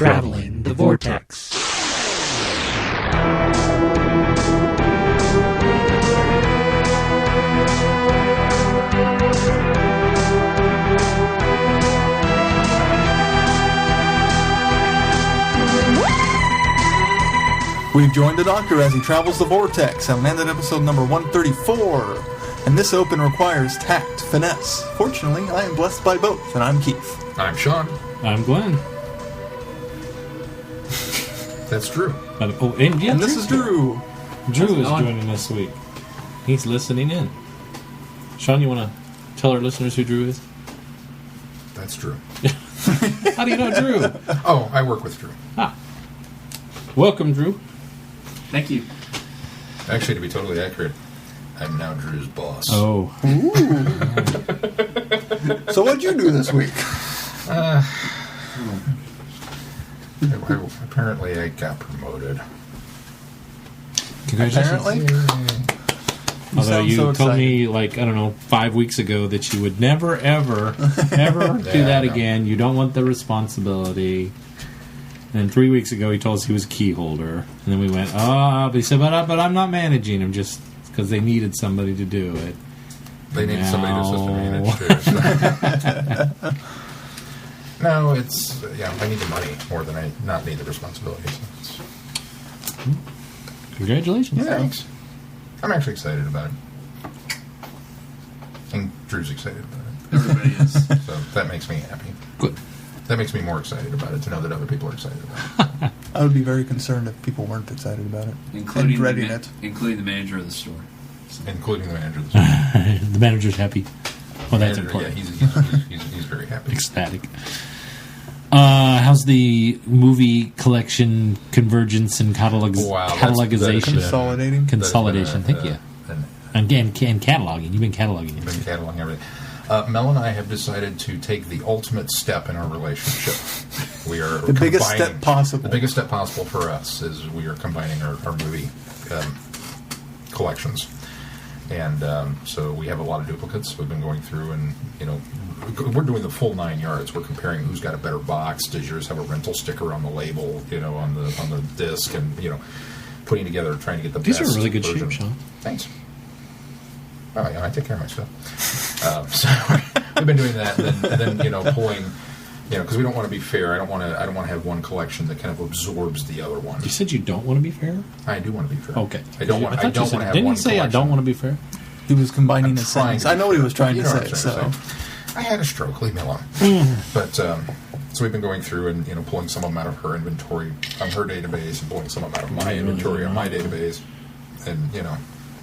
Traveling the Vortex. We've joined the Doctor as he travels the Vortex and landed episode number 134. And this open requires tact, finesse. Fortunately, I am blessed by both, and I'm Keith. I'm Sean. I'm Glenn. That's Drew. And this is Drew. Drew is joining us this week. He's listening in. Sean, you want to tell our listeners who Drew is? That's Drew. How do you know Drew? Oh, I work with Drew. Ah. Welcome, Drew. Thank you. Actually, to be totally accurate, I'm now Drew's boss. Oh. So what'd you do this week? Apparently, I got promoted. Congratulations. Apparently? Although you so told me, 5 weeks ago that you would never, ever, ever do that again. You don't want the responsibility. And 3 weeks ago, he told us he was a key holder. And then we went, but he said, but I'm not managing him just because they needed somebody to do it. They needed somebody to assist to manage, too. No, it's, I need the money more than I not need the responsibility. So Congratulations. yeah, thanks. I'm actually excited about it. And Drew's excited about it. Everybody is. So that makes me happy. Good. That makes me more excited about it, to know that other people are excited about it. I would be very concerned if people weren't excited about it. Including and dreading it. Including the manager of the store. Including the manager of the store. The manager's happy. Well, that's Manager, important. Yeah, he's very happy. Ecstatic. How's the movie collection convergence and catalogization? Consolidating. Consolidation, thank you. And cataloging. You've been cataloging. You've been cataloging everything. Mel and I have decided to take the ultimate step in our relationship. We are the biggest step possible. The biggest step possible for us is we are combining our movie collections. And so we have a lot of duplicates. We've been going through and, we're doing the full 9 yards. We're comparing who's got a better box. Does yours have a rental sticker on the label, on the disc, and, putting together, trying to get the best These are really good version. shoes, Sean. Thanks. Oh, yeah, I take care of my stuff. So we've been doing that, and then pulling, because we don't want to be fair. I don't want to have one collection that kind of absorbs the other one. You said you don't want to be fair? I do want to be fair. Okay. I don't want to have Didn't one you say collection. I don't want to be fair? He was combining his sentence. I know what he was trying to say, so. I had a stroke. Leave me alone. But so we've been going through and pulling some of them out of her inventory on her database and pulling some of them out of my inventory on my database, and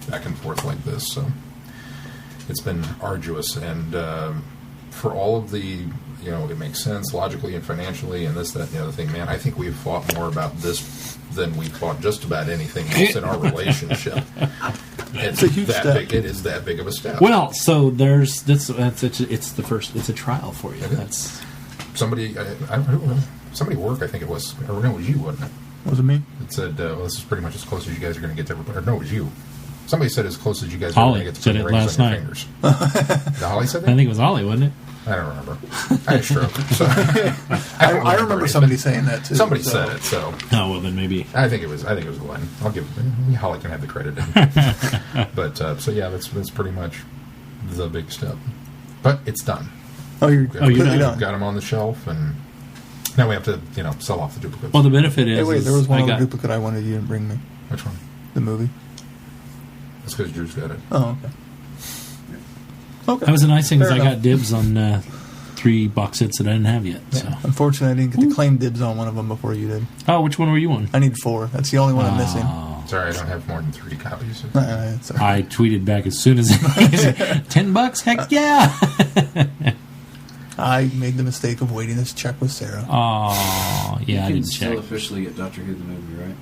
back and forth like this. So it's been arduous, and for all of the it makes sense logically and financially and this, that, and the other thing. Man, I think we've fought more about this than we fought just about anything else in our relationship. It's a huge step. Big. It is that big of a step. Well, so it's the first. It's a trial for you. That's somebody. Somebody work. I think it was. Or no, it was you, wasn't it? Was it me? It said, "This is pretty much as close as you guys are going to get to everybody." Or no, it was you. Somebody said as close as you guys are going to get to said it last night. Holly said that. I think it was Ollie, wasn't it? I don't remember. I had a stroke. So I remember somebody saying that too. Somebody said it. So well, then maybe I think it was Glenn. I'll give Holly can have the credit. But that's pretty much the big step. But it's done. You're done. done. Got them on the shelf, and now we have to sell off the duplicates. Well, the benefit is. Hey, wait, there was one other duplicate I wanted you to bring me. Which one? The movie. That's because Drew's got it. Oh, okay. Okay. That was the nice thing is I enough. got dibs on 3 box sets that I didn't have yet. Yeah. So. Unfortunately, I didn't get to claim dibs on one of them before you did. Oh, which one were you on? I need 4. That's the only one I'm missing. Sorry, I don't have more than 3 copies. I tweeted back as soon as $10. Heck yeah! I made the mistake of waiting this check with Sarah. Oh, yeah, I You can didn't still check. officially get Doctor Who the movie, right?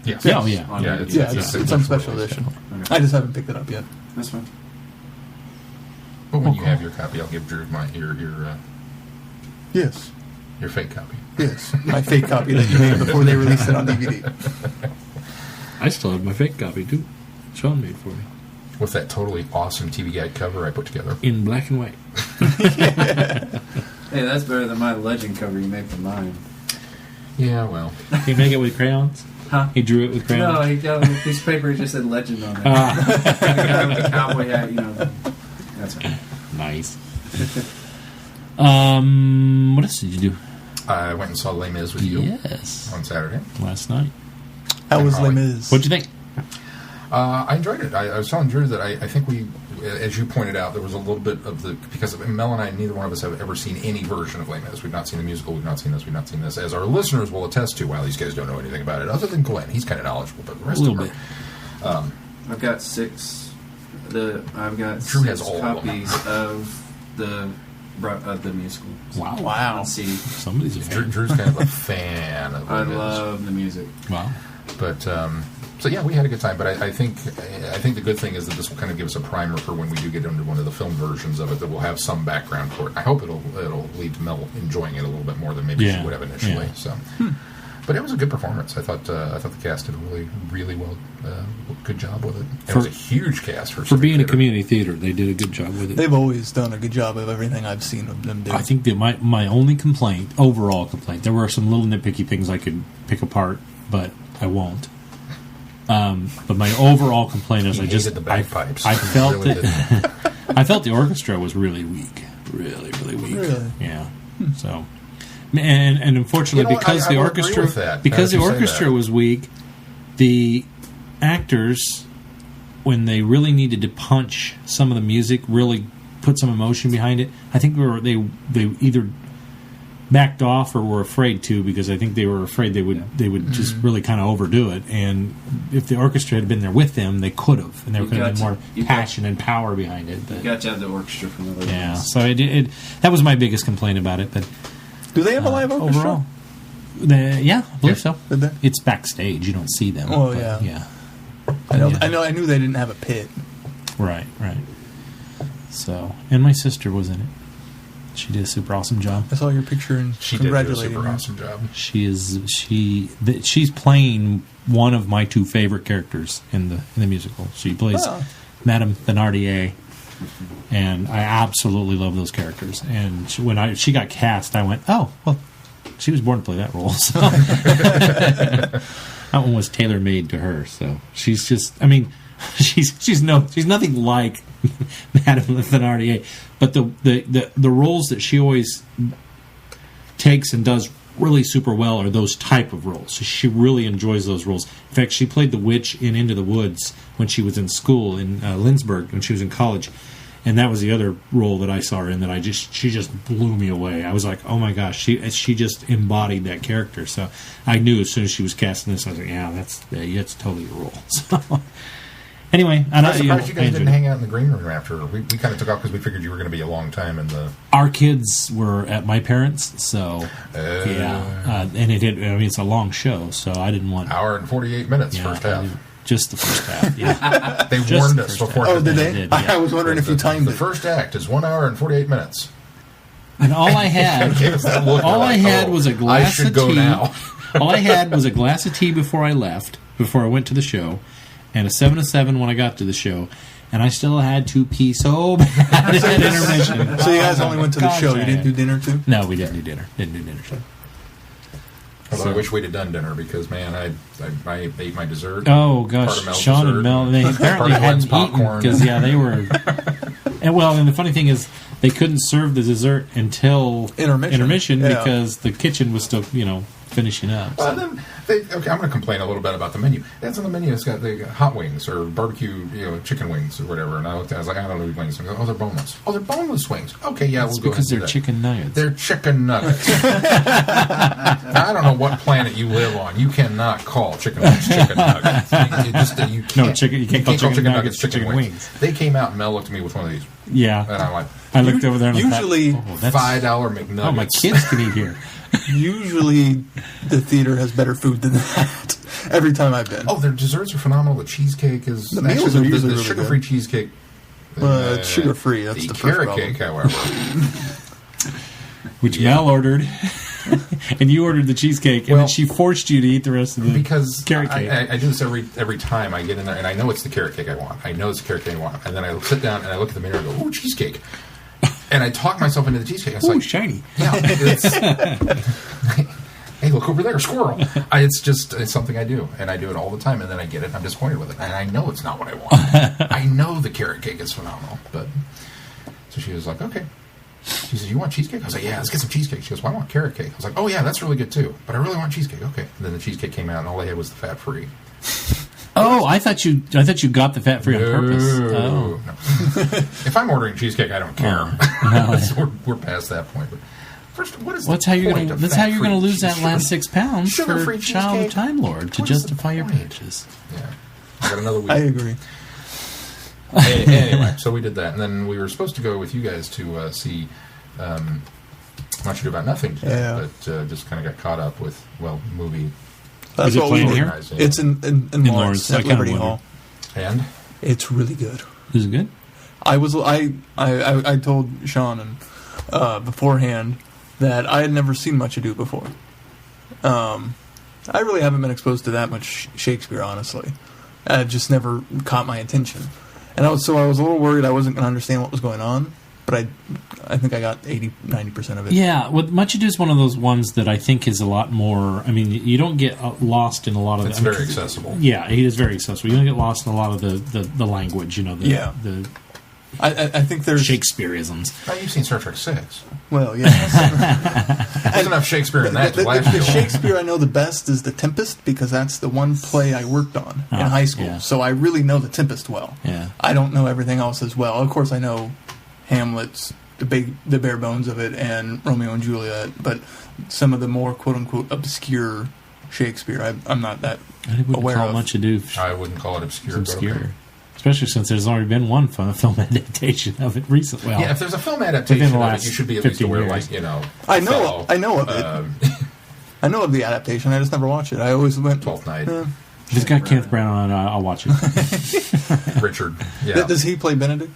Yeah. Oh, yeah. It's on special edition. Okay. I just haven't picked it up yet. That's fine. But when you have your copy, I'll give Drew Yes. your fake copy. Yes. My fake copy that you made before they released it on DVD. I still have my fake copy, too. Sean made for me. With that totally awesome TV Guide cover I put together. In black and white. Hey, that's better than my legend cover you made for mine. Yeah, well. Can you make it with crayons? Huh? He drew it with crayons? No, he got a piece of paper. It just said legend on it. The guy with the cowboy hat, That's right. Nice. What else did you do? I went and saw Les Mis with you Yes. on Saturday. Last night. How was Les Mis? What'd you think? I enjoyed it. I was telling Drew that I think we, as you pointed out, there was a little bit of because Mel and I, neither one of us have ever seen any version of Les Mis. We've not seen the musical, we've not seen this, as our listeners will attest to. While these guys don't know anything about it, other than Glenn, he's kind of knowledgeable, but the rest of them are. I've got six. I've got Drew six has all copies of the musical. Wow. Let's see. Somebody's a fan. Drew's kind of a fan of I Les Mis. love the music. Wow. But so yeah, we had a good time. But I think the good thing is that this will kind of give us a primer for when we do get into one of the film versions of it. That will have some background for it. I hope it'll lead to Mel enjoying it a little bit more than maybe she would have initially. Yeah. So, but it was a good performance. I thought the cast did a really well, good job with it. It was a huge cast for being a theater. community theater. They did a good job with it. They've always done a good job of everything I've seen of them do. I think that my only overall complaint, there were some little nitpicky things I could pick apart, but I won't. But my overall complaint is He hated the bagpipes. I felt Really that I felt the orchestra was really weak, really weak. Really? Yeah. So, and unfortunately, because the I will agree orchestra with that, because the now that you say orchestra that. was weak, the actors, when they really needed to punch some of the music, really put some emotion behind it. I think they either backed off or were afraid to, because I think they were afraid they would just really kind of overdo it. And if the orchestra had been there with them, they could have, and there could have been more passion and power behind it. But, You got to have the orchestra from the yeah, so that was my biggest complaint about it. But Do they have a live orchestra? overall, I believe so. Did they? It's backstage; you don't see them. Oh, but, yeah. yeah. I knew they didn't have a pit. Right. So, and my sister was in it. She did a super awesome job. I saw your picture and She did do a congratulated super her. awesome job. She's playing one of my two favorite characters in the musical. She plays Madame Thénardier, and I absolutely love those characters. And when she got cast, I went, oh well, she was born to play that role. So that one was tailor made to her. So she's just, I mean, she's nothing like Madame Thénardier, but the roles that she always takes and does really super well are those type of roles. She really enjoys those roles. In fact, she played the witch in Into the Woods when she was in school in Lindsberg, when she was in college, and that was the other role that I saw her in that she just blew me away. I was like, oh my gosh, she just embodied that character. So I knew as soon as she was cast in this, I was like, yeah, that's totally a role. So. Anyway, I'm surprised you guys didn't hang out in the green room after. We kind of took off because we figured you were going to be a long time in the. Our kids were at my parents', so yeah, and it did. I mean, it's a long show, so I didn't want hour and 48 minutes first half. Just the first half. Yeah, they warned us before. Oh, did they? Did, yeah. I was wondering if you timed the it. first act is 1 hour and 48 minutes. And all I had, was a glass I should of go tea. now. All I had was a glass of tea before I left, before I went to the show, and a 7-7 when I got to the show, and I still had to pee so bad at intermission. So you guys only went to the show. You didn't do dinner too? No, we didn't do dinner. Too. Although I wish we'd have done dinner because, man, I ate my dessert. Oh Part gosh, of Mel's Sean dessert, and Mel, they apparently part of Glenn's hadn't eaten popcorn. because they were. And the funny thing is, they couldn't serve the dessert until Intermission. Yeah. because the kitchen was still, finishing up. So. Then I'm going to complain a little bit about the menu. That's on the menu. It's got the hot wings or barbecue, chicken wings or whatever. And I looked at it, I was like, I don't know these wings. And I go, oh, they're boneless. Oh, they're boneless wings. Okay, yeah, we'll go ahead because and do they're that. chicken nuggets. They're chicken nuggets. I don't know what planet you live on. You cannot call chicken wings chicken nuggets. You can't call chicken nuggets chicken wings. They came out and Mel looked at me with one of these. Yeah. And I'm like, I looked over there and usually I thought, $5 McNuggets. Oh, my kids can eat here. Usually the theater has better food than that. Every time I've been. Oh, their desserts are phenomenal. The cheesecake is... The meals are usually the really sugar-free good. cheesecake. It's sugar-free. That's the first carrot problem. cake, however. Which Mel ordered. And you ordered the cheesecake, and then she forced you to eat the rest of the carrot cake. I do this every time I get in there, and I know it's the carrot cake I want. And then I sit down and I look at the menu and I go, ooh, cheesecake. And I talk myself into the cheesecake. It's Ooh, like, shiny. yeah, it's... Hey, look over there, squirrel. It's something I do, and I do it all the time, and then I get it, and I'm disappointed with it, and I know it's not what I want. I know the carrot cake is phenomenal, but so she was like, okay. She said, you want cheesecake? I was like, yeah, let's get some cheesecake. She goes, well, I want carrot cake. I was like, oh yeah, that's really good too, but I really want cheesecake. Okay. And then the cheesecake came out, and all they had was the fat-free. Oh, I thought you got the fat-free on purpose. Oh. No. If I'm ordering cheesecake, I don't care. So we're past that point. But first, what is that's how you're going to lose that last 6 pounds for Child of Time Lord to justify your purchase. Yeah, I got another week. I agree. Anyway, so we did that, and then we were supposed to go with you guys to see Much Ado About Nothing today, but just kind of got caught up with movie. That's is it what playing we here? It's in Lawrence at Liberty Hall, and it's really good. Is it good? I told Sean and beforehand that I had never seen Much Ado before. I really haven't been exposed to that much Shakespeare, honestly. It just never caught my attention. And I was a little worried I wasn't going to understand what was going on, but I think I got 80-90% of it. Yeah, Much Ado is one of those ones that I think is a lot more. I mean, you don't get lost in a lot of. It's very accessible. Yeah, it is very accessible. You don't get lost in a lot of the language. I think there's Oh, Shakespeareisms. you've seen Star Trek 6. Well, yeah. There's enough Shakespeare in that to last you. The Shakespeare I know the best is The Tempest, because that's the one play I worked on in high school. Yeah. So I really know The Tempest well. Yeah. I don't know everything else as well. Of course, I know Hamlet's the bare bones of it, and Romeo and Juliet, but some of the more quote unquote obscure Shakespeare, I'm not that I wouldn't aware call of. Much Ado. I wouldn't call it obscure. Obscure. Especially since there's already been one film adaptation of it recently. Well, yeah, if there's a film adaptation of it, you should be at least aware, years. I know of it. I know of the adaptation. I just never watched it. I always went 12th Night. If it's got Kenneth Branagh on it, I'll watch it. Richard. Yeah. Does he play Benedict?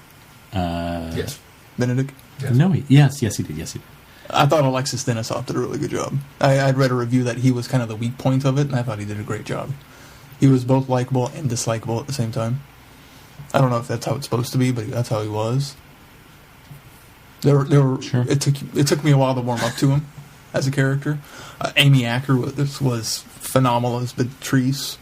Yes. Benedict? Yes. No, yes, he did. Yes, he did. I thought Alexis Denisof did a really good job. I'd read a review that he was kind of the weak point of it, and I thought he did a great job. He was both likable and dislikable at the same time. I don't know if that's how it's supposed to be, but that's how he was. There were. Sure. It took me a while to warm up to him as a character. Amy Acker was phenomenal as Beatrice,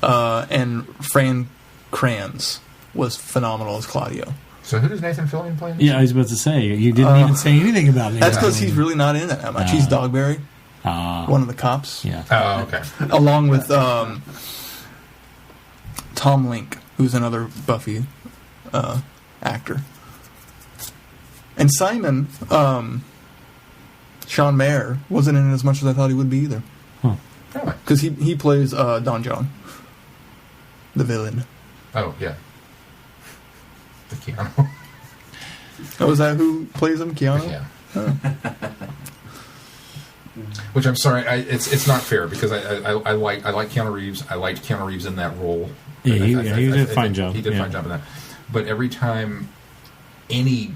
and Fran Kranz was phenomenal as Claudio. So who does Nathan Fillion play in this? Yeah, I was about to say, you didn't even say anything about it. That's because he's really not in it that much. He's Dogberry, one of the cops. Yeah. Oh, okay. Along with Tom Link, who's another Buffy actor. And Simon, Sean Mayer, wasn't in it as much as I thought he would be either. Huh. Really? Because he plays Don John, the villain. Oh, yeah. The Keanu. Oh, is that who plays him? Keanu? Yeah. Oh. Which I'm sorry, it's not fair because I like Keanu Reeves. I liked Keanu Reeves in that role. Yeah, he did a fine job. He did a fine job in that. But every time we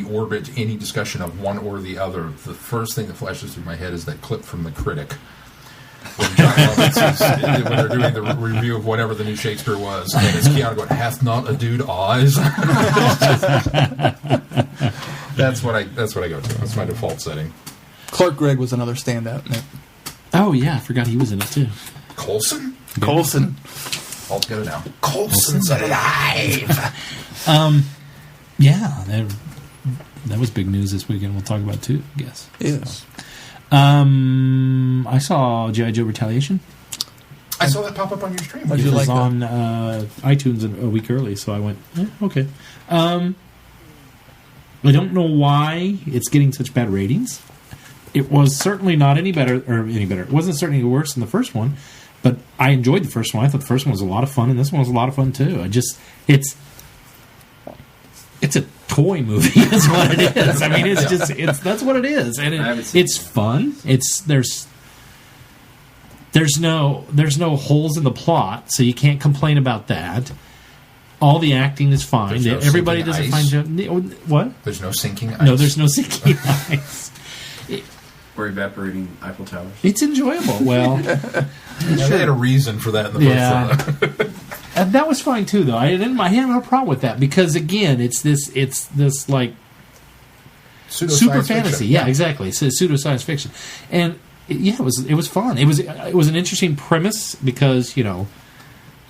orbit any discussion of one or the other, the first thing that flashes through my head is that clip from The Critic. When John Roberts when they're doing the review of whatever the new Shakespeare was, and it's Keanu going, "Hath not a dude eyes?" That's what I go to. That's my default setting. Clark Gregg was another standout in it. Oh, yeah, I forgot he was in it, too. Coulson? Coulson. All together now. Coulson's alive! Yeah, that was big news this weekend. We'll talk about it, too, I guess. Yes. So. I saw G.I. Joe Retaliation. I saw that pop up on your stream. How'd It you was like on iTunes a week early, so I went, okay. I don't know why it's getting such bad ratings. It was certainly not any better. It wasn't certainly worse than the first one, but I enjoyed the first one. I thought the first one was a lot of fun, and this one was a lot of fun too. It's a toy movie. Is what it is. I mean, that's what it is, and it's fun. There's no holes in the plot, so you can't complain about that. All the acting is fine. No everybody does a fine job. What? There's no sinking ice. No, there's no sinking ice. Or evaporating Eiffel Towers. It's enjoyable. Well, They had a reason for that in the first one. And that was fine too, though. I didn't have a problem with that because again, it's this like super fantasy. Yeah, exactly. It's pseudo science fiction, and it was fun. It was an interesting premise because,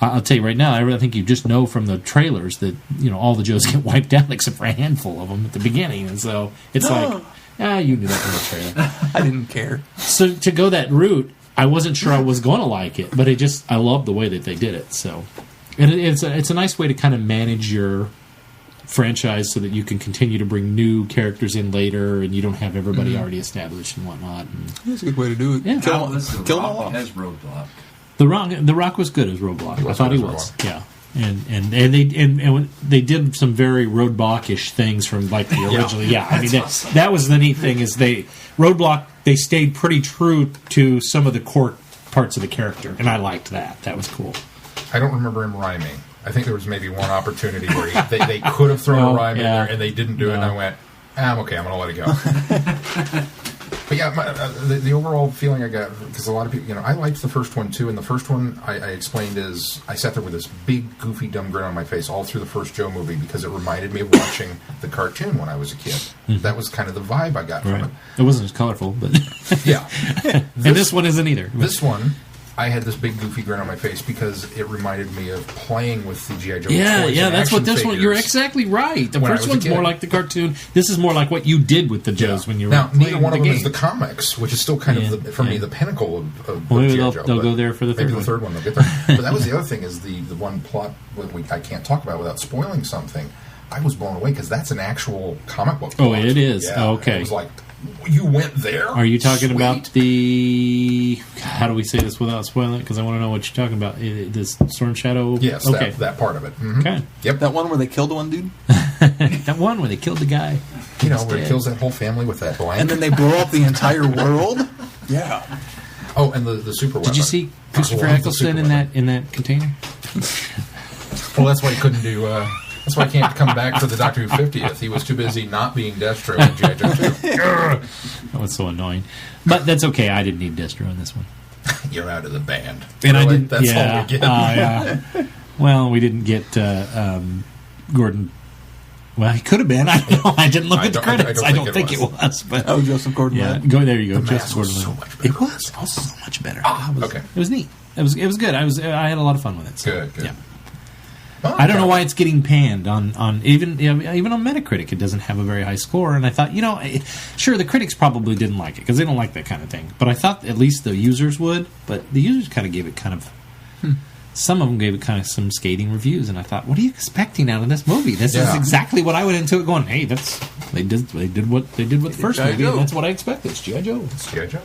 I'll tell you right now, I think you just know from the trailers that, all the Joes get wiped out except for a handful of them at the beginning. And so it's you knew that from the trailer. I didn't care. So to go that route, I wasn't sure I was going to like it, but I loved the way that they did it. So, and it's a nice way to kind of manage your franchise so that you can continue to bring new characters in later, and you don't have everybody already established and whatnot. And that's a good way to do it. Yeah. Kill them all off. Has Roadblock. The Rock was good as Roadblock. I thought he was. Yeah. And they did some very Roadblock-ish things from like the original. Yeah, I mean that was the neat thing is Roadblock they stayed pretty true to some of the core parts of the character, and I liked that. That was cool. I don't remember him rhyming. I think there was maybe one opportunity where they could have thrown a rhyme in there, and they didn't do it, and I went, I'm okay, I'm going to let it go. But yeah, the overall feeling I got, because a lot of people, I liked the first one too, and the first one I explained is, I sat there with this big, goofy, dumb grin on my face all through the first Joe movie because it reminded me of watching the cartoon when I was a kid. Mm-hmm. That was kind of the vibe I got from it. It wasn't as colorful, but... Yeah. And this one isn't either. This one... I had this big goofy grin on my face because it reminded me of playing with the G.I. Joe toys. Yeah, that's what this one... You're exactly right. The first one's more like the cartoon. This is more like what you did with the Joes when you were now, playing neither one of them game. is the comics, which is still kind of, for me, the pinnacle of G.I. Joe. They'll go there for the third one. Maybe the third one they'll get there. But that was the other thing, is the one plot that I can't talk about without spoiling something. I was blown away because that's an actual comic book plot. Oh, it is? Yeah, okay. It was like... You went there? Are you talking Sweet. about the... How do we say this without spoiling it? Because I want to know what you're talking about. This Storm Shadow? Yes, okay. that part of it. Mm-hmm. Okay. Yep. That one where they killed one dude? That one where they killed the guy. Where he kills that whole family with that blank. And then they blow up the entire world? Yeah. Oh, and the super weapon. Did you see Christopher Eccleston in that container? Well, that's why he couldn't do... That's why I can't come back for the Doctor Who 50th. He was too busy not being Destro in G.I. Joe 2. That was so annoying. But that's okay. I didn't need Destro in this one. You're out of the band. And really? I didn't... That's all we get. Yeah. Well, we didn't get Gordon... Well, he could have been. I don't know. I didn't look at the credits. I don't think it was. But Joseph Gordon-Levitt. Yeah, there you go. The Joseph Gordon-Levitt. So much better. It was also so much better. Okay. It was neat. It was good. I had a lot of fun with it. So, Good. Yeah. Oh, I don't know why it's getting panned on even on Metacritic. It doesn't have a very high score, and I thought, sure, the critics probably didn't like it because they don't like that kind of thing. But I thought at least the users would. But the users kind of gave it kind of. Some of them gave it kind of some scathing reviews, and I thought, what are you expecting out of this movie? This is exactly what I went into it going. Hey, they did what the first movie, and that's what I expected. It's G.I. Joe. It's G.I. Joe.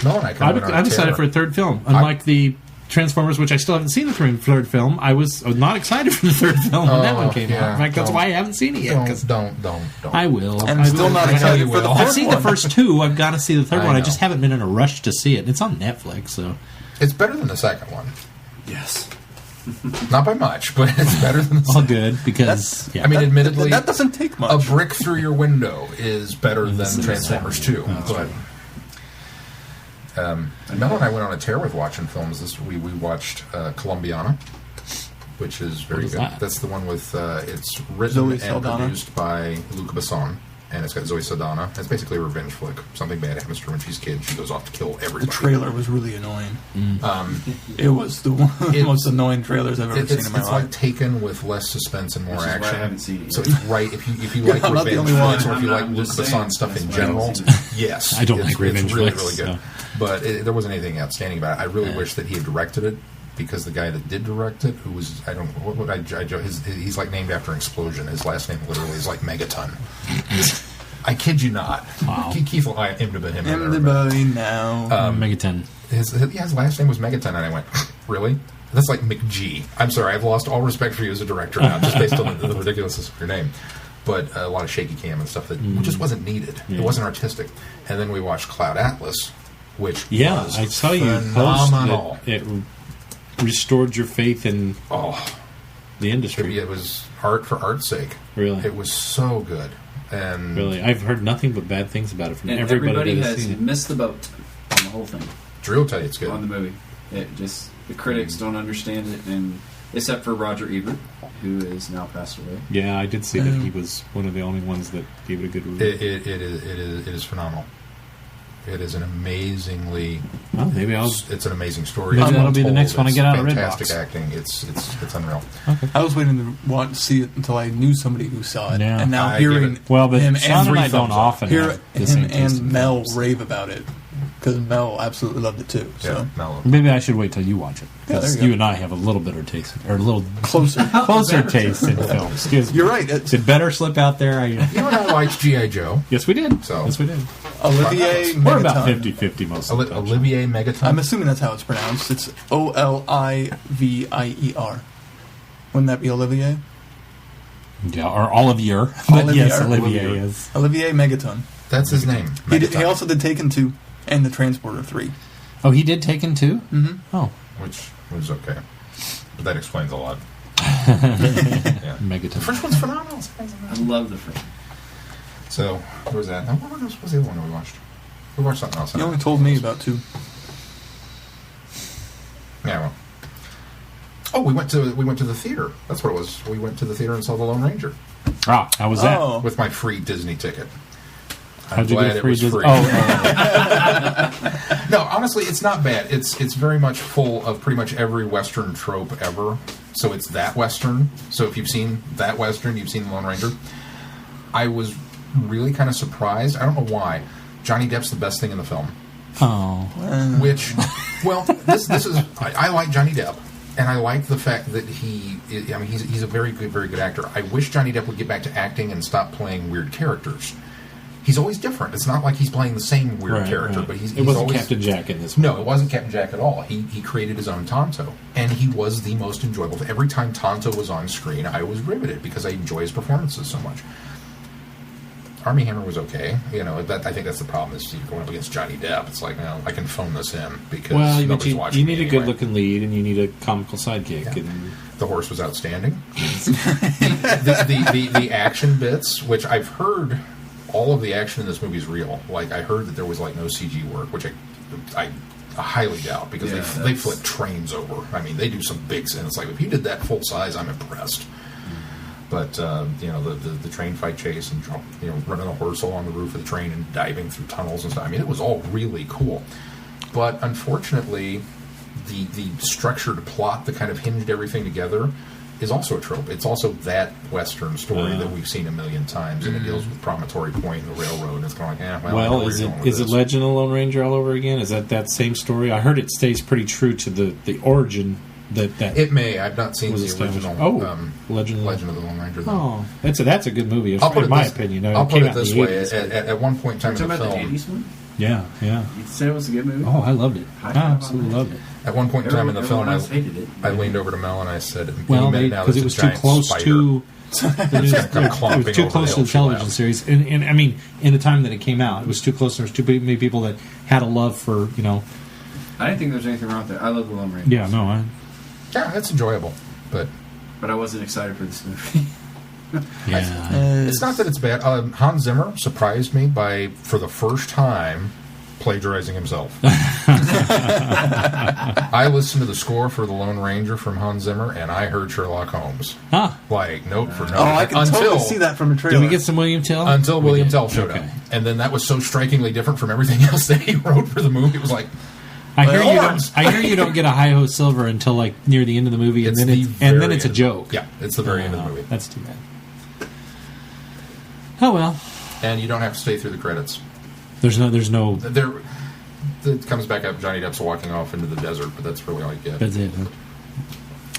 No, I'm excited for a third film, unlike the Transformers, which I still haven't seen the third film. I was not excited for the third film when that one came out. In fact, that's why I haven't seen it yet. Don't. I will. And I'm still not excited for the I've fourth seen one. the first two. I've got to see the third one. I know. just haven't been in a rush to see it. It's on Netflix, so It's better than the second one. Yes. Not by much, but it's better than the all second. good because I mean, admittedly, that doesn't take much. A brick through your window is better than Transformers 2. But Mel and I went on a tear with watching films. We watched Columbiana, which is very good. That's the one with it's written and produced by Luc Besson, and it's got Zoe Saldana. It's basically a revenge flick. Something bad happens to her when she's a kid. She goes off to kill everybody. The trailer was really annoying. It was the most annoying trailers I've ever seen in my life. It's like Taken with less suspense and more action. I haven't seen it. So it's right. If you like revenge flicks, or if you like Luc Besson stuff in general, yes, I don't like revenge really, flicks. really good. So. But there wasn't anything outstanding about it. I really wish that he had directed it, because the guy that did direct it, who was, I don't know, what would he's like named after an explosion. His last name literally is like Megaton. I kid you not. Wow. Keith will IMDb him. IMDb now. Megaton. His last name was Megaton, and I went, really? That's like McG. I'm sorry, I've lost all respect for you as a director now, just based on the ridiculousness of your name. But a lot of shaky cam and stuff that just wasn't needed. Yeah. It wasn't artistic. And then we watched Cloud Atlas, which was I saw you phenomenal. Post it restored your faith in the industry. It was art for art's sake. Really? It was so good. And really, I've heard nothing but bad things about it from everybody that has missed the boat on the whole thing. Drew will tell you it's good. On the movie. It just, the critics don't understand it, and except for Roger Ebert, who is now passed away. Yeah, I did see that he was one of the only ones that gave it a good review. It is phenomenal. It is an amazingly. Well, maybe It's an amazing story. Maybe It's that'll be the told. next one I It's get out of fantastic Redbox. acting. It's unreal. I was waiting to see it until I knew somebody who saw it, Yeah. and now I give hearing it- Well, but him Sean and I and don't often hear have the same him taste and in Mel films. rave about it because Mel absolutely loved it too. So Yeah, Mellow. Maybe I should wait till you watch it Yeah, there because you go. you and I have a little better taste, or a little closer. closer taste in films. Excuse me. You're right. It's Did better slip out there? You know, I liked G.I. Joe. Yes, we did. So- yes, we did. Olivier We're about Megaton. 50-50 most of the time. Olivier Megaton. I'm assuming that's how it's pronounced. It's Olivier. Wouldn't that be Olivier? Yeah, or Olivier. But Olivier. yes, Olivier is. Olivier Megaton. That's his name. He Megaton. also did Taken 2 and The Transporter 3. Oh, he did Taken too? Mm-hmm. Oh, Which was okay. But that explains a lot. Yeah. The Megaton. first one's phenomenal. I love the first. So, what was that? What was the other one we watched? We watched something else. He only told me about 2. Yeah, well. Oh, we went to the theater. That's what it was. We went to the theater and saw The Lone Ranger Ah, how was that? Oh. with my free Disney ticket. How'd you glad get it free was Disney? free. Oh, No, honestly, it's not bad. It's very much full of pretty much every Western trope ever. So it's that Western. So if you've seen that Western, you've seen The Lone Ranger. I was really kind of surprised. I don't know why. Johnny Depp's the best thing in the film. oh. Which, well, this is. I like Johnny Depp, and I like the fact that he's a very good actor. I wish Johnny Depp would get back to acting and stop playing weird characters. He's always different. It's not like he's playing the same weird character, but he's it wasn't always, Captain Jack in this one. No, it wasn't Captain Jack at all. He created his own Tonto, and he was the most enjoyable. Every time Tonto was on screen, I was riveted because I enjoy his performances so much. Armie Hammer was okay. You know, I think that's the problem is you're going up against Johnny Depp. It's like, no, I can phone this in because Well, but nobody's watching. you need me a anyway. good-looking lead, and you need a comical sidekick. Yeah. And The horse was outstanding. the action bits, which I've heard, all of the action in this movie is real. Like I heard that there was like no CG work, which I highly doubt because Yeah, they flip trains over. I mean, they do some big scenes. It's like if you did that full size, I'm impressed. But you know, the train fight chase and running a horse along the roof of the train and diving through tunnels and stuff. I mean, it was all really cool. But unfortunately, the structured plot that kind of hinged everything together is also a trope. It's also that Western story that we've seen a million times, and it deals with Promontory Point and the railroad. And it's kind of like, I know where is you're it going with is it this. Legend of the Lone Ranger all over again? Is that same story? I heard it stays pretty true to the origin that It may. I've not seen was the established. original Legend of the Lone Ranger. Though. Oh, that's a good movie. I'll put in it my this, opinion. I'll It put came it out in this the way. 80s, but- At one point in time You're in the talking about film, the 80's one? yeah. You said it was a good movie? Oh, I loved it. I I thought absolutely about loved it. at one point in time in the film, everyone else hated it. I leaned over to Mel and I said, Well, "Any minute now, because there's it was a too giant close spider." to. It was clomping too over close the to the hill, television she series, and I mean, in the time that it came out, it was too close. There was too many people that had a love for I didn't think there was anything wrong with it. I love the Lone Ranger. Yeah, no, Yeah, it's enjoyable, but But I wasn't excited for this movie. it's not that it's bad. Hans Zimmer surprised me by, for the first time, plagiarizing himself. I listened to the score for The Lone Ranger from Hans Zimmer, and I heard Sherlock Holmes. Like, note for note. Oh, I can totally see that from the trailer. Did we get some William Tell? Until We William did. Tell showed Okay. up. And then that was so strikingly different from everything else that he wrote for the movie. It was like, I hear you Horns! don't. I hear you don't get a hi-ho silver until like near the end of the movie, and then the it's very a end. joke. Yeah, it's the very end of the movie. That's too bad. Oh well. And you don't have to stay through the credits. There's no. There, it comes back up. Johnny Depp's walking off into the desert, but that's really all you get. That's it. Huh?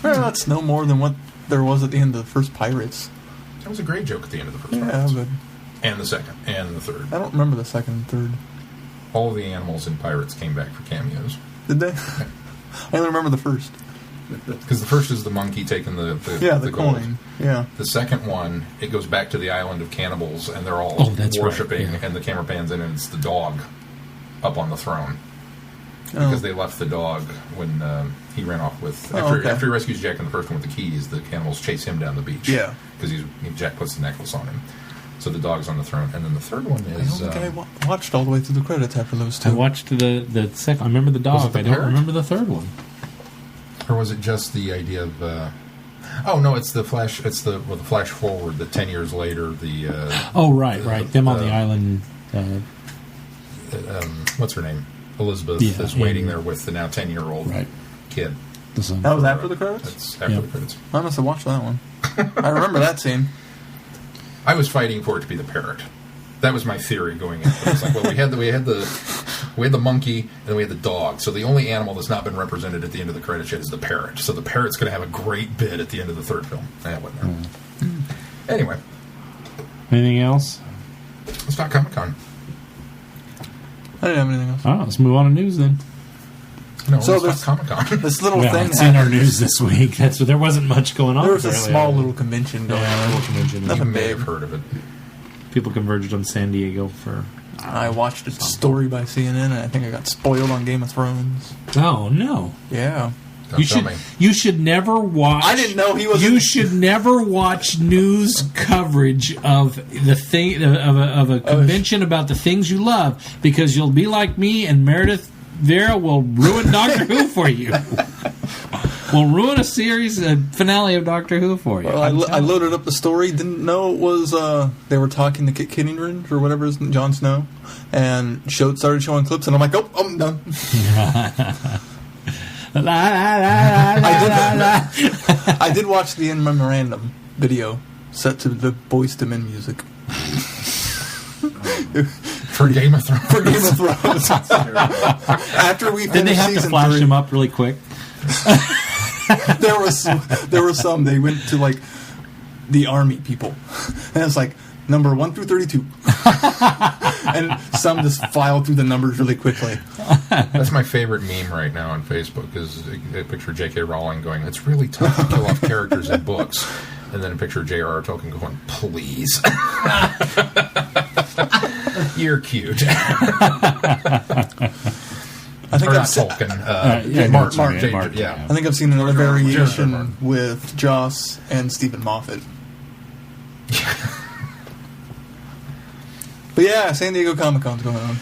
Well, that's no more than what there was at the end of the first Pirates. That was a great joke at the end of the first Yeah, Pirates. but And the second, and the third. I don't remember the second and third. All of the animals in Pirates came back for cameos. Did they? I only remember the first. Because the first is the monkey taking the The gold. coin. Yeah. The second one, it goes back to the island of cannibals, and they're all Oh, that's right, worshipping, yeah. and the camera pans in, and it's the dog up on the throne. Oh. Because they left the dog when he ran off with... Oh, After, okay. after he rescues Jack in the first one with the keys, the cannibals chase him down the beach. Yeah. Because Jack puts the necklace on him. So the dog's on the throne. And then the third one I is... don't think I watched all the way through the credits after those two. I watched the second. I remember the Was it dog. the I don't parrot? remember the third one. Or was it just the idea of... oh, no, it's the Flash... It's the Flash Forward, the 10 years later, the... Oh right. Them on the- the island. what's her name? Elizabeth is waiting there with the now 10-year-old kid. That was after the credits? That's after the credits. I must have watched that one. I remember that scene. I was fighting for it to be the parrot. That was my theory going in. It was like, well, we had the monkey and then we had the dog. So the only animal that's not been represented at the end of the credits yet is the parrot. So the parrot's going to have a great bit at the end of the third film. That wasn't there. Anyway, Anything else? let's talk Comic-Con. I didn't have anything else. Oh, let's move on to news then. No, So let's talk Comic-Con. This little Well, thing it's in our news this week. There wasn't much going on. There was a apparently. small little convention going on. little convention. You Nothing may big. have heard of it. People converged on San Diego for. I watched a story by CNN, and I think I got spoiled on Game of Thrones. Oh no! Yeah. Don't tell me. You should never watch. I didn't know he was. You should never watch news coverage of the thing of a convention about the things you love, because you'll be like me, and Meredith Vera will ruin Doctor Who for you. Will ruin a finale of Doctor Who for you. Well, I loaded up the story. Didn't know it was. They were talking to Kit Harington or whatever is Jon Snow, and started showing clips, and I'm like, oh, I'm done. I did watch the in memorandum video set to the Boyz II Men music. For Game of Thrones. For Game of Thrones. After we finished Did they have to season flash 3, him up really quick? there was some. They went to like the army people, and it's like number 1 through 32, and some just filed through the numbers really quickly. That's my favorite meme right now on Facebook, is a picture of J.K. Rowling going, "It's really tough to kill off characters in books," and then a picture of J.R.R. Tolkien going, "Please." You're cute. I think Or I've not seen, Tolkien. Martin. Yeah. I think I've seen another George R. variation Martin. with Joss and Stephen Moffat. But yeah, San Diego Comic-Con's going on.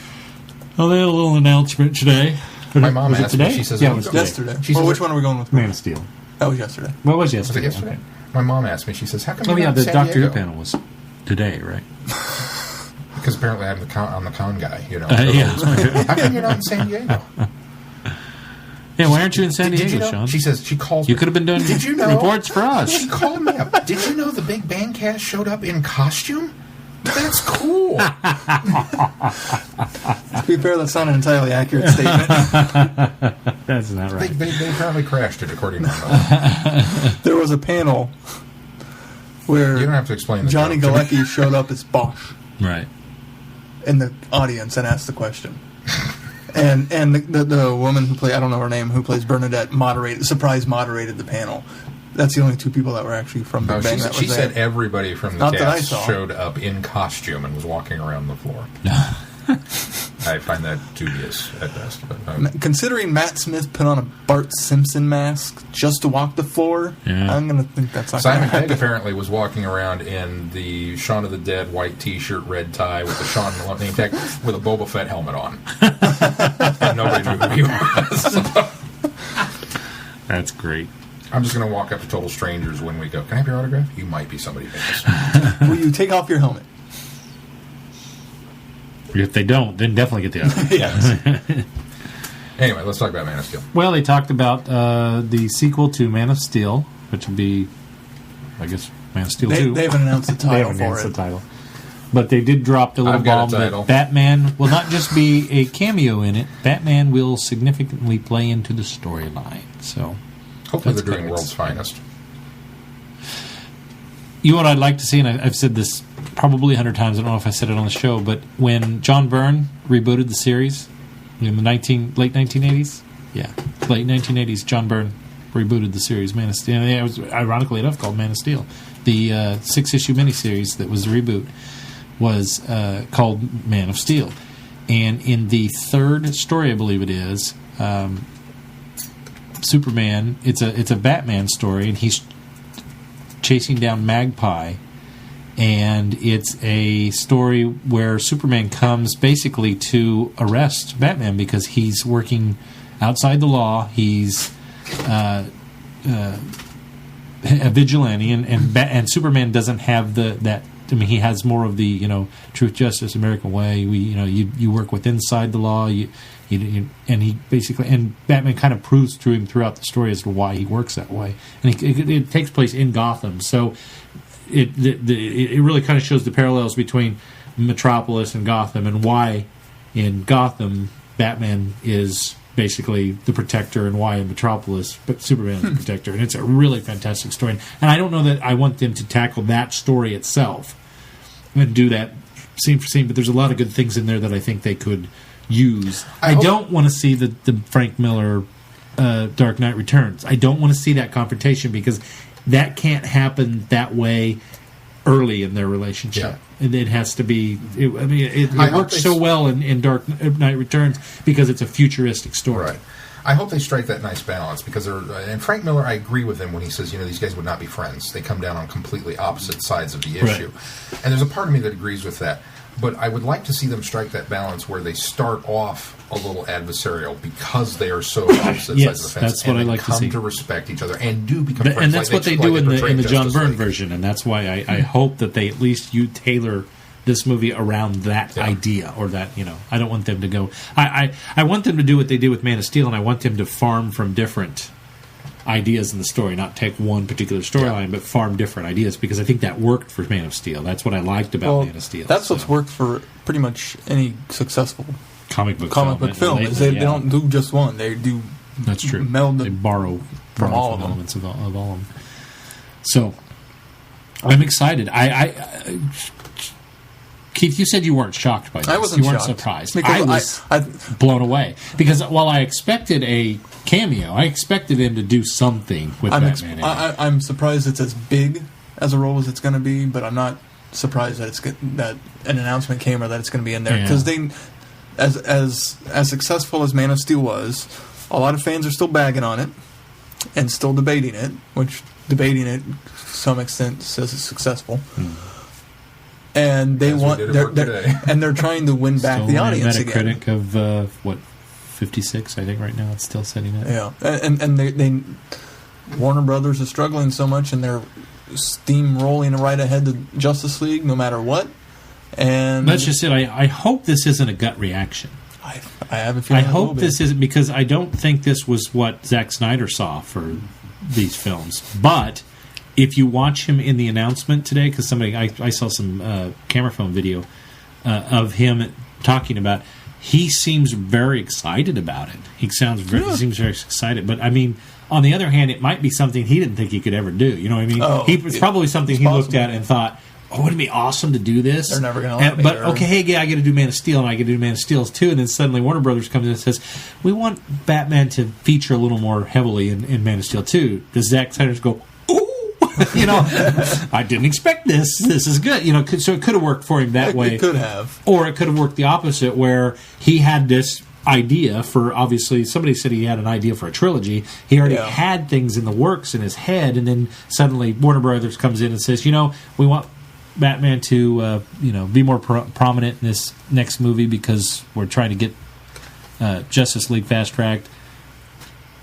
Oh, they had a little announcement today. My mom Was it asked today? me, she says, Yeah, "Oh, it was go." Yesterday. She Well, says- which one are we going with? Man of Steel. That was yesterday. What was Was it yesterday? yesterday? Okay. My mom asked me, she says, "How come Oh you're yeah, not the in San Doctor Who Diego?" panel was today, right? Because apparently I'm the con guy, you know. Yeah. How come you're not in San Diego? Yeah, why aren't you in San Did Diego, you know? Sean? She says, she calls You me. could have been doing Did you know? reports for us. She called me up. Did you know the Big Bang cast showed up in costume? That's cool. To be fair, that's not an entirely accurate statement. That's not right. They apparently crashed it, according to my mom. There was a panel where You don't have to explain the Johnny joke to me. Galecki showed up as Bosch Right. in the audience and asked the question. And the woman who played, I don't know her name, who plays Bernadette, surprise moderated the panel. That's the only two people that were actually from Big No, Bang that she was said there. everybody from the Not that I cast saw. showed up in costume and was walking around the floor. I find that dubious at best. But, Considering Matt Smith put on a Bart Simpson mask just to walk the floor, Yeah. I'm going to think that's not going to Simon Pegg happen. apparently was walking around in the Shaun of the Dead white T-shirt, red tie with the Shaun name tag with a Boba Fett helmet on, and nobody knew who he was. That's great. I'm just going to walk up to total strangers when we go, "Can I have your autograph?" You might be somebody famous. Will you take off your helmet? If they don't, then definitely get the other. Yes. Anyway, let's talk about Man of Steel. Well, they talked about the sequel to Man of Steel, which would be, I guess, Man of Steel 2. They haven't announced the They title haven't for announced it. the title. But they did drop the little I've got a bomb title. that Batman will not just be a cameo in it, Batman will significantly play into the storyline. So, Hopefully That's they're doing kind of World's Finest. you know what I'd like to see, and I've said this probably 100 times, I don't know if I said it on the show, but when John Byrne rebooted the series in the late 1980s, late 1980s, John Byrne rebooted the series Man of Steel. And it was ironically enough called Man of Steel. The 6-issue miniseries that was the reboot was called Man of Steel. And in the third story, I believe it is, Superman, it's a Batman story, and he's chasing down Magpie, and it's a story where Superman comes basically to arrest Batman because he's working outside the law. He's a vigilante, and Superman doesn't have that he has more of the truth, justice, American way. You work with inside the law. And he basically, and Batman kind of proves to him throughout the story as to why he works that way. And it takes place in Gotham, so it really kind of shows the parallels between Metropolis and Gotham, and why in Gotham Batman is basically the protector, and why in Metropolis but Superman is the protector. And it's a really fantastic story. And I don't know that I want them to tackle that story itself and do that scene for scene, but there's a lot of good things in there that I think they could use. I don't want to see the Frank Miller Dark Knight Returns. I don't want to see that confrontation, because that can't happen that way early in their relationship. Yeah. And it has to be. It works so well in Dark Knight Returns because it's a futuristic story. Right. I hope they strike that nice balance, because and Frank Miller, I agree with him when he says, these guys would not be friends. They come down on completely opposite sides of the issue. Right. And there's a part of me that agrees with that. But I would like to see them strike that balance where they start off a little adversarial because they are so opposite sides of the fence. That's what I like to see. Come to respect each other and do become friends. And that's what they do in the John Byrne version, and that's why I hope that they at least tailor this movie around that idea, or that I don't want them to go. I want them to do what they did with Man of Steel, and I want them to farm from different ideas in the story, not take one particular storyline, but farm different ideas, because I think that worked for Man of Steel. That's what I liked about Man of Steel. That's what's worked for pretty much any successful comic book film. Is they don't do just one; they do. That's true. They borrow from all of them. Elements of all of them. So I'm excited. Keith, you said you weren't shocked by this. I wasn't You weren't shocked. surprised. Because I was blown away. Because while I expected a cameo, I expected him to do something with Batman. I'm surprised it's as big as a role as it's going to be, but I'm not surprised that that an announcement came, or that it's going to be in there. Because they, as successful as Man of Steel was, a lot of fans are still bagging on it and still debating it, which debating it to some extent says it's successful. And they they're trying to win back still the audience Metacritic again. Of 56, I think right now it's still setting it. Yeah, and they Warner Brothers is struggling so much, and they're steamrolling right ahead to Justice League no matter what. And that's just it. I hope this isn't a gut reaction. I have a feeling. I hope this isn't, because I don't think this was what Zack Snyder saw for these films, but. If you watch him in the announcement today, because I saw some camera phone video of him talking about, he seems very excited about it. He seems very excited. But I mean, on the other hand, it might be something he didn't think he could ever do. You know what I mean? It's probably something he looked at and thought, "Oh, wouldn't it be awesome to do this?" They're never going to let me. But okay, hey, yeah, I got to do Man of Steel, and I got to do Man of Steel too. And then suddenly Warner Brothers comes in and says, "We want Batman to feature a little more heavily in Man of Steel 2." Does Zack Snyder go, I didn't expect this. This is good. So it could have worked for him that way. It could have. Or it could have worked the opposite, where he had this idea for, obviously, somebody said he had an idea for a trilogy. He already had things in the works in his head, and then suddenly Warner Brothers comes in and says, we want Batman to, be more prominent in this next movie because we're trying to get Justice League fast-tracked.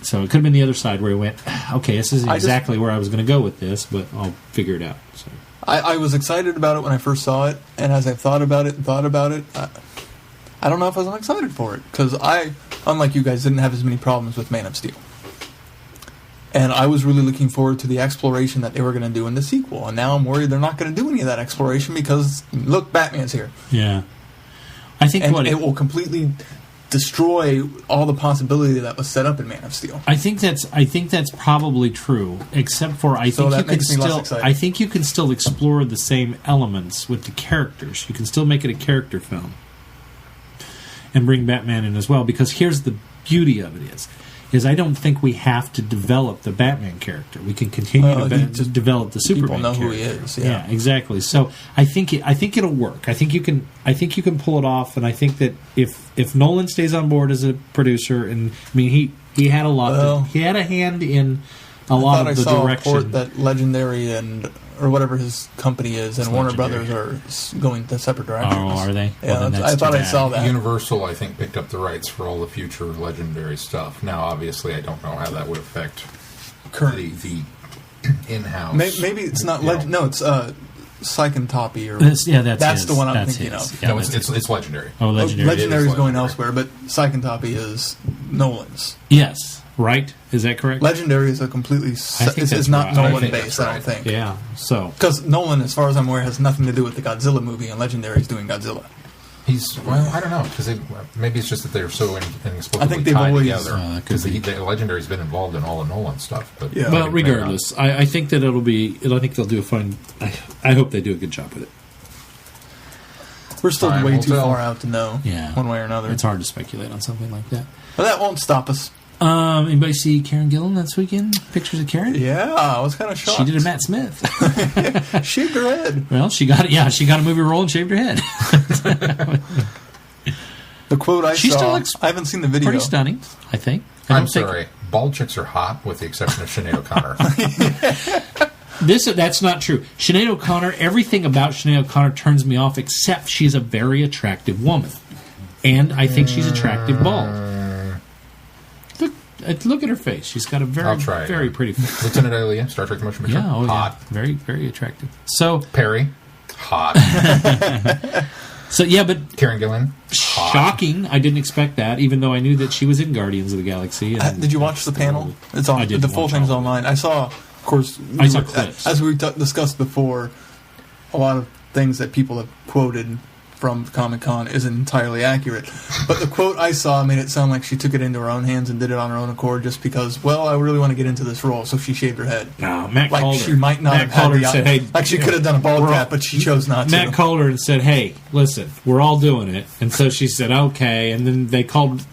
So it could have been the other side where he went, okay, this isn't exactly where I was going to go with this, but I'll figure it out. So. I was excited about it when I first saw it, and as I thought about it, I don't know if I was excited for it, because I, unlike you guys, didn't have as many problems with Man of Steel. And I was really looking forward to the exploration that they were going to do in the sequel, and now I'm worried they're not going to do any of that exploration because, look, Batman's here. Yeah. I think it will completely destroy all the possibility that was set up in Man of Steel. I think that's probably true, except for I think you can still explore the same elements with the characters. You can still make it a character film and bring Batman in as well, because here's the beauty of it is I don't think we have to develop the Batman character. We can continue to develop the Superman character. People know who he is. Yeah, exactly. So I think it'll work. I think you can pull it off, and I think that if Nolan stays on board as a producer, and I mean he had a lot. He had a hand in a lot of the direction. I saw a report that Legendary or whatever his company is, and Warner Brothers are going to separate directions. Oh, are they? Yeah, well, I thought I saw that. Universal, I think, picked up the rights for all the future Legendary stuff. Now, obviously, I don't know how that would affect the in-house. Maybe it's not Legend. No, it's Psychentopy, or that's the one I'm that's thinking his. of. Yeah, No, that's it's Legendary. Oh, Legendary. Legendary is going Legendary. elsewhere, but Psychentopy is Nolan's. Yes, right? Is that correct? Legendary is a completely think it's that's not right. Nolan I think based. that's I right. don't think. Yeah. So Because Nolan, as far as I'm aware, has nothing to do with the Godzilla movie, and Legendary is doing Godzilla. I don't know, because maybe it's just that they're so inexplicably I think they've tied always- together. that could Because be. the Legendary's been involved in all the Nolan stuff. But Yeah. well, regardless, I think that it'll be. I think they'll do a fun. I hope they do a good job with it. We're still Time way will too tell. far out to know one way or another. It's hard to speculate on something like that. But that won't stop us. Anybody see Karen Gillan this weekend? Pictures of Karen? Yeah, I was kind of shocked. She did a Matt Smith. Shaved her head. Well, she got a movie role and shaved her head. The quote I She saw, still looks I haven't seen the video. Pretty stunning, I think. I'm sorry. Bald chicks are hot, with the exception of Sinead O'Connor. That's not true. Sinead O'Connor, everything about Sinead O'Connor turns me off, except she's a very attractive woman. And I think she's attractive bald. Look at her face. She's got a I'll try very it. pretty face. Lieutenant Alia, Star Trek The Motion Picture. Yeah, hot. Very, very attractive. So, Perry, hot. but Karen Gillan, hot. shocking. I didn't expect that, even though I knew that she was in Guardians of the Galaxy. And Did you watch the panel? It's on. I didn't The full watch thing's all of it. online. I saw, of course, I saw clips. as we discussed before, a lot of things that people have quoted from Comic-Con isn't entirely accurate. But the quote I saw made it sound like she took it into her own hands and did it on her own accord just because, well, I really want to get into this role, so she shaved her head. No, Matt Like Calder. she might not Matt have had Calder the said, "Hey, like she could have done a bald cap, but she chose not Matt to. called her and said, "Hey, listen, we're all doing it." And so she said, "Okay." And then they called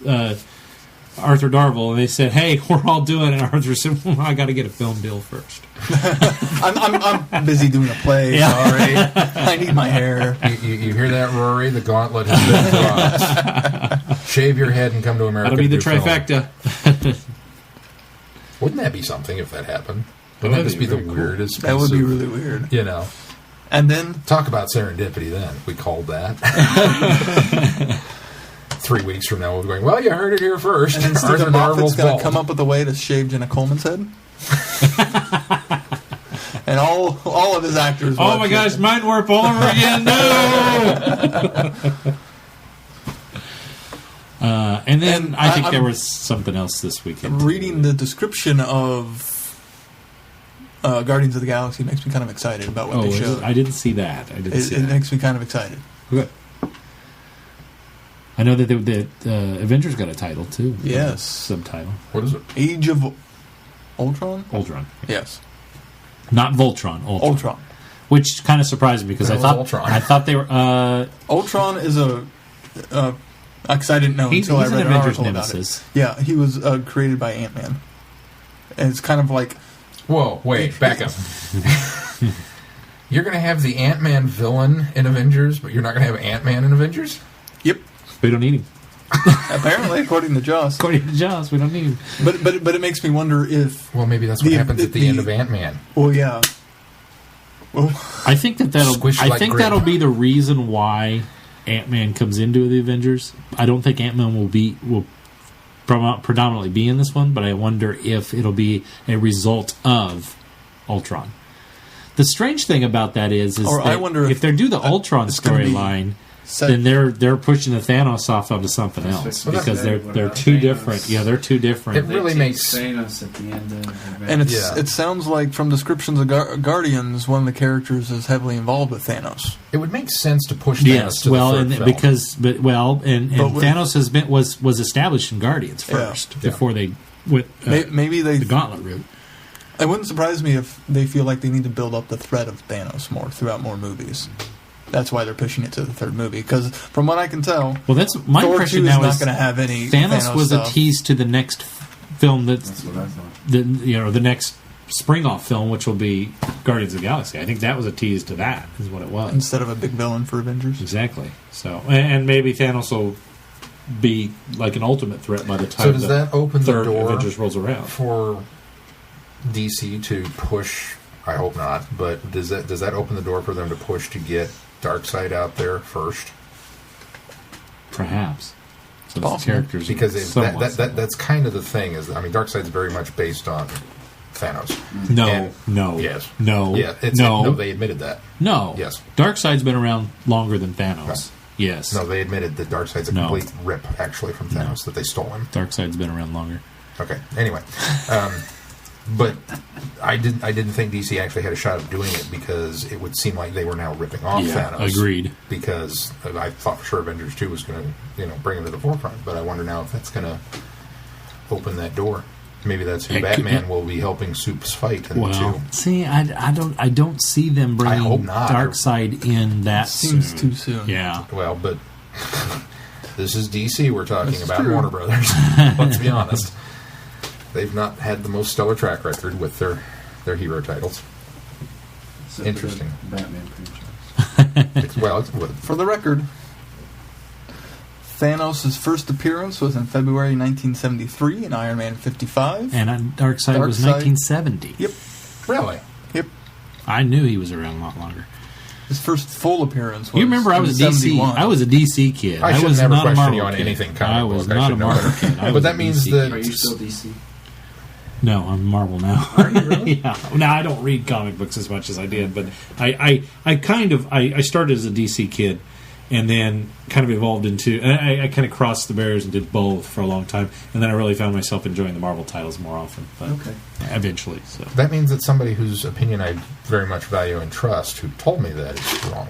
Arthur Darvill and they said, "Hey, we're all doing it." And Arthur said, "Well, I got to get a film deal first." I'm busy doing a play. Yeah. Sorry, I need my hair. You hear that, Rory? The gauntlet has been crossed. Shave your head and come to America. That'll be the to do film. trifecta. Wouldn't that be something if that happened? That Wouldn't that would just be be the very cool. weirdest? That would piece be of- really weird. You know, And then talk about serendipity. Then we called that. 3 weeks from now, we'll be going. Well, you heard it here first. And then Arthur Stephen Moffat's Darvill's going bald. to come up with a way to shave Jenna Coleman's head. And all of his actors. Oh my gosh, Mind Warp all over again! No. And then I think there was something else this weekend. Reading the description of Guardians of the Galaxy makes me kind of excited about what they showed. I didn't see that. It makes me kind of excited. Good. I know that the Avengers got a title too. Yes. Subtitle. What is it? Age of Ultron? Ultron. Yes. Not Voltron. Ultron. Which kind of surprised me because That was Ultron. I thought they were. Ultron is because I didn't know He's until I an read an Avengers article nemesis. about it. Yeah, he was created by Ant-Man. And it's kind of like... Whoa, wait, back up. You're going to have the Ant-Man villain in Avengers, but you're not going to have Ant-Man in Avengers? Yep. We don't need him. Apparently, according to Joss. According to Jaws, we don't need him. But it makes me wonder if... Well, maybe that's what happens at the end of Ant-Man. Well, yeah. Well, I think that'll. Squished I like think grape. that'll be the reason why Ant-Man comes into the Avengers. I don't think Ant-Man will predominantly be in this one, but I wonder if it'll be a result of Ultron. The strange thing about that is Or that I wonder if they do the Ultron it's gonna be storyline, set- then they're pushing the Thanos off onto something That's else what because I said. they're What too about different. Thanos? Yeah, they're too different. It really makes- Thanos at the end of and Avengers. it sounds like from descriptions of Guardians, one of the characters is heavily involved with Thanos. It would make sense to push Thanos Yes, to well, the and third film. because But with- Thanos has been was established in Guardians first Yeah. before they went Maybe they... the Gauntlet route. It wouldn't surprise me if they feel like they need to build up the threat of Thanos more throughout more movies. That's why they're pushing it to the third movie. Because from what I can tell, Well, that's my Thor 2 impression is now not is going to have any Thanos was stuff. a tease to the next film That's what I thought. the next spring-off film, which will be Guardians of the Galaxy. I think that was a tease to that, is what it was. Instead of a big villain for Avengers. Exactly. So, and maybe Thanos will be like an ultimate threat by the time So does the that open the third door Avengers rolls around. for DC to push? I hope not, but does that open the door for them to push to get Darkseid out there first? Perhaps. So Possible. characters Because somewhat that's kind of the thing. Is I mean, Darkseid's very much based on Thanos. No, And- no, Yes. no, Yeah. no, They admitted that. no. Yes. Darkseid's been around longer than Thanos. No. Yes. No, they admitted that Darkseid's a No. complete rip, actually, from Thanos, that they stole him. Darkseid's been around longer. Okay. Anyway, but I didn't think DC actually had a shot of doing it because it would seem like they were now ripping off Yeah, Thanos. agreed. Because I thought for sure Avengers 2 was going to bring him to the forefront, but I wonder now if that's going to open that door. Maybe that's who It could- Batman will be helping Soup's fight in the Well, two. see, I don't see them I hope bringing not. Darkseid in that Seems soon. too soon. Yeah. Well, but this is DC we're talking That's about, true. Warner Brothers. Let's be honest. They've not had the most stellar track record with their hero titles. Except for Interesting. the Batman franchise. It's For the record, Thanos' first appearance was in February 1973 in Iron Man 55. And Darkseid was Darkseid. 1970. Yep. really. Yep. I knew he was around a lot longer. His first full appearance was You remember I was a in DC. 71. I was a DC kid. I should was never not a question Marvel you on kid. anything comic I was book. I not should a know Marvel better. kid. I But was that a means DC that- kid. Are you still DC? No, I'm Marvel now. Are you really? Yeah. Now I don't read comic books as much as I did, but I started as a DC kid, and then kind of evolved into. I kind of crossed the barriers and did both for a long time, and then I really found myself enjoying the Marvel titles more often. But Okay. eventually, so That means that somebody whose opinion I very much value and trust, who told me that, is wrong.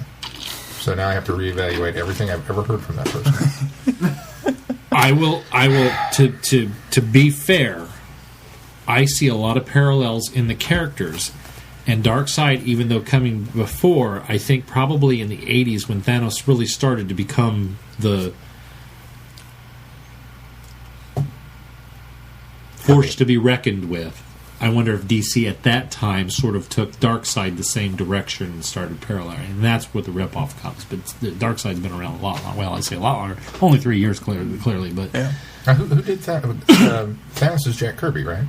So now I have to reevaluate everything I've ever heard from that person. I will. To be fair, I see a lot of parallels in the characters. And Darkseid, even though coming before, I think probably in the 80s when Thanos really started to become the force to be reckoned with, I wonder if DC at that time sort of took Darkseid the same direction and started paralleling. And that's where the ripoff comes. But Darkseid's been around a lot longer. Well, I say a lot longer. Only 3 years, clearly. But Yeah. Who did that? Thanos is Jack Kirby, right?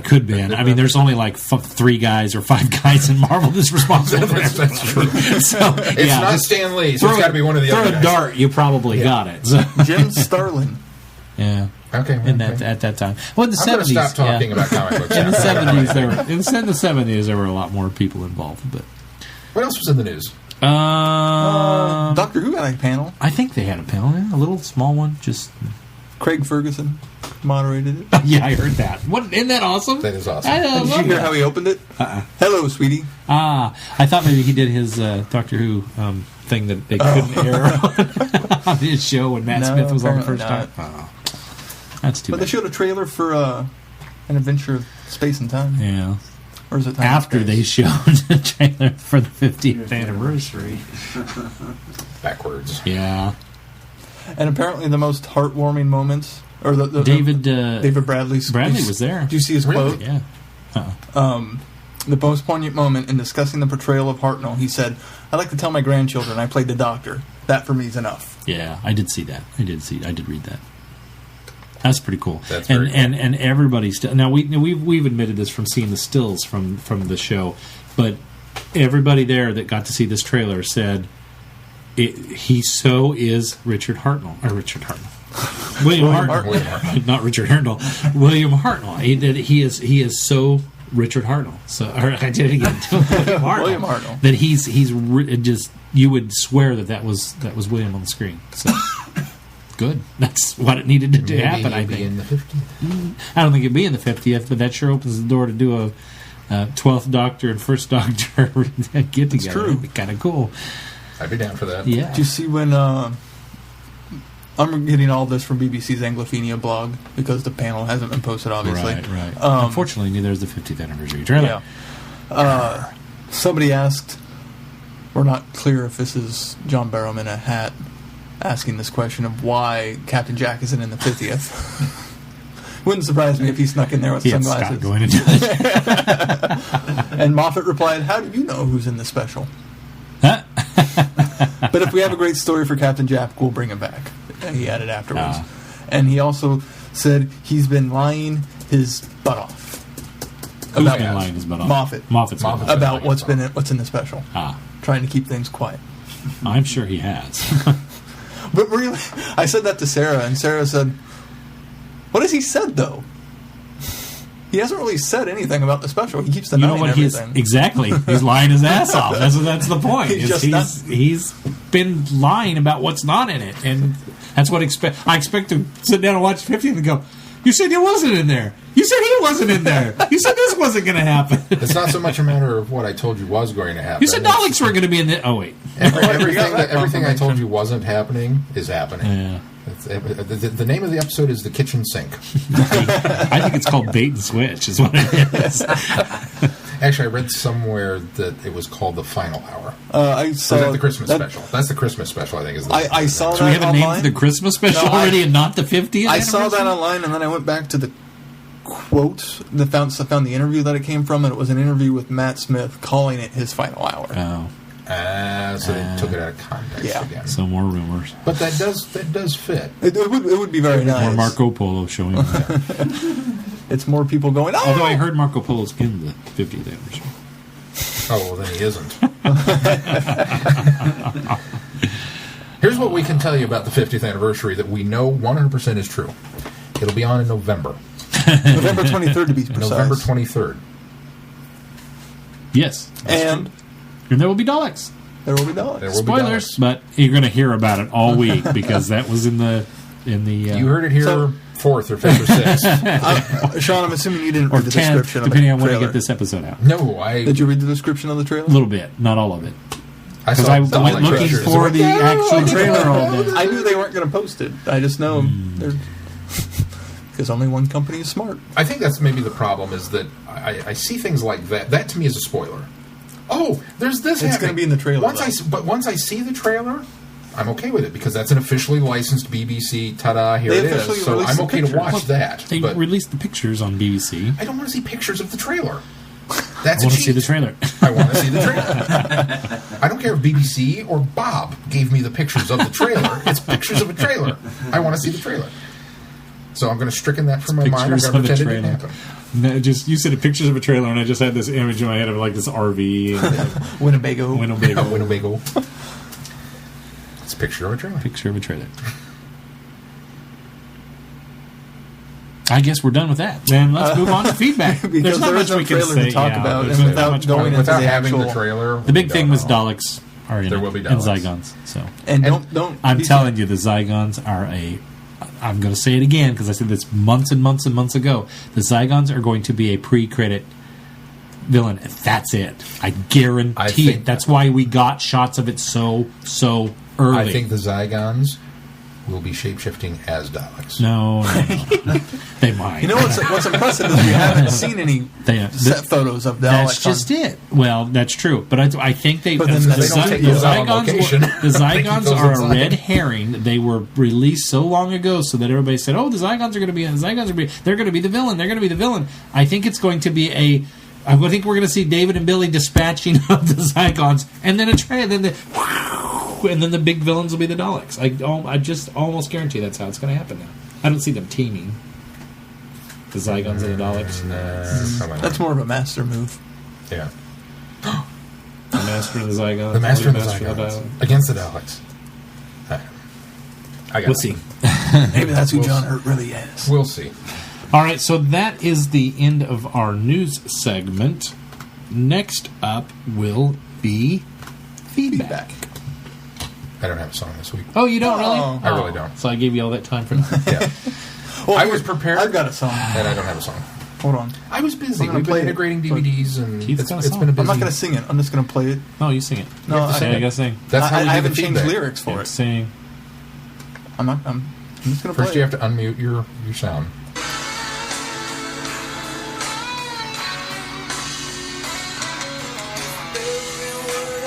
could be. I mean, there's only like 3 guys or 5 guys in Marvel that's responsible for everything. That's true. So, It's yeah, not just Stan Lee, so it's got to be one of the throw other a guys. dart, you probably got it. So, Jim Starlin. yeah. Okay. In that at that time, well, in the I'm going to 70s, stop talking yeah. about comic books. In the now. 70s, there were a lot more people involved. But What else was in the news? Doctor Who had a panel. I think they had a panel, a little small one. Just Craig Ferguson moderated it. yeah, I heard that. What isn't that awesome? That is awesome. I Did you love hear that. how he opened it? Hello, sweetie. I thought maybe he did his Doctor Who thing that they couldn't air on his show when Matt No, Smith was on the apparently first not. time. Oh, that's too But they bad. showed a trailer for An Adventure of Space and Time. Yeah. Or is it Time and After Space? they showed the trailer for the 50th anniversary. Backwards. Yeah. And apparently the most heartwarming moments, or the David Bradley's Bradley was there. Did you see his Really? quote? Yeah. The most poignant moment in discussing the portrayal of Hartnell, he said, "I like to tell my grandchildren I played the Doctor. That for me is enough." Yeah, I did see that. I did read that. That's pretty cool. That's and very cool. and everybody's still now we've admitted this from seeing the stills from the show, but everybody there that got to see this trailer said he so is Richard Hartnell or Richard Hartnell. William Hartnell. William Hartnell. Not Richard Hartnell. William Hartnell. He is so Richard Hartnell. So I did it again. William Hartnell. William Hartnell. That he's just you would swear that was William on the screen. So good. That's what it needed to happen. Maybe I he'll be think. in the 50th. I don't think it'd be in the 50th, but that sure opens the door to do a 12th Doctor and First Doctor get together. true. It'd be kind of cool. I'd be down for that. Yeah. Did you see when I'm getting all this from BBC's Anglophenia blog because the panel hasn't been posted, obviously. Right. Um, Unfortunately, neither is the 50th anniversary trailer. Yeah. Somebody asked, we're not clear if this is John Barrowman in a hat asking this question of why Captain Jack isn't in the 50th. Wouldn't surprise me if he snuck in there with He had Scott sunglasses. going into it. And Moffat replied, "How do you know who's in the special?" But if we have a great story for Captain Jack, we'll bring him back. He added afterwards. And he also said he's been lying his butt off. Who's About been lying his butt off? Moffat. Moffat's been Moffat. lying. About what's in the special. Ah, Trying to keep things quiet. I'm sure he has. But really, I said that to Sarah, and Sarah said, "What has he said, though?" He hasn't really said anything about the special. He keeps You know denying what? everything. Exactly. He's lying his ass off. That's the point. He's been lying about what's not in it, and that's what I expect to sit down and watch 50 and go, "You said he wasn't in there. You said he wasn't in there. You said this wasn't going to happen." It's not so much a matter of what I told you was going to happen. You said Daleks were going to be in there. Oh wait, everything I told you wasn't happening is happening. yeah. The name of the episode is The Kitchen Sink. I think it's called Bait and Switch. Is what it is. Actually, I read somewhere that it was called The Final Hour. I saw Or is that the Christmas special? That's the Christmas special, I think. Is the I saw So we that have a name online. for the Christmas special No, already, and not the 50th. I saw that anniversary? online, and then I went back to the quote that found the interview that it came from, and it was an interview with Matt Smith calling it his final hour. Oh, so they took it out of context Yeah. again. so more rumors. But that does fit. It would be very nice. More Marco Polo showing up. It's more people going. Oh! Although I heard Marco Polo's in the 50th anniversary. Oh, well, then he isn't. Here's what we can tell you about the 50th anniversary that we know 100% is true. It'll be on in November. November 23rd to be precise. November 23rd. Yes, And there will be Daleks. there will be dogs. There will be Spoilers, Daleks. but you're going to hear about it all week because that was in the. You heard it here So- 4th or 5th or 6th. Sean, I'm assuming you didn't or read the 10th, description of the depending on when I trailer. get this episode out. No, I Did you read the description of the trailer? A little bit, not all of it. Because saw I Dalek went looking pictures. for the actual trailer all day. I knew they weren't going to post it. I just know because only one company is smart. I think that's maybe the problem is that I see things like that. That to me is a spoiler. Oh, there's this. It's happening. gonna be in the trailer, But once I see the trailer, I'm okay with it because that's an officially licensed BBC. Ta-da! Here They it officially is. So released I'm the okay to pictures. watch that. They But released the pictures on BBC. I don't want to see pictures of the trailer. I That's want a to see the cheat. trailer. I want to see the trailer. I don't care if BBC or Bob gave me the pictures of the trailer. It's pictures of a trailer. I want to see the trailer. So I'm going to stricken that from my mind. I'm Pictures going of to a pretend it didn't trailer. happen. No, just you said pictures of a trailer, and I just had this image in my head of like this RV and Winnebago. Winnebago. Winnebago. It's a picture of a trailer. Picture of a trailer. I guess we're done with that. Then let's move on to feedback. Because There's not there much is no we can trailer say. to talk yeah, about, there's and not without much going more. into Without the having actual- the trailer, The big we thing don't was know. Daleks are in There it, will be and Daleks. Zygons. So And don't. I'm be- telling you, the Zygons are I'm going to say it again because I said this months and months and months ago. The Zygons are going to be a pre-credit villain. That's it. I guarantee I think- it. That's why we got shots of it so early. I think the Zygons will be shape-shifting as Daleks. No. They might. You know what's impressive is we haven't seen any set photos of Daleks. That's just it. Well, that's true, but I think they. But then the they don't take those out on location. The They keep Zygons those are a inside. red herring. They were released so long ago, so that everybody said, "Oh, the Zygons are going to be. They're going to be the villain. They're going to be the villain." I think it's going to be I think we're going to see David and Billy dispatching of the Zygons, and then and then the big villains will be the Daleks. I just almost guarantee that's how it's going to happen now. I don't see them teaming. The Zygons and the Daleks. Probably not. That's more of a master move. Yeah. The Master and the Zygons. The Master and the Master and Zygons. Against the Daleks. I got We'll it. see. Maybe that's who John Hurt really is. We'll see. All right, so that is the end of our news segment. Next up will be feedback. I don't have a song this week. Oh, you don't really? Oh. I really don't. So I gave you all that time for that. Yeah. Well, I was prepared. I've got a song. And I don't have a song. Hold on. I was busy. I'm gonna We've been play it, integrating but- DVDs, and Keith's it's got a been a song. busy... I'm not going to sing it. I'm just going to play it. No, you sing it. No, I gotta sing. That's how we I do haven't the changed feedback. lyrics for it. Sing. I'm just going to play First, you it. have to unmute your sound.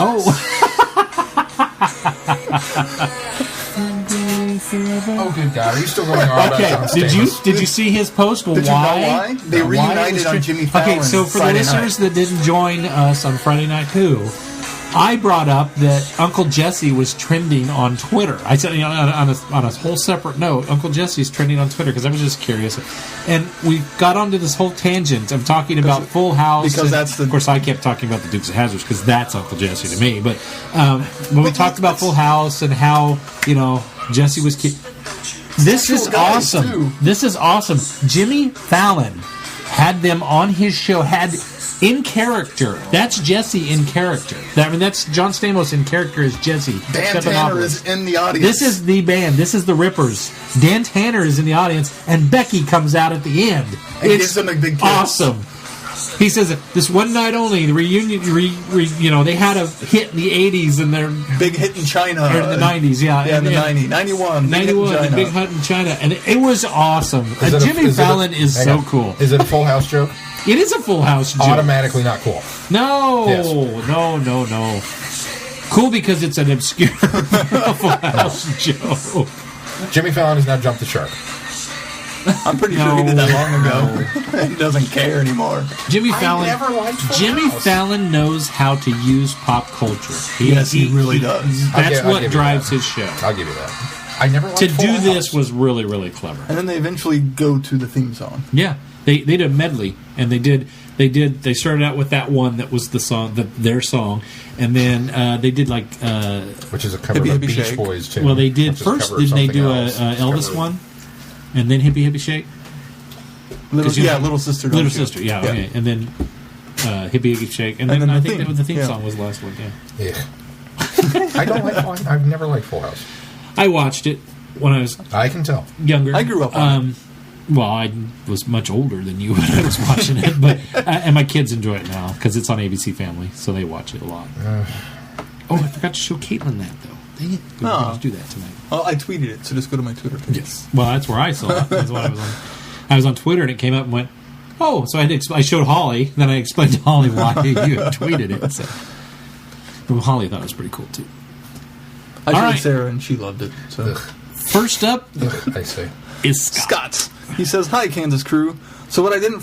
Oh, Oh, good God. Are you still going on okay. about Did you see his post? Well, Did you know why? why? They Why reunited it was on Jimmy Okay, Fallon so for Friday the listeners that didn't join us on Friday Night Who, I brought up that Uncle Jesse was trending on Twitter. I said, on a whole separate note, Uncle Jesse's trending on Twitter because I was just curious, and we got onto this whole tangent of talking about Full House. Because and, that's the- of course, I kept talking about the Dukes of Hazzard because that's Uncle Jesse to me. But when we talked about Full House and how Jesse was. This is Sexual guys, awesome. too. This is awesome. Jimmy Fallon had them on his show, had in character. That's Jesse in character. I mean, that's John Stamos in character as Jesse. Dan Tanner is in the audience. This is the band. This is the Rippers. Dan Tanner is in the audience, and Becky comes out at the end. And gives them a big kiss. Awesome. He says, this one night only, the reunion, they had a hit in the 80s and they're... Big hit in China. Or in the 90s, yeah. Yeah, in the 90s. 91. 91, big hit in China. And it was awesome. Jimmy Fallon is so cool. Is it a Full House joke? It is a Full House joke. Automatically not cool. No. Yes. No. Cool because it's an obscure Full House joke. Jimmy Fallon has now jumped the shark. I'm pretty sure he did that long ago. He doesn't care anymore. Jimmy Fallon. I never liked Full Jimmy House. Fallon knows how to use pop culture. He really does. That's I'll what give you drives that. his show. I'll give you that. I never liked To Full do House. this was really, really clever. And then they eventually go to the theme song. Yeah, they did a medley, and they started out with that one that was the song, their song, and then they did like which is a cover Hippie of a Hippie Beach Shake. Boys tune. well, they did which is first. cover of Didn't they something do a else. Elvis Cover- one, and then Hippie Hippie Shake? Little Little Sister. Sister, yeah, okay, and then Hippie Hippie Shake, and then then I the think theme. the theme Yeah. song was the last one. Yeah, Yeah. I don't like. I've never liked Full House. I watched it when I was I can tell. younger. I grew up on Well, I was much older than you when I was watching it, but and my kids enjoy it now because it's on ABC Family, so they watch it a lot. Oh, I forgot to show Caitlin that though. Dang it, we were Oh. going to do that tonight. Well, I tweeted it, so just go to my Twitter page. Yes. Well, that's where I saw it. That's what I was on. I was on Twitter and it came up and went, "Oh!" So I showed Holly. Then I explained to Holly why you had tweeted it. So well, Holly thought it was pretty cool too. I All showed right. Sarah, and she loved it. So. Ugh. First up I say. is Scott. Scott. He says, "Hi, Kansas crew. So what I didn't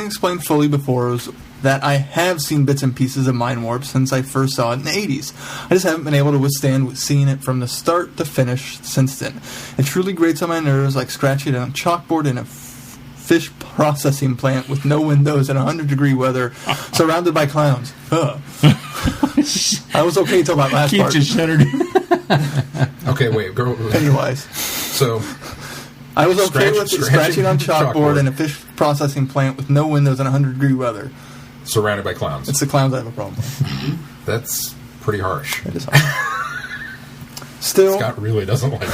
explain fully before was that I have seen bits and pieces of Mind Warp since I first saw it in the 80s. I just haven't been able to withstand seeing it from the start to finish since then. It truly grates on my nerves like scratching on a chalkboard in a fish processing plant with no windows and 100-degree weather, surrounded by clowns. Ugh. I was okay till that last Keith part. just shuddered. Okay, wait. Go. Pennywise. So I was okay with scratching on chalkboard. chalkboard in a fish processing plant with no windows and 100-degree weather. surrounded by clowns. It's the clowns I have a problem with. That's pretty harsh. It is hard. Still, Scott really doesn't like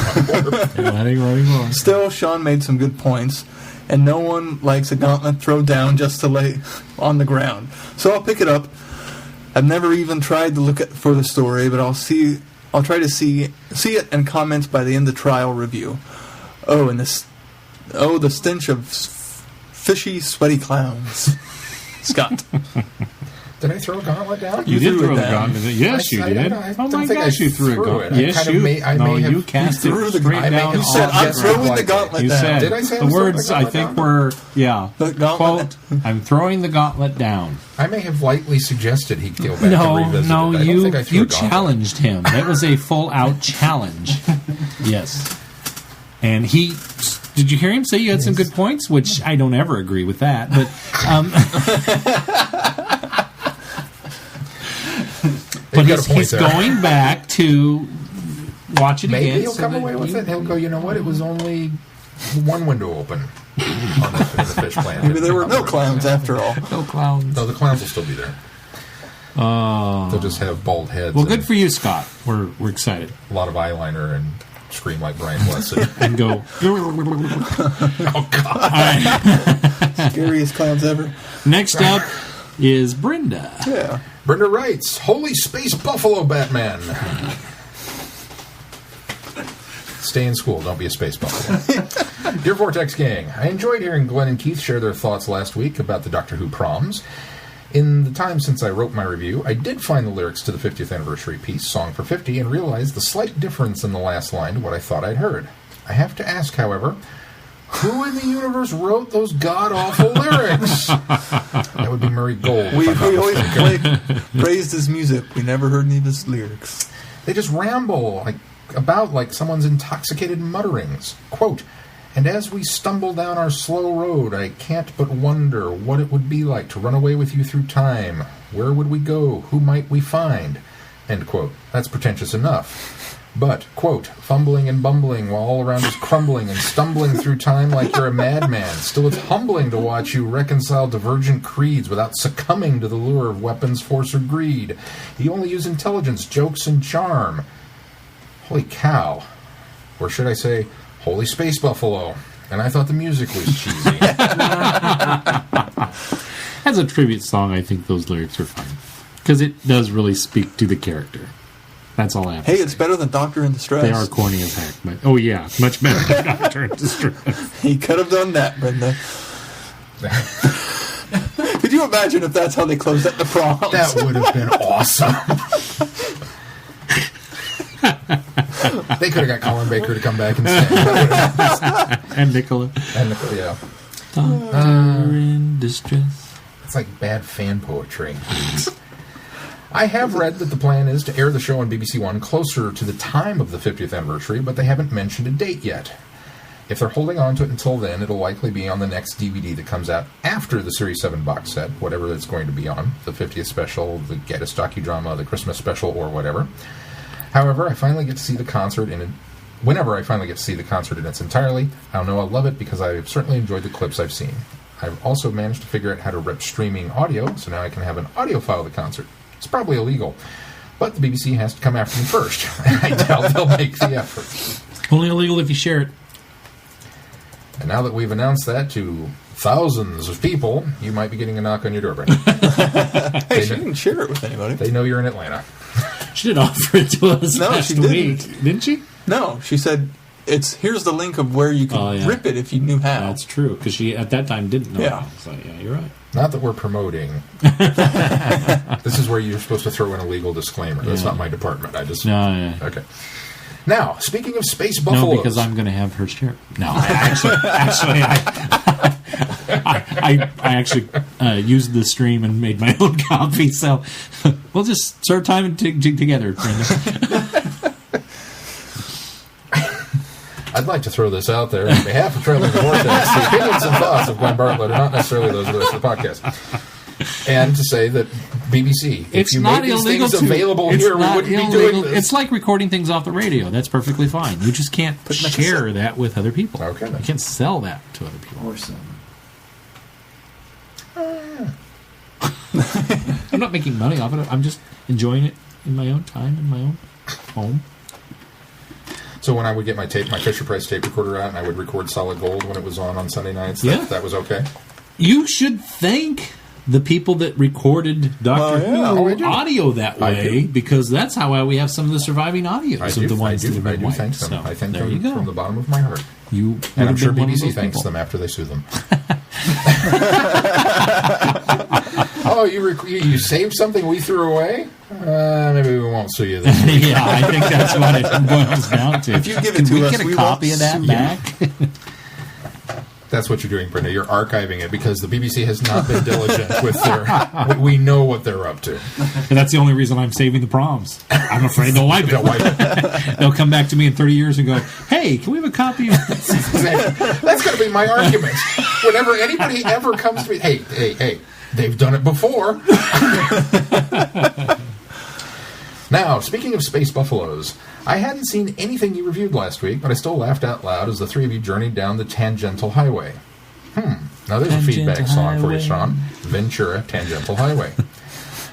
my work. Still, Sean made some good points, and no one likes a gauntlet thrown down just to lay on the ground. So I'll pick it up. I've never even tried to look for the story, but I'll try to see it and comment by the end of the trial review. The stench of fishy, sweaty clowns. Scott. Did I throw a gauntlet down? You did threw throw it the down. gauntlet. Yes, you I did. don't Oh my think I gosh, you threw a threw gauntlet. it. I Yes, kind of you. may- I No, may have- you cast You it threw the straight I may down. have You said, said, I'm yes, throwing the likely. gauntlet You down. said Did I say I the was throwing words? the I gauntlet think down? were The gauntlet. Quote, "I'm throwing the gauntlet down." I may have lightly suggested he go back and No, revisit no, it. I don't think I threw you a gauntlet. challenged him. That was a full out challenge. Yes, and he. Did you hear him say you had some good points? Which I don't ever agree with that, but. But You've got a point he's there. going back to watch it Maybe again. he'll so come that away with you- it. He'll go, you know what? It was only one window open on the fish plant. Maybe there were no clowns after all. No clowns. No, the clowns will still be there. Oh. They'll just have bald heads. Well, and good for you, Scott. We're excited. a lot of eyeliner and scream like Brian Blessed. And go. Oh, God. Scariest clowns ever. Next up is Brenda. Yeah. Brenda writes, Holy Space Buffalo Batman. Stay in school. Don't be a space buffalo. Dear Vortex Gang, I enjoyed hearing Glenn and Keith share their thoughts last week about the Doctor Who proms. In the time since I wrote my review, I did find the lyrics to the 50th anniversary piece, Song for 50, and realized the slight difference in the last line to what I thought I'd heard. I have to ask, however, who in the universe wrote those god-awful lyrics? That would be Murray Gold. We if I'm not always mistaken. praised his music. We never heard any of his lyrics. They just ramble about like someone's intoxicated mutterings. Quote, and as we stumble down our slow road, I can't but wonder what it would be like to run away with you through time. Where would we go? Who might we find? End quote. That's pretentious enough. But, quote, fumbling and bumbling while all around is crumbling and stumbling through time like you're a madman. Still, it's humbling to watch you reconcile divergent creeds without succumbing to the lure of weapons, force, or greed. You only use intelligence, jokes, and charm. Holy cow. Or should I say, holy space buffalo. And I thought the music was cheesy. As a tribute song, I think those lyrics are fine. Because it does really speak to the character. That's all I have to say. It's better than Doctor in Distress. They are corny as heck. But, oh, yeah. Much better than Doctor in Distress. He could have done that, Brenda. Could you imagine if that's how they closed out the proms? That would have been awesome. They could have got Colin Baker to come back and sing. And Nicola. Yeah. Doctor in Distress. It's like bad fan poetry. I have read that the plan is to air the show on BBC One closer to the time of the 50th anniversary, but they haven't mentioned a date yet. If they're holding on to it until then, it'll likely be on the next DVD that comes out after the Series 7 box set, whatever that's going to be on, the 50th special, the Geddes docudrama, the Christmas special, or whatever. However, I finally get to see the concert whenever I finally get to see the concert in its entirety, I'll know I'll love it because I've certainly enjoyed the clips I've seen. I've also managed to figure out how to rip streaming audio, so now I can have an audio file of the concert. It's probably illegal, but the BBC has to come after me first. I doubt they'll make the effort. Only illegal if you share it. And now that we've announced that to thousands of people, you might be getting a knock on your doorbell. Hey, she didn't share it with anybody. They know you're in Atlanta. She did offer it to us last week. Didn't she? No, she said, here's the link of where you can rip it if you knew how. That's true, because she, at that time, didn't know. Yeah. So, yeah, you're right. Not that we're promoting. This is where you're supposed to throw in a legal disclaimer. That's not my department. Okay. Now, speaking of space buffaloes. No, because I'm going to have her share. No, I actually used the stream and made my own copy. So we'll just start timing together, Brenda. I'd like to throw this out there on behalf of Traveling the Vortex. The opinions and thoughts of Glenn Bartlett are not necessarily those of the rest of the podcast. And to say that BBC, if you made these things available here, we wouldn't be doing this. It's like recording things off the radio. That's perfectly fine. You just can't share that with other people. Okay. You can't sell that to other people. Or some. I'm not making money off it. I'm just enjoying it in my own time, in my own home. So when I would get my Fisher-Price tape recorder out and I would record Solid Gold when it was on Sunday nights, that was okay? You should thank the people that recorded Doctor Who audio that way, because that's how we have some of the surviving audios of the ones that have been white. Thank them. So, I thank them from the bottom of my heart. And I'm sure BBC thanks them after they sue them. Oh, you saved something we threw away? Maybe we won't sue you this week. Yeah, I think that's what it boils down to. If you give it to us, get a copy of that back? That's what you're doing, Brenda. You're archiving it because the BBC has not been diligent with their... We know what they're up to. And that's the only reason I'm saving the proms. I'm afraid they'll wipe it. They'll come back to me in 30 years and go, hey, can we have a copy of this? That's going to be my argument. Whenever anybody ever comes to me, hey, they've done it before. Now, speaking of space buffaloes, I hadn't seen anything you reviewed last week, but I still laughed out loud as the three of you journeyed down the Tangential Highway. Now there's a feedback song for you, Sean. Ventura Tangential Highway.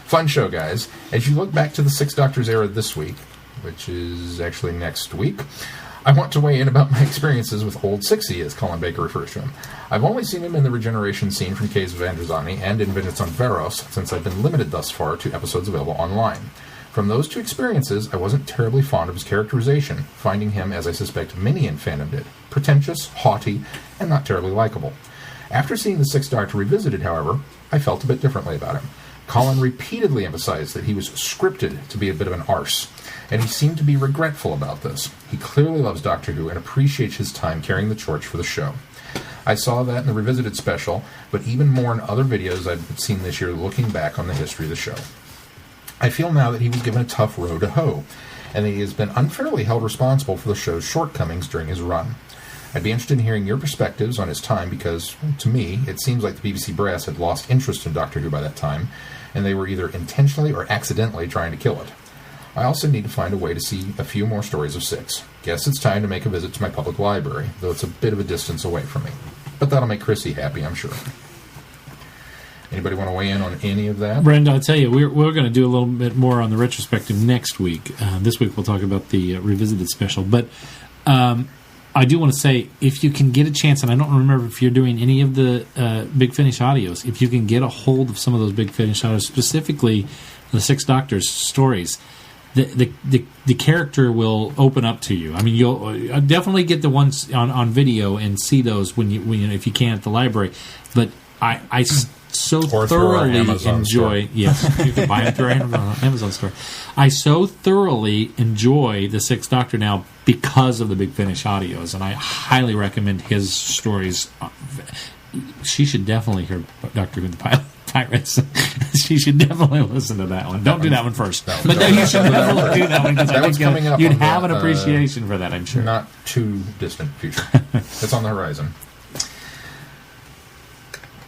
Fun show, guys. As you look back to the Six Doctors era this week, which is actually next week, I want to weigh in about my experiences with Old Sixie, as Colin Baker refers to him. I've only seen him in the regeneration scene from Caves of Androzani and in Vengeance on Varos, since I've been limited thus far to episodes available online. From those two experiences, I wasn't terribly fond of his characterization, finding him, as I suspect many in fandom did, pretentious, haughty, and not terribly likable. After seeing the Sixth Doctor revisited, however, I felt a bit differently about him. Colin repeatedly emphasized that he was scripted to be a bit of an arse, and he seemed to be regretful about this. He clearly loves Doctor Who and appreciates his time carrying the torch for the show. I saw that in the Revisited special, but even more in other videos I've seen this year looking back on the history of the show. I feel now that he was given a tough row to hoe, and that he has been unfairly held responsible for the show's shortcomings during his run. I'd be interested in hearing your perspectives on his time because, to me, it seems like the BBC brass had lost interest in Doctor Who by that time, and they were either intentionally or accidentally trying to kill it. I also need to find a way to see a few more stories of 6. Guess it's time to make a visit to my public library, though it's a bit of a distance away from me. But that'll make Chrissy happy, I'm sure. Anybody want to weigh in on any of that? Brenda, I'll tell you, we're going to do a little bit more on the retrospective next week. This week we'll talk about the revisited special. But I do want to say, if you can get a chance, and I don't remember if you're doing any of the Big Finish audios, if you can get a hold of some of those Big Finish audios, specifically the 6 Doctors stories, the character will open up to you. I mean, you'll definitely get the ones on video and see those when you if you can at the library. But I so thoroughly enjoy. Yes, you can buy them through our Amazon store. I so thoroughly enjoy the 6th Doctor now because of the Big Finish audios, and I highly recommend his stories. She should definitely hear Doctor Who the Pirates. She should definitely listen to that one. Don't do that one first. No, but you should definitely do that one because I think you'd have an appreciation for that, I'm sure. Not too distant future. It's on the horizon.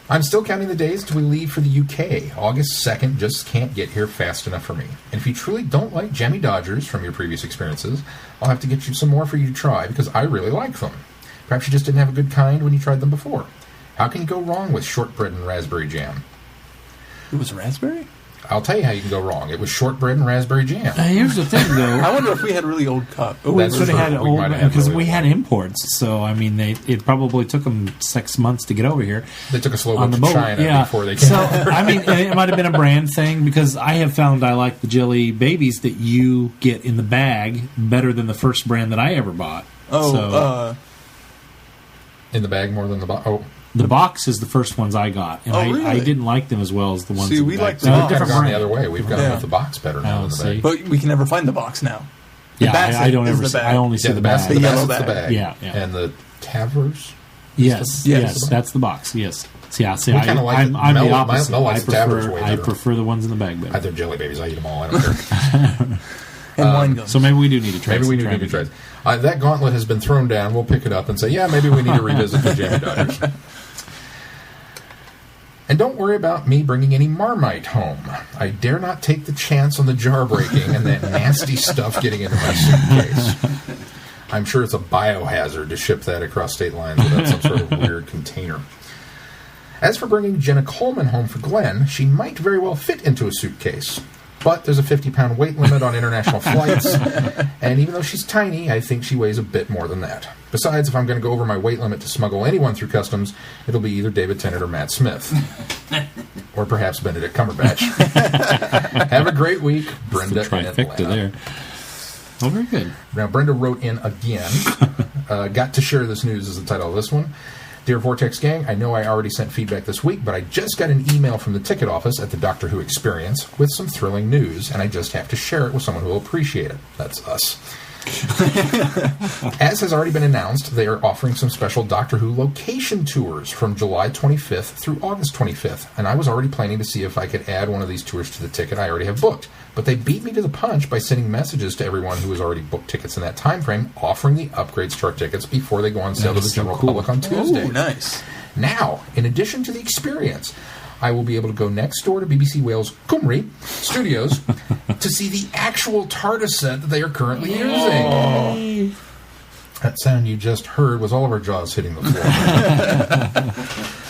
I'm still counting the days till we leave for the UK. August 2nd just can't get here fast enough for me. And if you truly don't like Jammy Dodgers from your previous experiences, I'll have to get you some more for you to try because I really like them. Perhaps you just didn't have a good kind when you tried them before. How can you go wrong with shortbread and raspberry jam? It was raspberry? I'll tell you how you can go wrong. It was shortbread and raspberry jam. Here's the thing, though. I wonder if we had really old cups. Oh, we could have had old, because we had imports. So, I mean, it probably took them 6 months to get over here. They took a slow boat to China before they came So, over. I mean, it might have been a brand thing, because I have found I like the jelly babies that you get in the bag better than the first brand that I ever bought. In the bag more than the box? Oh. The box is the first ones I got, and really? I didn't like them as well as the ones. See, in we the like bag. the box. We've kind of gone the other way. We've gone with the box better now than the bag. But we can never find the box now. The I don't ever. I only see the bag. The yellow bag. bag. Yeah. And the Tavers? Yes, that's the box. Yes. See, I'm the opposite. I prefer the ones in the bag better. They're jelly babies. I eat them all. I don't care. And wine gums. So maybe we do need to try. Maybe we do need to try. That gauntlet has been thrown down. We'll pick it up and say, yeah, maybe we need to revisit the Jammy Dodgers. And don't worry about me bringing any Marmite home. I dare not take the chance on the jar breaking and that nasty stuff getting into my suitcase. I'm sure it's a biohazard to ship that across state lines without some sort of weird container. As for bringing Jenna Coleman home for Glenn, she might very well fit into a suitcase. But there's a 50-pound weight limit on international flights, and even though she's tiny, I think she weighs a bit more than that. Besides, if I'm going to go over my weight limit to smuggle anyone through customs, it'll be either David Tennant or Matt Smith. Or perhaps Benedict Cumberbatch. Have a great week, Brenda in Atlanta. There. Oh, very good. Now, Brenda wrote in again. Got to share this news is the title of this one. Dear Vortex Gang, I know I already sent feedback this week, but I just got an email from the ticket office at the Doctor Who Experience with some thrilling news, and I just have to share it with someone who will appreciate it. That's us. As has already been announced, they are offering some special Doctor Who location tours from July 25th through August 25th, and I was already planning to see if I could add one of these tours to the ticket I already have booked. But they beat me to the punch by sending messages to everyone who has already booked tickets in that time frame, offering the upgrades to our tickets before they go on sale to the general public on Tuesday. Oh, nice. Now, in addition to the experience, I will be able to go next door to BBC Wales Cymru Studios to see the actual TARDIS set that they are currently using. That sound you just heard was all of our jaws hitting the floor.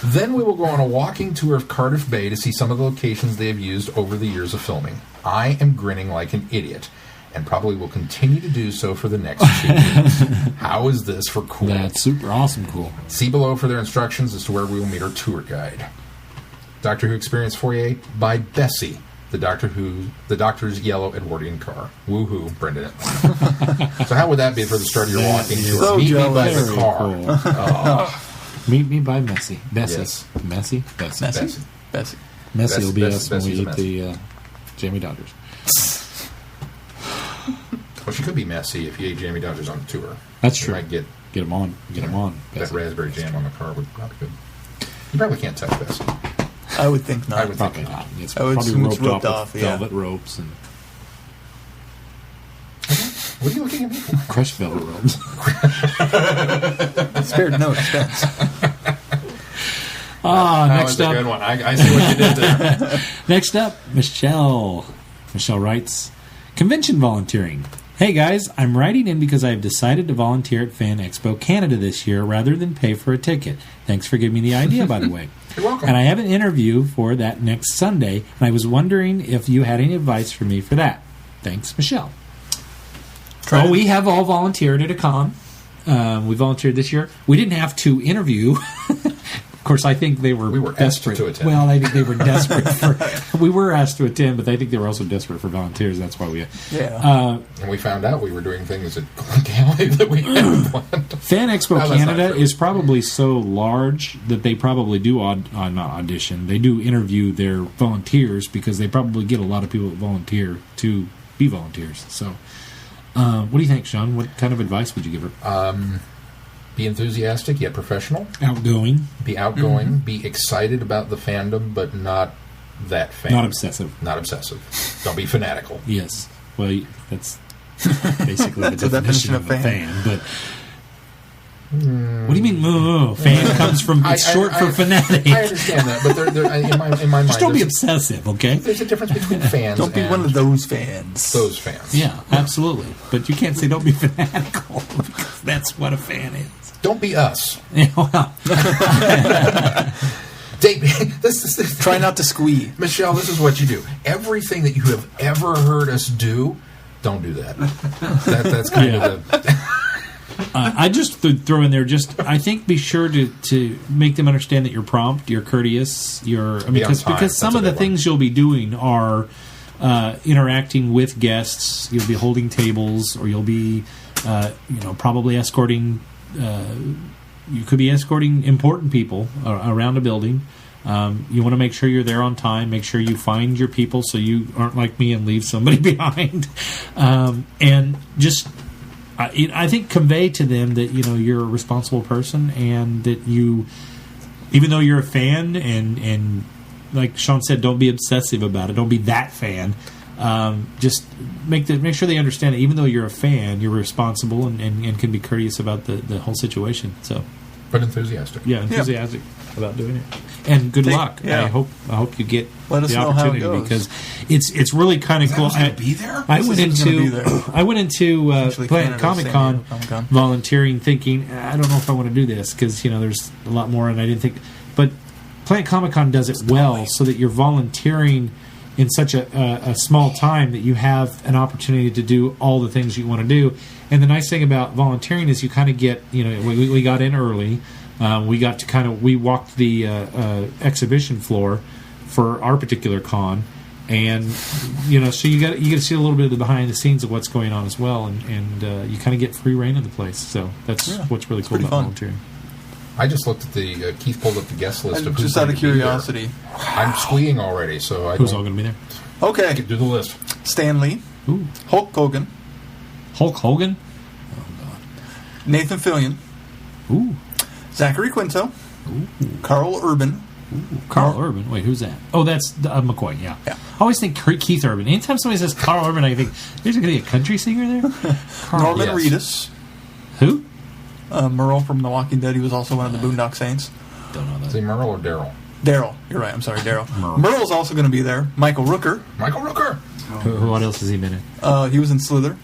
Then we will go on a walking tour of Cardiff Bay to see some of the locations they have used over the years of filming. I am grinning like an idiot, and probably will continue to do so for the next 2 weeks. How is this for cool? That's super awesome cool. See below for their instructions as to where we will meet our tour guide. Doctor Who Experience Foyer by Bessie, the Doctor's yellow Edwardian car. Woohoo, Brendan. So how would that be for the start of your walking tour? So Meet me by Very the car. cool. Oh. Meet me by Bessie. Yes. Bessie? Bessie? Messi will be Bess- us when we Bessie's a eat mess. the Jamie Dodgers. Well, she could be messy if you ate Jamie Dodgers on the tour. That's You true. might get Get them on. Get them on. that Bessie. raspberry jam on the car would probably good. You probably can't touch Bessie. I would think not. I would Probably not. It's I would probably assume it's roped with off, yeah. velvet ropes and What are you looking at me for? crushed velvet ropes. Spared no expense. Next That was a up. good one. I see what you did there. Next up, Michelle. Michelle writes, Convention volunteering. Hey guys, I'm writing in because I've decided to volunteer at Fan Expo Canada this year rather than pay for a ticket. Thanks for giving me the idea, by the way. You're welcome. And I have an interview for that next Sunday, and I was wondering if you had any advice for me for that. Thanks, Michelle. We have all volunteered at a con. We volunteered this year. We didn't have to interview. Of course, I think we were desperate asked to attend. Well, I think they were desperate for. We were asked to attend, but I think they were also desperate for volunteers. That's why we. And we found out we were doing things at Galley that we hadn't planned. Fan Expo Canada is probably so large that they probably do not audition. They do interview their volunteers because they probably get a lot of people that volunteer to be volunteers. So, what do you think, Sean? What kind of advice would you give her? Be enthusiastic yet professional. Outgoing. Be outgoing. Mm-hmm. Be excited about the fandom, but not that fan. Not obsessive. Not obsessive. Don't be fanatical. Yes. Well, that's basically the definition of a fan. But what do you mean? Fan comes from short for fanatic. I understand that, but they're, in my mind, just don't be obsessive, okay? There's a difference between fans. Don't be one of those fans. Those fans. Yeah, absolutely. But you can't say don't be fanatical because that's what a fan is. Don't be us. Yeah, well. Try not to squee. Michelle, this is what you do. Everything that you have ever heard us do, don't do that. That's kind of the... I just throw in there. I think be sure to make them understand that you're prompt, you're courteous, because some of the things you'll be doing are interacting with guests. You'll be holding tables, or you'll be, probably escorting. You could be escorting important people around a building. You want to make sure you're there on time. Make sure you find your people so you aren't like me and leave somebody behind. And just. I think convey to them that you're a responsible person and that you, even though you're a fan and like Sean said, don't be obsessive about it. Don't be that fan. Just make sure they understand that even though you're a fan, you're responsible and can be courteous about the whole situation. So, but enthusiastic. Yeah, enthusiastic about doing it. And good luck. Yeah. I hope you get the opportunity because it's really kind of cool. Be there? I went into Plant Comic-Con volunteering, thinking I don't know if I want to do this because there's a lot more, and I didn't think. But Plant Comic-Con does it well, so that you're volunteering in such a small time that you have an opportunity to do all the things you want to do. And the nice thing about volunteering is you kind of get we got in early. We got to we walked the exhibition floor for our particular con, and so you get to see a little bit of the behind the scenes of what's going on as well, and you kind of get free reign of the place. So that's what's really cool about volunteering. I just looked at the Keith pulled up the guest list of just out of curiosity. I'm squeeing already, so who's all going to be there? Okay, I can do the list. Stan Lee, Ooh. Hulk Hogan, Oh God, Nathan Fillion, ooh. Zachary Quinto, Ooh. Carl Urban. Carl Urban. Wait, who's that? Oh, that's McCoy. Yeah. I always think Keith Urban. Anytime somebody says Carl Urban, I think there's going to be a country singer there. Norman Reedus. Who? Merle from The Walking Dead. He was also one of the Boondock Saints. Don't know that. Is he Merle or Daryl? Daryl. You're right. I'm sorry, Daryl. Merle's also going to be there. Michael Rooker. What else has he been in? He was in Slither.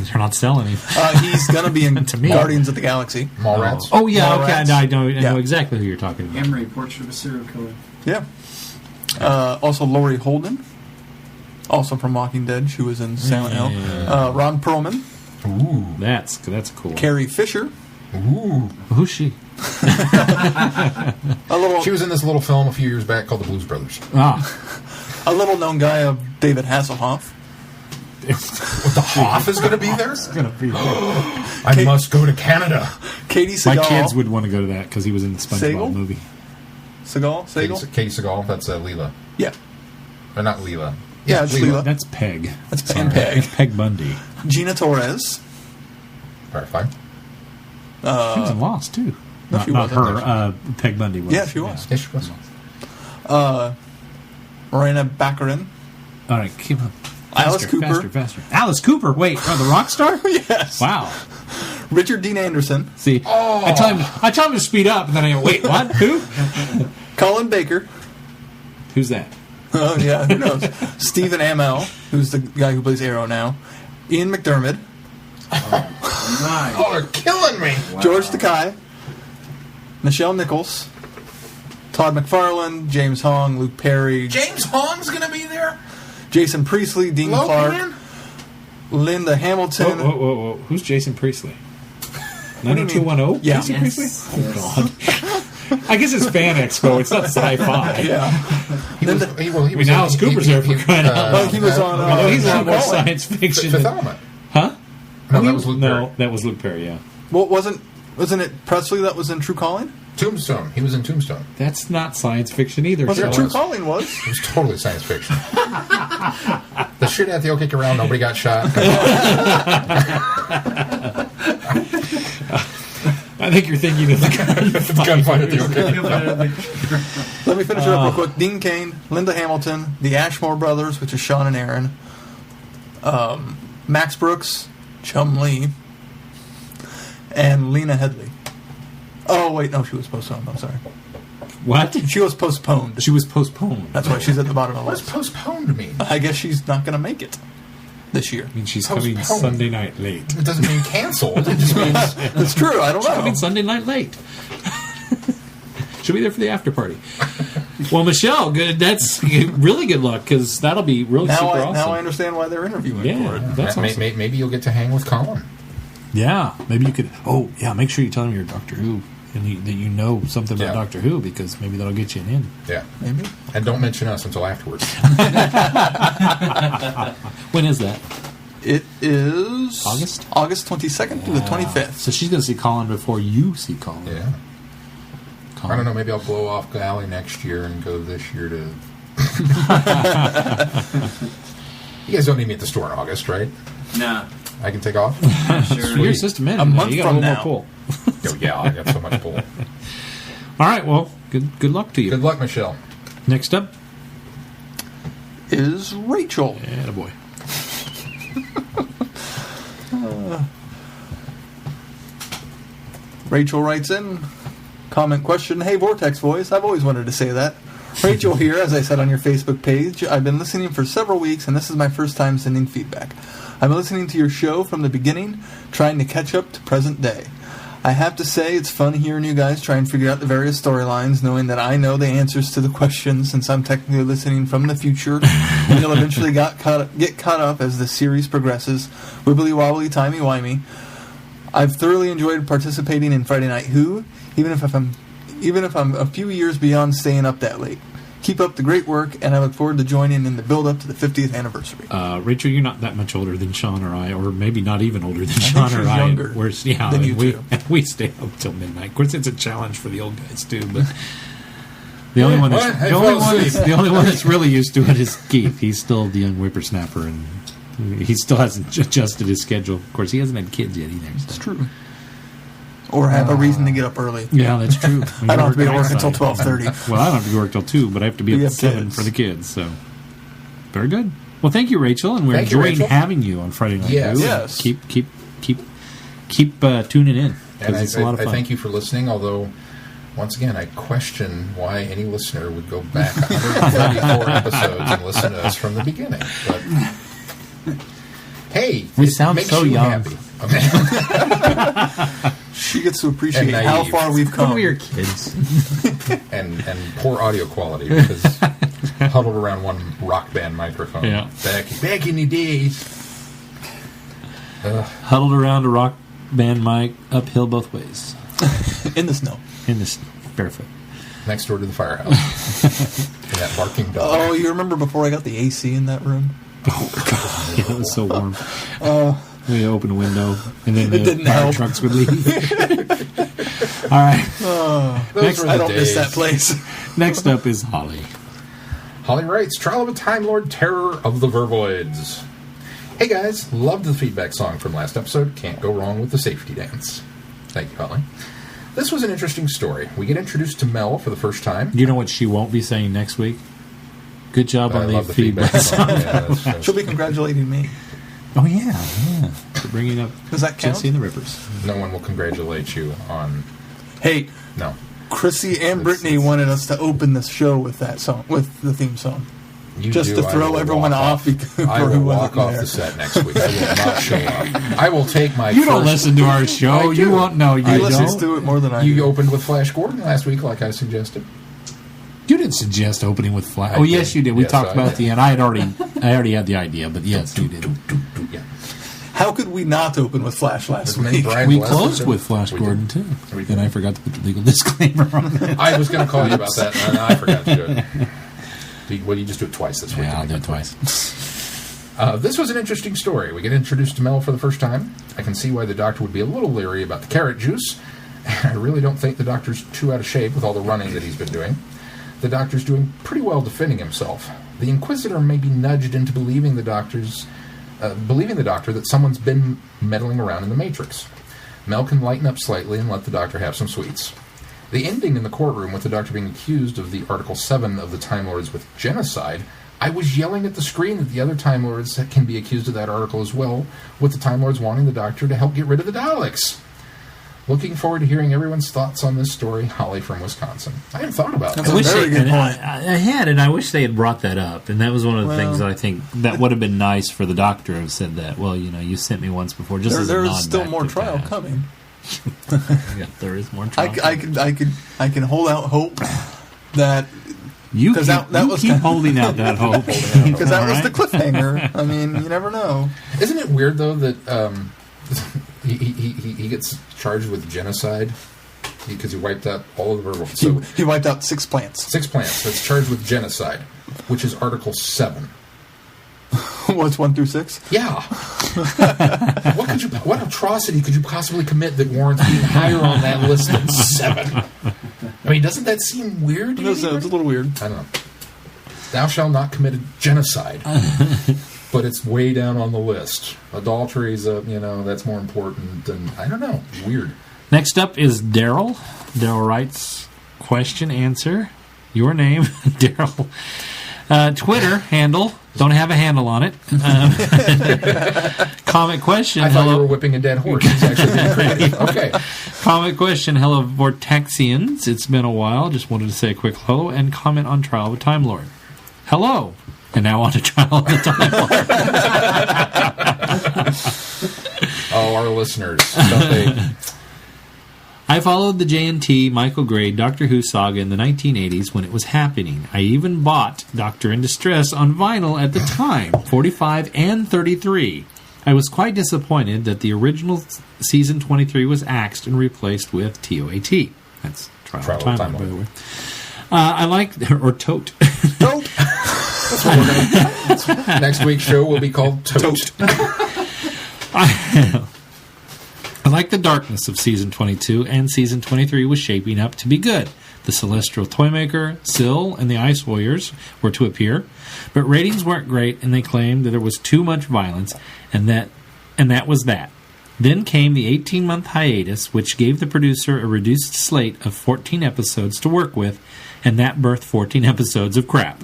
They're not selling him. He's going to be in Guardians of the Galaxy. Mallrats. Oh, yeah, okay. I know exactly who you're talking about. Emery, Portrait of a Serial Killer. Yeah. Also, Laurie Holden. Also from Walking Dead. She was in Silent Hill. Ron Perlman. Ooh. That's cool. Carrie Fisher. Ooh. Who's she? She was in this little film a few years back called The Blues Brothers. A little known guy of David Hasselhoff. The Hoff is going to be there? It's going to be there. I must go to Canada. Katie Seagal. My kids would want to go to that because he was in the SpongeBob movie. Seagal? Katie Seagal, that's Leela. Yeah. Or not Leela. Yeah, it's Leela. That's Peg. That's Peg. That's Peg Bundy. Gina Torres. All right, fine. She was in Lost, too. No, she not wasn't. her. Peg Bundy was. Yeah, she was. Yeah, she was. Marina Baccarin. All right, keep on. Alice Cooper. Faster. Alice Cooper. Wait, the rock star? Yes. Wow. Richard Dean Anderson. See, I tell him to speed up, and then I go, wait, what? Who? Colin Baker. Who's that? Oh, yeah, who knows? Stephen Amell, who's the guy who plays Arrow now. Ian McDermott. Nice. Oh, they're killing me. Wow. George Takei. Nichelle Nichols. Todd McFarlane. James Hong. Luke Perry. James Hong's going to be there? Jason Priestley. Dean Clark. Man? Linda Hamilton. Whoa. Who's Jason Priestley? do you mean? 90210? Yeah. Jason Yes. Priestley? Oh, God. I guess it's Fan Expo. It's not sci-fi. Yeah. He was mean, Alice Cooper's there for crying out loud. Oh, he was on... I know he's a lot more True Calling. science fiction. Fifth than- Element. Huh? No, that was Luke Perry. No, that was Luke Perry, yeah. Well, wasn't it Presley that was in True Calling? Tombstone. He was in Tombstone. That's not science fiction either. Was it Sean. True Calling was? It was totally science fiction. The shit at the OK Corral, nobody got shot. I think you're thinking of the Gunfight at the OK Corral. Let me finish it up real quick. Dean Cain, Linda Hamilton, the Ashmore brothers, which is Sean and Aaron, Max Brooks, Chum Lee, and Lena Headley. Oh, wait, no, she was postponed. I'm sorry. What? She was postponed. She was postponed. That's why she's at the bottom of the What does list. postponed mean? I guess she's not going to make it this year. I mean, she's coming Postponed. Sunday night late. It doesn't mean canceled. It just means It's true. I don't She's coming know. Sunday night late. She'll be there for the after party. Well, Michelle, good. That's really good luck because that'll be really super awesome. Now I understand why they're interviewing for Yeah, it. that's awesome. maybe you'll get to hang with Colin. Yeah, maybe you could. Oh, yeah. Make sure you tell him you're Doctor Who and that you know something about Yeah. Doctor Who because maybe that'll get you an in. Yeah. Maybe. And don't mention us until afterwards. When is that? It is August? August 22nd to the 25th. So she's going to see Colin before you see Colin. Yeah. Colin. I don't know. Maybe I'll blow off Galley next year and go this year to. You guys don't need me at the store in August, right? Nah. I can take off. Sure. You're just a minute. A month You got from a little now. more pull. Oh, yeah, I got so much pull. All right. Well, good luck to you. Good luck, Michelle. Next up, Is Rachel. attaboy. Rachel writes in, comment question, hey Vortex voice, I've always wanted to say that. Rachel here, as I said on your Facebook page, I've been listening for several weeks and this is my first time sending feedback. I've been listening to your show from the beginning, trying to catch up to present day. I have to say it's fun hearing you guys try and figure out the various storylines, knowing that I know the answers to the questions since I'm technically listening from the future, and you'll eventually get caught up as the series progresses. Wibbly wobbly, timey wimey. I've thoroughly enjoyed participating in Friday Night Who, even if I'm a few years beyond staying up that late. Keep up the great work, and I look forward to joining in the build-up to the 50th anniversary. Rachel, you're not that much older than Sean or I, or maybe not even older than think Sean or she's I. younger than you two. We stay up till midnight. Of course, it's a challenge for the old guys too, but the only one that's really used to it is Keith. He's still the young whippersnapper, and he still hasn't adjusted his schedule. Of course, he hasn't had kids yet either. So. It's true. Or have a reason to get up early. Yeah, that's true. I don't have to be at work Outside. until 12:30. Well, I don't have to work till 2, but I have to be We up at have 7 kids. for the kids. So, very good. Well, thank you, Rachel, and we're Thank you, enjoying Rachel. having you on Friday Night. Yes. Who. Yes. Keep tuning in And because it's a lot of I fun. thank you for listening, although, once again, I question why any listener would go back 134 episodes and listen to us from the beginning. But, hey, We it sound makes so you young. happy. Okay. She gets to appreciate And how naive. far we've come. Come here, kids. and poor audio quality because huddled around one rock band microphone. Yeah. Back in the days. Huddled around a rock band mic, uphill both ways, In the snow. in this barefoot. Next door to the firehouse. And that barking dog. Oh, you remember before I got the AC in that room? Oh, God. Yeah, it was so warm. We opened a window, and then It the didn't fire help. trucks would leave. All right. Those next- were the I don't miss days. that place. Next up is Holly. Holly writes, Trial of a Time Lord, Terror of the Vervoids. Hey guys, loved the feedback song from last episode. Can't go wrong with the safety dance. Thank you, Holly. This was an interesting story. We get introduced to Mel for the first time. You know what she won't be saying next week? Good job I on love the the feedback. feedback song. Yeah, that's She'll be congratulating me. Oh, yeah. For bringing up Does that count? Jesse and the Rippers. no one will congratulate you on... Hey, No. Chrissy and Brittany wanted us to open this show with that song, with the theme song. just to throw everyone off. I will walk off the set next week. I will not show up. I will take my. You don't listen to our show. You won't know. He listens to it more than I do. You opened with Flash Gordon last week, like I suggested. You didn't suggest opening with Flash. Oh, yes, you did. We talked about the end. I already had the idea, but yes, you did. Yeah. How could we not open with Flash last week? We closed with Flash Gordon, too. And I forgot to put the legal disclaimer on it. I was going to call you about that, and I forgot to do it. Well, you just do it twice this week. Yeah, I'll do it twice. This was an interesting story. We get introduced to Mel for the first time. I can see why the doctor would be a little leery about the carrot juice. I really don't think the doctor's too out of shape with all the running that he's been doing. The doctor's doing pretty well defending himself. The Inquisitor may be nudged into believing the doctor that someone's been meddling around in the Matrix. Mel can lighten up slightly and let the doctor have some sweets. The ending in the courtroom with the doctor being accused of the Article 7 of the Time Lords with genocide, I was yelling at the screen that the other Time Lords can be accused of that article as well, with the Time Lords wanting the doctor to help get rid of the Daleks. Looking forward to hearing everyone's thoughts on this story. Holly from Wisconsin. I hadn't thought about that. I had, and I wish they had brought that up. And that was one of the things that I think that would have been nice for the doctor to have said that. Well, you sent me once before. Just there's still more trial coming. Yeah, there is more trial. I can hold out hope that you keep holding out that hope because that was the cliffhanger. I mean, you never know. Isn't it weird though that he gets charged with genocide because he wiped out all of the. So he wiped out 6 plants. 6 plants. That's charged with genocide, which is Article 7. What's 1 through 6? Yeah. What atrocity could you possibly commit that warrants being higher on that list than 7? I mean, doesn't that seem weird? It's a little weird. I don't know. Thou shalt not commit a genocide. But it's way down on the list. Adultery is, that's more important than, I don't know, weird. Next up is Daryl. Daryl writes, question, answer, your name, Daryl. Twitter handle, don't have a handle on it. Comment question. I thought you were whipping a dead horse. It's actually being creative. Okay. Comment question, hello Vortexians. It's been a while. Just wanted to say a quick hello and comment on Trial of a Time Lord. Hello. And now on to Trial of the Time Lord. Oh, our listeners. Don't they? I followed the J&T Michael Gray Doctor Who saga in the 1980s when it was happening. I even bought Doctor in Distress on vinyl at the time, 45 and 33. I was quite disappointed that the original season 23 was axed and replaced with TOAT. That's Trial of Time Lord, by the way. I like... Or Tote. Tote! That's what we're gonna, next week's show will be called Tote. I like the darkness of Season 22, and Season 23 was shaping up to be good. The Celestial Toymaker, Syl, and the Ice Warriors were to appear, but ratings weren't great, and they claimed that there was too much violence, and that was that. Then came the 18-month hiatus, which gave the producer a reduced slate of 14 episodes to work with, and that birthed 14 episodes of crap.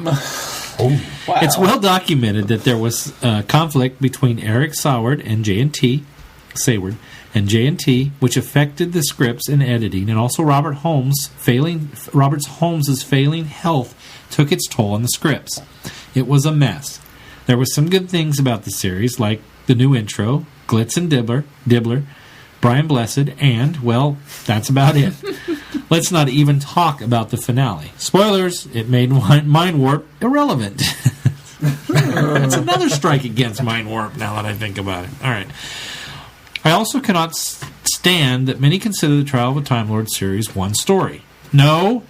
Oh, wow. It's well documented that there was conflict between Eric Saward and J&T, which affected the scripts and editing, and also Robert Holmes' failing health took its toll on the scripts. It was a mess. There were some good things about the series, like the new intro, Glitz and Dibbler, Brian Blessed, and, well, that's about it. Let's not even talk about the finale. Spoilers, it made Mind Warp irrelevant. That's another strike against Mind Warp now that I think about it. All right. I also cannot stand that many consider the Trial of a Time Lord series one story. No.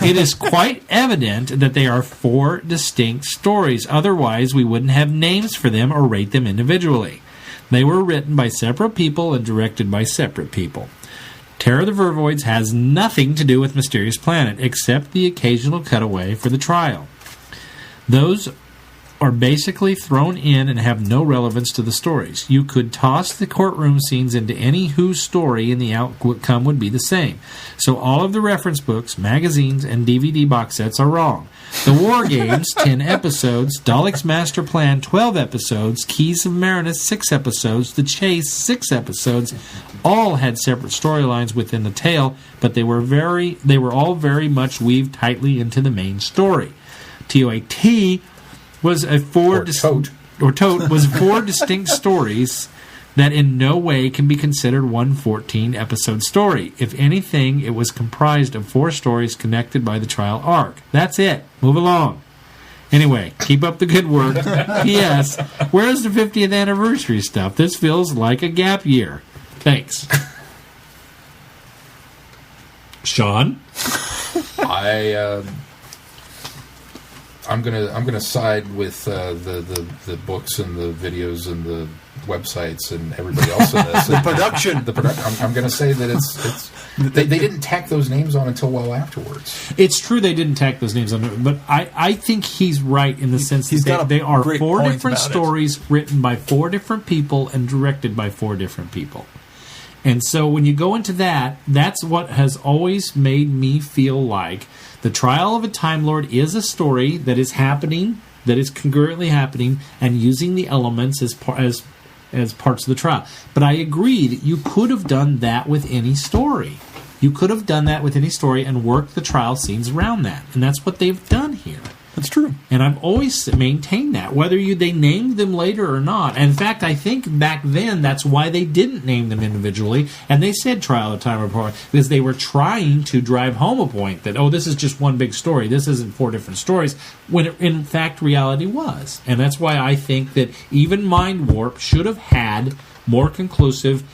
It is quite evident that they are 4 distinct stories. Otherwise, we wouldn't have names for them or rate them individually. They were written by separate people and directed by separate people. Terror of the Vervoids has nothing to do with Mysterious Planet, except the occasional cutaway for the trial. Those are basically thrown in and have no relevance to the stories. You could toss the courtroom scenes into any Who story and the outcome would be the same. So all of the reference books, magazines, and DVD box sets are wrong. The War Games, 10 episodes. Dalek's Master Plan, 12 episodes. Keys of Marinus, 6 episodes. The Chase, 6 episodes. All had separate storylines within the tale, but they were all very much weaved tightly into the main story. TOAT, was a tote was 4 distinct stories that in no way can be considered one 14-episode story. If anything, it was comprised of 4 stories connected by the trial arc. That's it. Move along. Anyway, keep up the good work. P.S. Where's the 50th anniversary stuff? This feels like a gap year. Thanks. Sean? I'm gonna side with the books and the videos and the websites and everybody else in this. The production. I'm gonna say that they didn't tack those names on until well afterwards. It's true they didn't tack those names on, but I think he's right in the sense that they are 4 different stories written by 4 different people and directed by 4 different people. And so when you go into that, that's what has always made me feel like The Trial of a Time Lord is a story that is happening, that is congruently happening, and using the elements as parts of the trial. But I agree that you could have done that with any story. You could have done that with any story and worked the trial scenes around that. And that's what they've done here. That's true. And I've always maintained that, whether they named them later or not. And in fact, I think back then that's why they didn't name them individually, and they said Trial of Time Report, because they were trying to drive home a point that, this is just one big story. This isn't 4 different stories, when it, in fact reality was. And that's why I think that even Mind Warp should have had more conclusive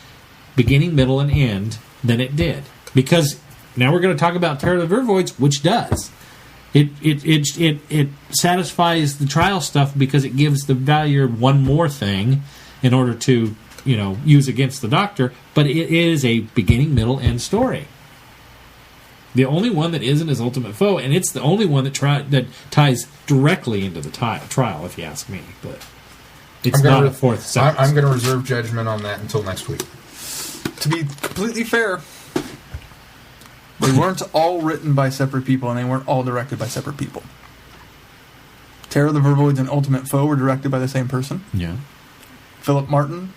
beginning, middle, and end than it did. Because now we're going to talk about Terror of the Vervoids, which does. It satisfies the trial stuff because it gives the value of one more thing in order to use against the Doctor, but it is a beginning, middle, end story. The only one that isn't is Ultimate Foe, and it's the only one that ties directly into the trial, if you ask me. But it's not a 4th sentence. I'm going to reserve judgment on that until next week. To be completely fair, they weren't all written by separate people, and they weren't all directed by separate people. Terror of the Vervoids and Ultimate Foe were directed by the same person. Yeah. Philip Martin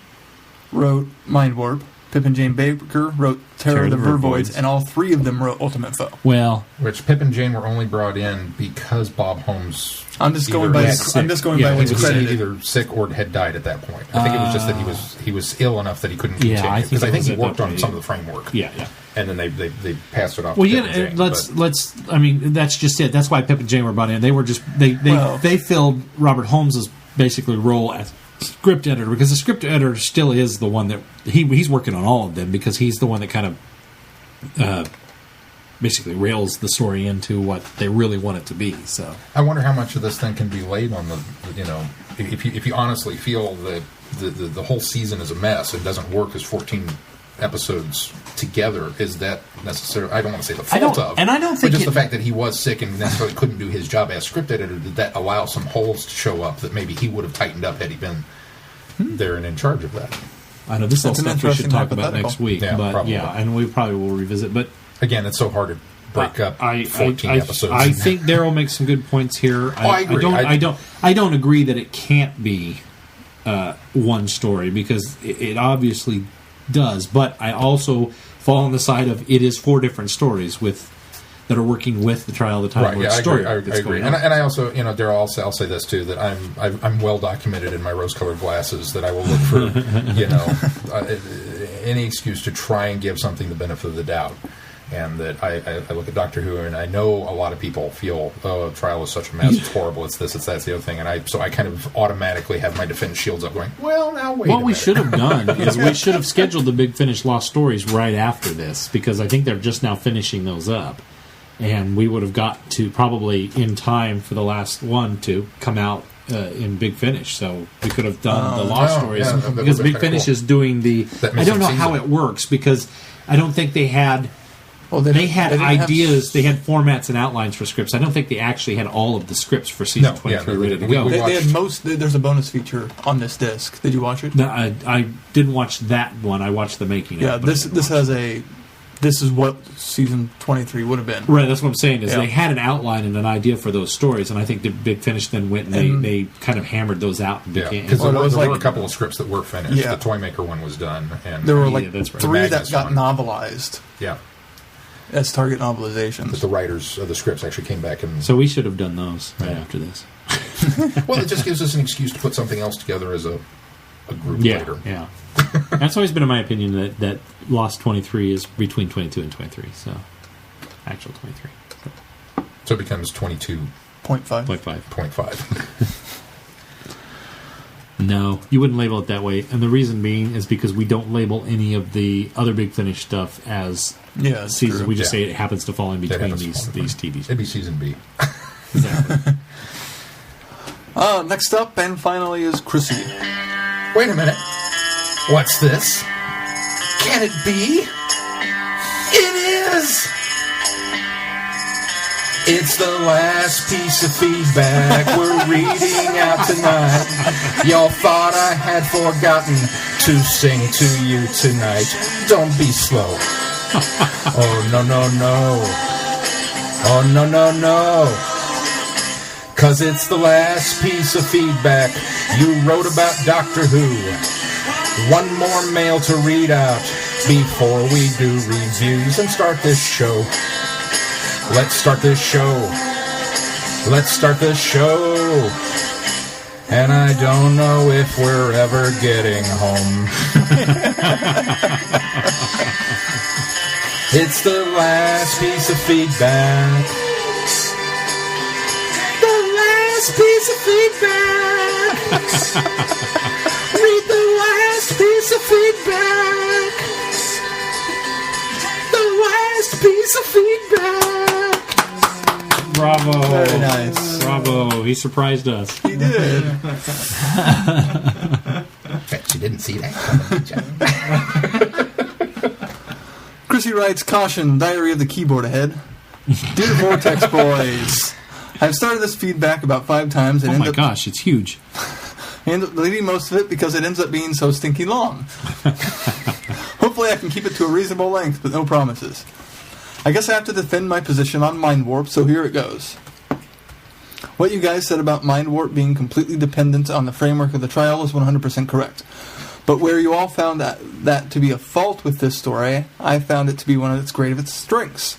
wrote Mind Warp. Pip and Jane Baker wrote Terror of the Vervoids, and all 3 of them wrote Ultimate Foe. Well, which Pip and Jane were only brought in because Bob Holmes. I'm just going by what's credited. Either sick or had died at that point. I think it was just that he was ill enough that he couldn't continue. Because I think he worked on some of the framework. Yeah. And then they passed it off. Well, to Pip and Jane, let's. I mean, that's just it. That's why Pip and Jane were brought in. They were just they filled Robert Holmes's basically role as script editor, because the script editor still is the one that he's working on all of them, because he's the one that kind of basically rails the story into what they really want it to be. So I wonder how much of this thing can be laid on the if you honestly feel that the whole season is a mess and doesn't work as 14 episodes together. Is that necessarily? I don't want to say the fault of, and I don't think but just the fact that he was sick and necessarily couldn't do his job as script editor. Did that allow some holes to show up that maybe he would have tightened up had he been there and in charge of that? I know this is stuff we should talk about next week, probably. And we probably will revisit. But again, it's so hard to break up 14 episodes. I think Daryl makes some good points here. I agree. I don't agree that it can't be one story, because it obviously does. But I also fall on the side of it is 4 different stories that are working with the Trial of the Time Lord story. I agree. And I also, Daryl, I'll say this too, that I'm well documented in my rose-colored glasses, that I will look for any excuse to try and give something the benefit of the doubt. And that I look at Doctor Who, and I know a lot of people feel, Trial is such a mess, it's horrible, it's this, it's that, it's the other thing. And so I kind of automatically have my defense shields up going, well, now wait a minute. What we should have done is we should have scheduled the Big Finish Lost Stories right after this, because I think they're just now finishing those up. And we would have got to probably in time for the last one to come out in Big Finish. So we could have done the Lost Stories. Because Big Finish is doing the... I don't know how it works, because I don't think they had... Well, they had ideas, they had formats and outlines for scripts. I don't think they actually had all of the scripts for season 23 ready to go. They had there's a bonus feature on this disc. Did you watch it? No, I didn't watch that one. I watched the making of it. This is what season 23 would have been. Right, that's what I'm saying, is they had an outline and an idea for those stories, and I think the Big Finish then went and they kind of hammered those out. Because there were a couple of scripts that were finished. Yeah. The Toymaker one was done. And there were 3 that got novelized. Yeah. as target That novelizations. the writers of the scripts actually came back and... So we should have done those right after this. Well, it just gives us an excuse to put something else together as a group later. Yeah. That's always been in my opinion that Lost 23 is between 22 and 23. So, actual 23. So it becomes 22.5. 0.5. No, you wouldn't label it that way. And the reason being is because we don't label any of the other Big Finish stuff as seasons. True. We just say it happens to fall in between these TVs. It'd be season B. Exactly. Next up, and finally, is Chrissy. Wait a minute. What's this? Can it be? It is! It's the last piece of feedback we're reading out tonight. Y'all thought I had forgotten to sing to you tonight. Don't be slow. Oh, no, no, no. Oh, no, no, no. 'Cause it's the last piece of feedback you wrote about Doctor Who. One more mail to read out before we do reviews and start this show. Let's start this show. Let's start this show. And I don't know if we're ever getting home. It's the last piece of feedback. The last piece of feedback. Read the last piece of feedback. The last piece of feedback. Bravo. Very nice. Bravo. He surprised us. He did. Bet you didn't see that coming, Chrissy writes, caution, diary of the keyboard ahead. Dear Vortex boys, I've started this feedback about 5 times and Oh my gosh, it's huge. end up deleting most of it because it ends up being so stinky long. Hopefully I can keep it to a reasonable length, but no promises. I guess I have to defend my position on Mind Warp, so here it goes. What you guys said about Mind Warp being completely dependent on the framework of the trial is 100% correct. But where you all found that to be a fault with this story, I found it to be one of its greatest strengths.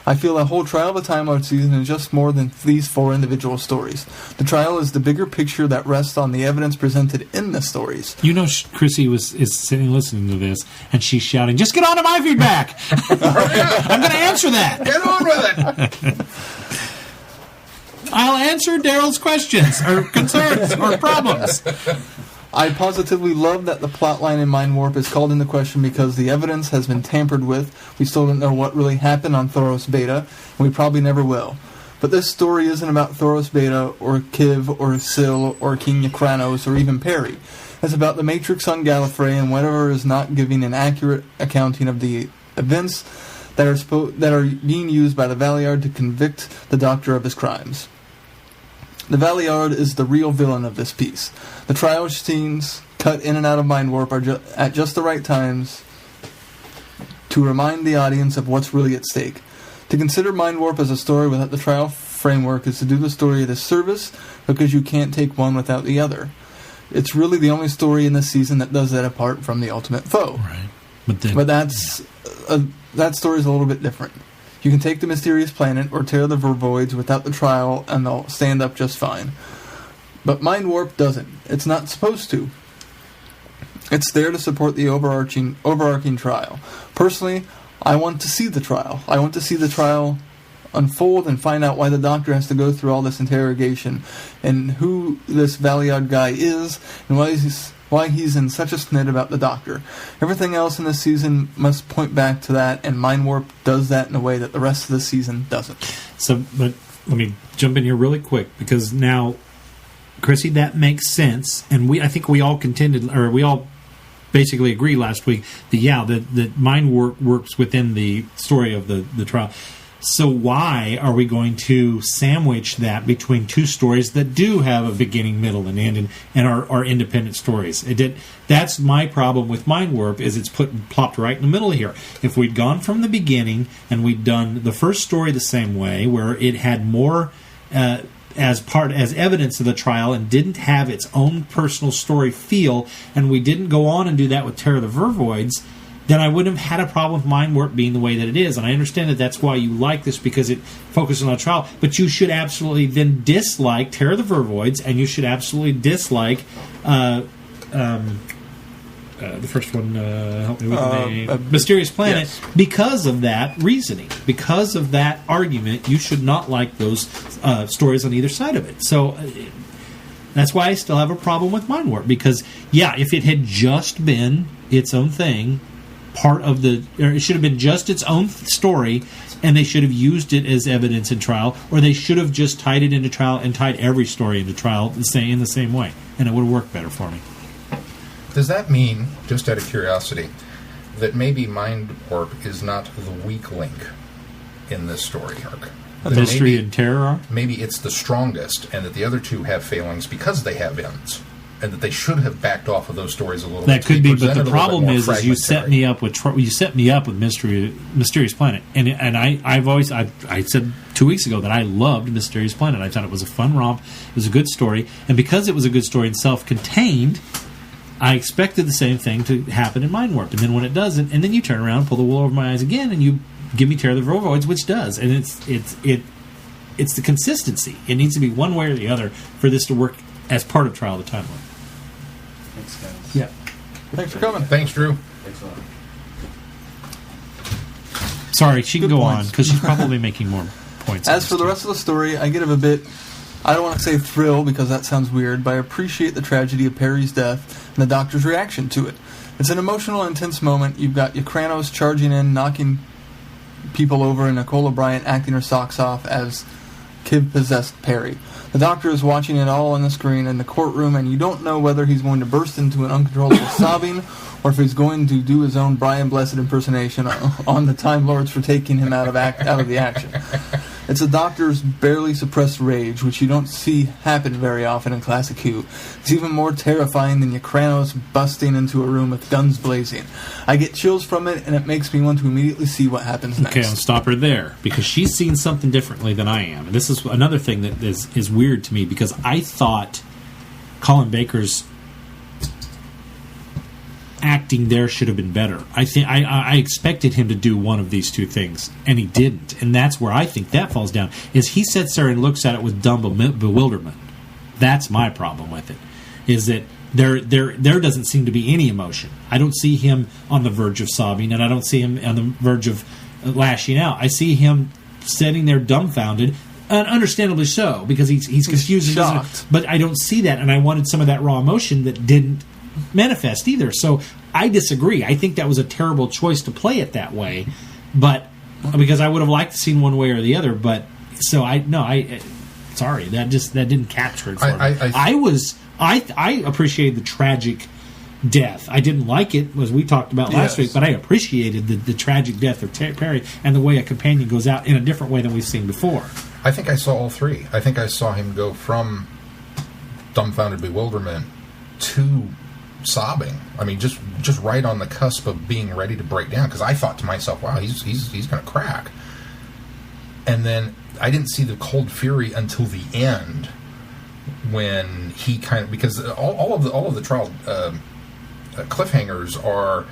I feel the whole trial of the Time Lord season is just more than these 4 individual stories. The trial is the bigger picture that rests on the evidence presented in the stories. You know, Chrissy is sitting listening to this, and she's shouting, "Just get on to my feedback! I'm going to answer that! Get on with it! I'll answer Daryl's questions, or concerns, or problems." I positively love that the plotline in Mind Warp is called into question because the evidence has been tampered with. We still don't know what really happened on Thoros Beta, and we probably never will. But this story isn't about Thoros Beta, or Kiv, or Syl, or King Yakranos, or even Perry. It's about the Matrix on Gallifrey and whatever is not giving an accurate accounting of the events that are being used by the Valiard to convict the Doctor of his crimes. The Valiard is the real villain of this piece. The trial scenes cut in and out of Mind Warp are at just the right times to remind the audience of what's really at stake. To consider Mind Warp as a story without the trial framework is to do the story a disservice because you can't take one without the other. It's really the only story in this season that does that apart from the Ultimate Foe. Right. But that story is a little bit different. You can take the Mysterious Planet or tear the Vervoids without the trial and they'll stand up just fine. But Mind Warp doesn't. It's not supposed to. It's there to support the overarching trial. Personally, I want to see the trial. I want to see the trial unfold and find out why the Doctor has to go through all this interrogation and who this Valiard guy is and why he's in such a snit about the Doctor. Everything else in this season must point back to that, and Mind Warp does that in a way that the rest of the season doesn't. So, but let me jump in here really quick, because now, Chrissy, that makes sense, and I think we all contended, or we all basically agreed last week that Mind Warp works within the story of the trial. So why are we going to sandwich that between 2 stories that do have a beginning, middle, and end, and are independent stories? That's my problem with Mind Warp, is it's plopped right in the middle here. If we'd gone from the beginning and we'd done the first story the same way, where it had more as evidence of the trial and didn't have its own personal story feel, and we didn't go on and do that with Terror of the Vervoids, then I wouldn't have had a problem with mind warp being the way that it is. And I understand that that's why you like this, because it focuses on a trial. But you should absolutely then dislike Terror of the Vervoids, and you should absolutely dislike the first one, help me with the name, Mysterious Planet, yes. because of that reasoning, because of that argument. You should not like those stories on either side of it. So that's why I still have a problem with Mind Warp, because, yeah, if it had just been its own thing, it should have been just its own story, and they should have used it as evidence in trial, or they should have just tied it into trial and tied every story into trial in the same way, and it would have worked better for me. Does that mean, just out of curiosity, that maybe Mind Warp is not the weak link in this story arc? The Mystery and Terror arc? Maybe it's the strongest, and that the other two have failings because they have ends, and that they should have backed off of those stories a little bit. That could be, but the problem is you set me up with Mysterious Planet, and I said 2 weeks ago that I loved Mysterious Planet. I thought it was a fun romp, it was a good story, and because it was a good story and self-contained, I expected the same thing to happen in Mind Warp, and then when it doesn't, and then you turn around, pull the wool over my eyes again, and you give me Terror of the Vervoids, which does, and it's the consistency. It needs to be one way or the other for this to work as part of Trial of the Time Lord. Thanks, guys. Yeah. Thanks for coming. Thanks, Drew. Thanks a lot. Sorry, she can Good go points. on, because she's probably making more points. As for the rest of the story, I get a bit, I don't want to say thrill because that sounds weird, but I appreciate the tragedy of Perry's death and the Doctor's reaction to it. It's an emotional, intense moment. You've got Ukranos charging in, knocking people over, and Nicole O'Brien acting her socks off as Kiv-possessed Perry. The Doctor is watching it all on the screen in the courtroom, and you don't know whether he's going to burst into an uncontrollable sobbing or if he's going to do his own Brian Blessed impersonation on the Time Lords for taking him out of the action. It's the Doctor's barely suppressed rage, which you don't see happen very often in classic Who. It's even more terrifying than Ukranos busting into a room with guns blazing. I get chills from it, and it makes me want to immediately see what happens next. Okay, I'll stop her there, because she's seen something differently than I am. And this is another thing that is weird to me, because I thought Colin Baker's acting there should have been better. I expected him to do one of these two things, and he didn't. And that's where I think that falls down, is he sits there and looks at it with dumb bewilderment. That's my problem with it, is that there doesn't seem to be any emotion. I don't see him on the verge of sobbing, and I don't see him on the verge of lashing out. I see him sitting there dumbfounded, and understandably so, because he's confused and shocked. But I don't see that, and I wanted some of that raw emotion that didn't manifest either. So I disagree. I think that was a terrible choice to play it that way, but because I would have liked to seen one way or the other. But so sorry, that didn't capture it for me. I appreciated the tragic death. I didn't like it, as we talked about last week, but I appreciated the tragic death of Perry and the way a companion goes out in a different way than we've seen before. I think I saw all three. I think I saw him go from dumbfounded bewilderment to sobbing. I mean, just right on the cusp of being ready to break down, because I thought to myself, wow, he's going to crack. And then I didn't see the cold fury until the end, when he kind of, because all of the trial cliffhangers are,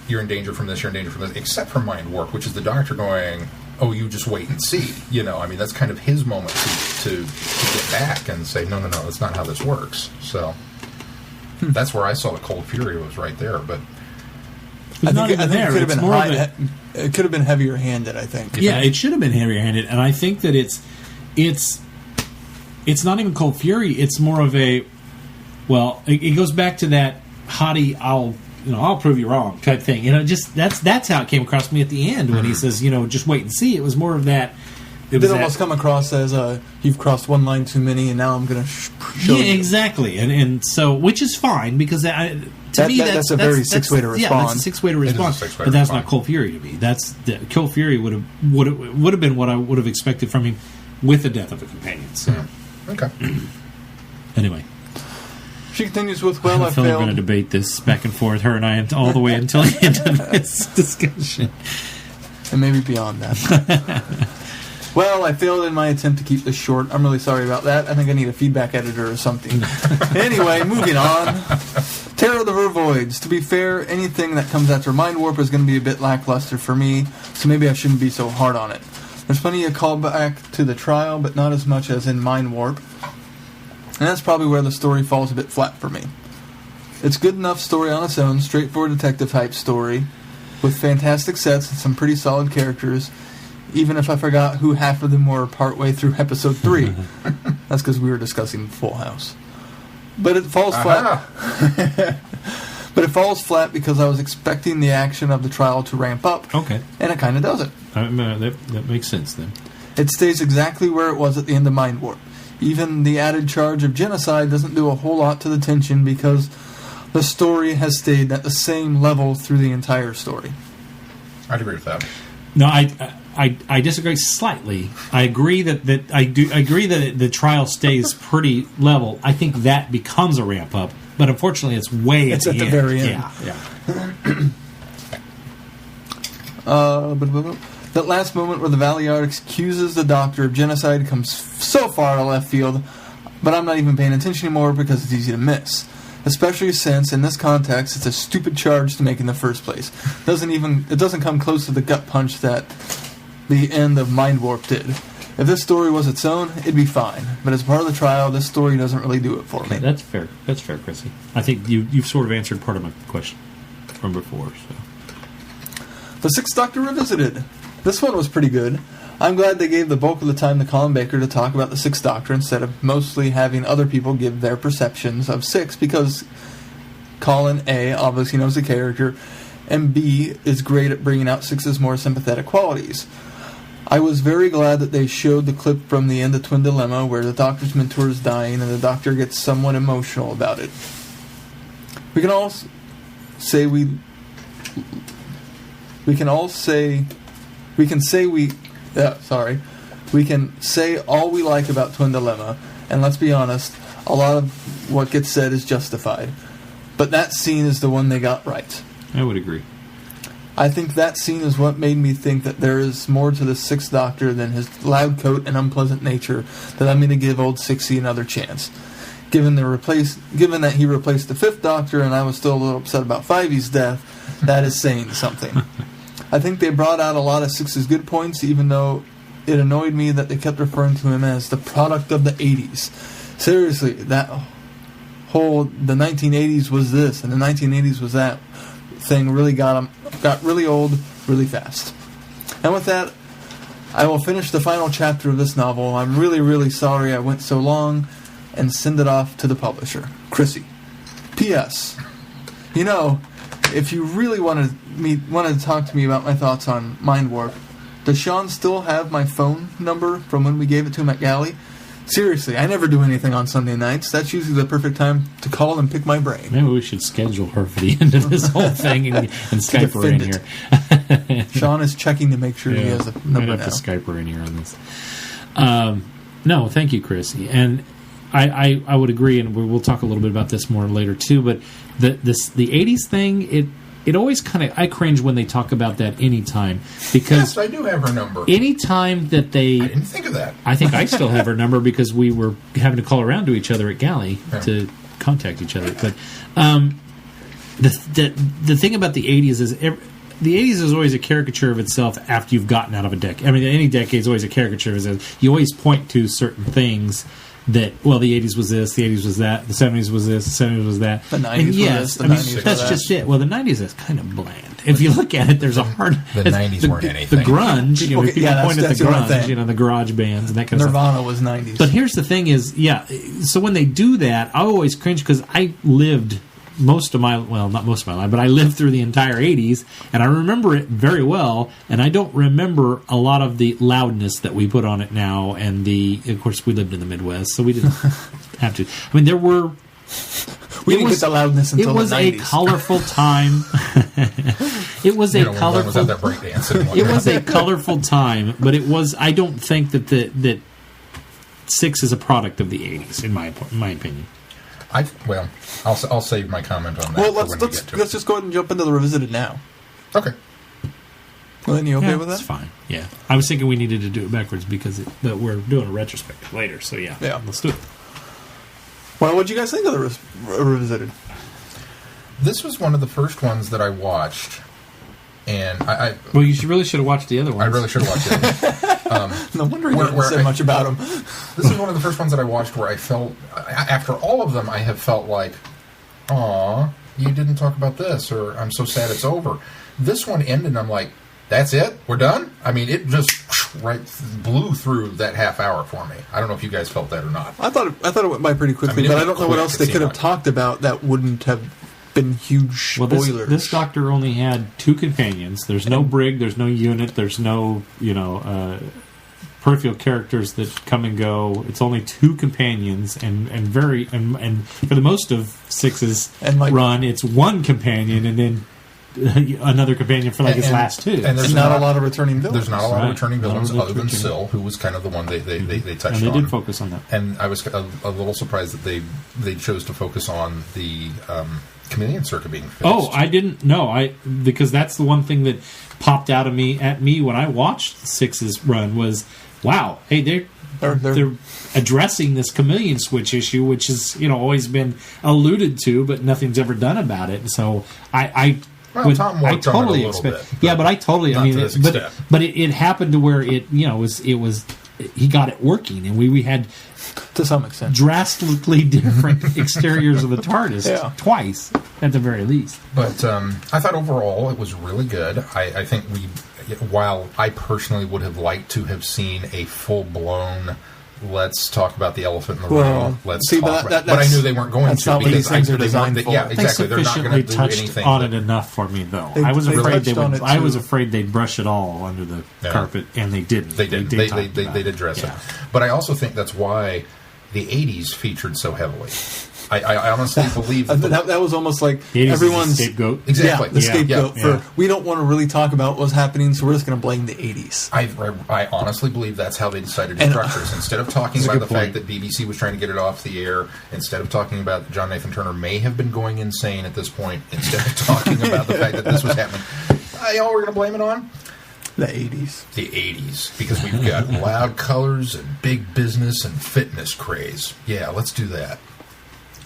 you're in danger from this, you're in danger from this, except for Mind Warp, which is the Doctor going, oh, you just wait and see. I mean, that's kind of his moment to get back and say, no, that's not how this works. So that's where I saw the cold fury, was right there. But I think it could have been heavier handed. I think. Yeah, it should have been heavier handed, and I think that it's not even cold fury. It's more of a, well, it goes back to that haughty, I'll prove you wrong type thing. Just that's how it came across me at the end when he says, just wait and see. It was more of that. It did almost come across as you've crossed one line too many, and now I'm going to show you. Yeah, exactly, and so, which is fine, because to me that's a very six way to respond. Yeah, that's a 6 way to respond, but that's not cold fury to me. Cold fury would have been what I would have expected from him with the death of a companion. So, okay. Anyway. She continues with, well, I feel failed. we're going to debate this back and forth, her and I, all the way until the end of this discussion. And maybe beyond that. Well, I failed in my attempt to keep this short. I'm really sorry about that. I think I need a feedback editor or something. Anyway, moving on. Terror of the Androids. To be fair, anything that comes after Mind Warp is going to be a bit lackluster for me, so maybe I shouldn't be so hard on it. There's plenty of callback to the trial, but not as much as in Mind Warp. And that's probably where the story falls a bit flat for me. It's good enough story on its own, straightforward detective-type story, with fantastic sets and some pretty solid characters, even if I forgot who half of them were partway through episode 3. That's because we were discussing Full House. But it falls flat. But it falls flat because I was expecting the action of the trial to ramp up. Okay. And it kind of doesn't. That makes sense then. It stays exactly where it was at the end of Mind Warp. Even the added charge of genocide doesn't do a whole lot to the tension because the story has stayed at the same level through the entire story. I'd agree with that. No, I disagree slightly. I agree that the trial stays pretty level. I think that becomes a ramp up, but unfortunately, it's way at the end. very end. Yeah. That last moment where the Valiard accuses the Doctor of genocide comes so far out of left field, but I'm not even paying attention anymore because it's easy to miss. Especially since, in this context, it's a stupid charge to make in the first place. It doesn't come close to the gut punch that the end of Mind Warp did. If this story was its own, it'd be fine. But as part of the trial, this story doesn't really do it for me. That's fair. That's fair, Chrissy. I think you've sort of answered part of my question from before. So. The Sixth Doctor Revisited. This one was pretty good. I'm glad they gave the bulk of the time to Colin Baker to talk about the Sixth Doctor instead of mostly having other people give their perceptions of Six, because Colin, A, obviously knows the character, and B, is great at bringing out Six's more sympathetic qualities. I was very glad that they showed the clip from the end of Twin Dilemma where the Doctor's mentor is dying and the Doctor gets somewhat emotional about it. We can say all we like about Twin Dilemma, and let's be honest, a lot of what gets said is justified. But that scene is the one they got right. I would agree. I think that scene is what made me think that there is more to the Sixth Doctor than his loud coat and unpleasant nature, that I'm going to give old Sixie another chance. Given that he replaced the Fifth Doctor and I was still a little upset about Fivey's death, that is saying something. I think they brought out a lot of Six's good points, even though it annoyed me that they kept referring to him as the product of the 80's. Seriously, that whole the 1980s was this and the 1980s was that thing really got really old really fast. And with that, I will finish the final chapter of this novel. I'm really, really sorry I went so long, and send it off to the publisher, Chrissy. P.S. If you really wanted to talk to me about my thoughts on Mind Warp, does Sean still have my phone number from when we gave it to him at Galley? Seriously, I never do anything on Sunday nights. That's usually the perfect time to call and pick my brain. Maybe we should schedule her for the end of this whole thing and Skype her in here. Sean is checking to make sure he has a number now. Might have to Skype her in here on this. No, thank you, Chrissy. And I would agree, and we'll talk a little bit about this more later too. But the 80's thing, it always kind of I cringe when they talk about that anytime, because yes, I do have her number. Anytime that they, I didn't think of that. I think I still have her number because we were having to call around to each other at Galley to contact each other. But the thing about the 80's is the 80's is always a caricature of itself after you've gotten out of a decade. I mean, any decade is always a caricature of itself. You always point to certain things that, well, the 80's was this, the 80's was that, the 70's was this, the 70's was that. The 90's was this, the 90's was that's that. Just it. Well, the 90's is kind of bland. If you look at it, there's a hard... The 90's weren't anything. The grunge, people point at the grunge, the garage bands and that kind Nirvana of stuff. Nirvana was 90's. But here's the thing is, so when they do that, I always cringe because I lived most of my, well, not most of my life, but I lived through the entire 80's, and I remember it very well, and I don't remember a lot of the loudness that we put on it now, and of course, we lived in the Midwest, so we didn't have to. I mean, there were... We didn't get the loudness until the 90's. It was a colorful time. It was a colorful... It was a colorful time, but it was... I don't think that Six is a product of the 80's, in my opinion. I'll save my comment on that. Well, let's just go ahead and jump into the Revisited now. Okay. Well, then you okay with that? That's fine. Yeah, I was thinking we needed to do it backwards because but we're doing a retrospective later. So yeah, let's do it. Well, what did you guys think of the Revisited? This was one of the first ones that I watched, and Well, you really should have watched the other ones. I really should have watched it. No wonder you didn't say much about him. This is one of the first ones that I watched where I felt, after all of them, I have felt like, aw, you didn't talk about this, or I'm so sad it's over. This one ended, and I'm like, that's it? We're done? I mean, it just blew through that half hour for me. I don't know if you guys felt that or not. I thought it went by pretty quickly, but I don't know what else they could have talked about that wouldn't have been huge spoilers. Well, this doctor only had 2 companions. There's no brig, there's no unit, there's no, peripheral characters that come and go. It's only 2 companions, and for the most of 6's run, it's 1 companion, and then another companion for his last 2. And there's not a lot of returning villains. There's not a lot of returning villains other than Syl, who was kind of the one they touched on. And they did focus on that. And I was a little surprised that they chose to focus on the Chameleon Circuit being fixed. Oh, I didn't know. Because that's the one thing that popped out at me when I watched 6's run was, wow, hey, they're addressing this chameleon switch issue, which has always been alluded to, but nothing's ever done about it. So Tom worked on it a little bit. Yeah, but I totally. I mean, but it happened to where it was he got it working, and we had to some extent drastically different exteriors of the TARDIS twice at the very least. But I thought overall it was really good. I think while I personally would have liked to have seen a full blown. Let's talk about the elephant in the room. Let's talk about. But I knew they weren't going to because things are designed for. Yeah, exactly. They're not going to do touched anything on it enough for me, though. I was afraid they'd brush it all under the carpet, and they didn't. They did. They did address it. But I also think that's why the 80's featured so heavily. I honestly believe that was almost like everyone's scapegoat. Exactly, the scapegoat for we don't want to really talk about what's happening, so we're just going to blame the 80's. I honestly believe that's how they decided to structure this. Instead of talking about the fact that BBC was trying to get it off the air, instead of talking about John Nathan Turner may have been going insane at this point, instead of talking about the fact that this was happening, y'all were going to blame it on the 80's. The 80's, because we've got loud colors and big business and fitness craze. Yeah, let's do that.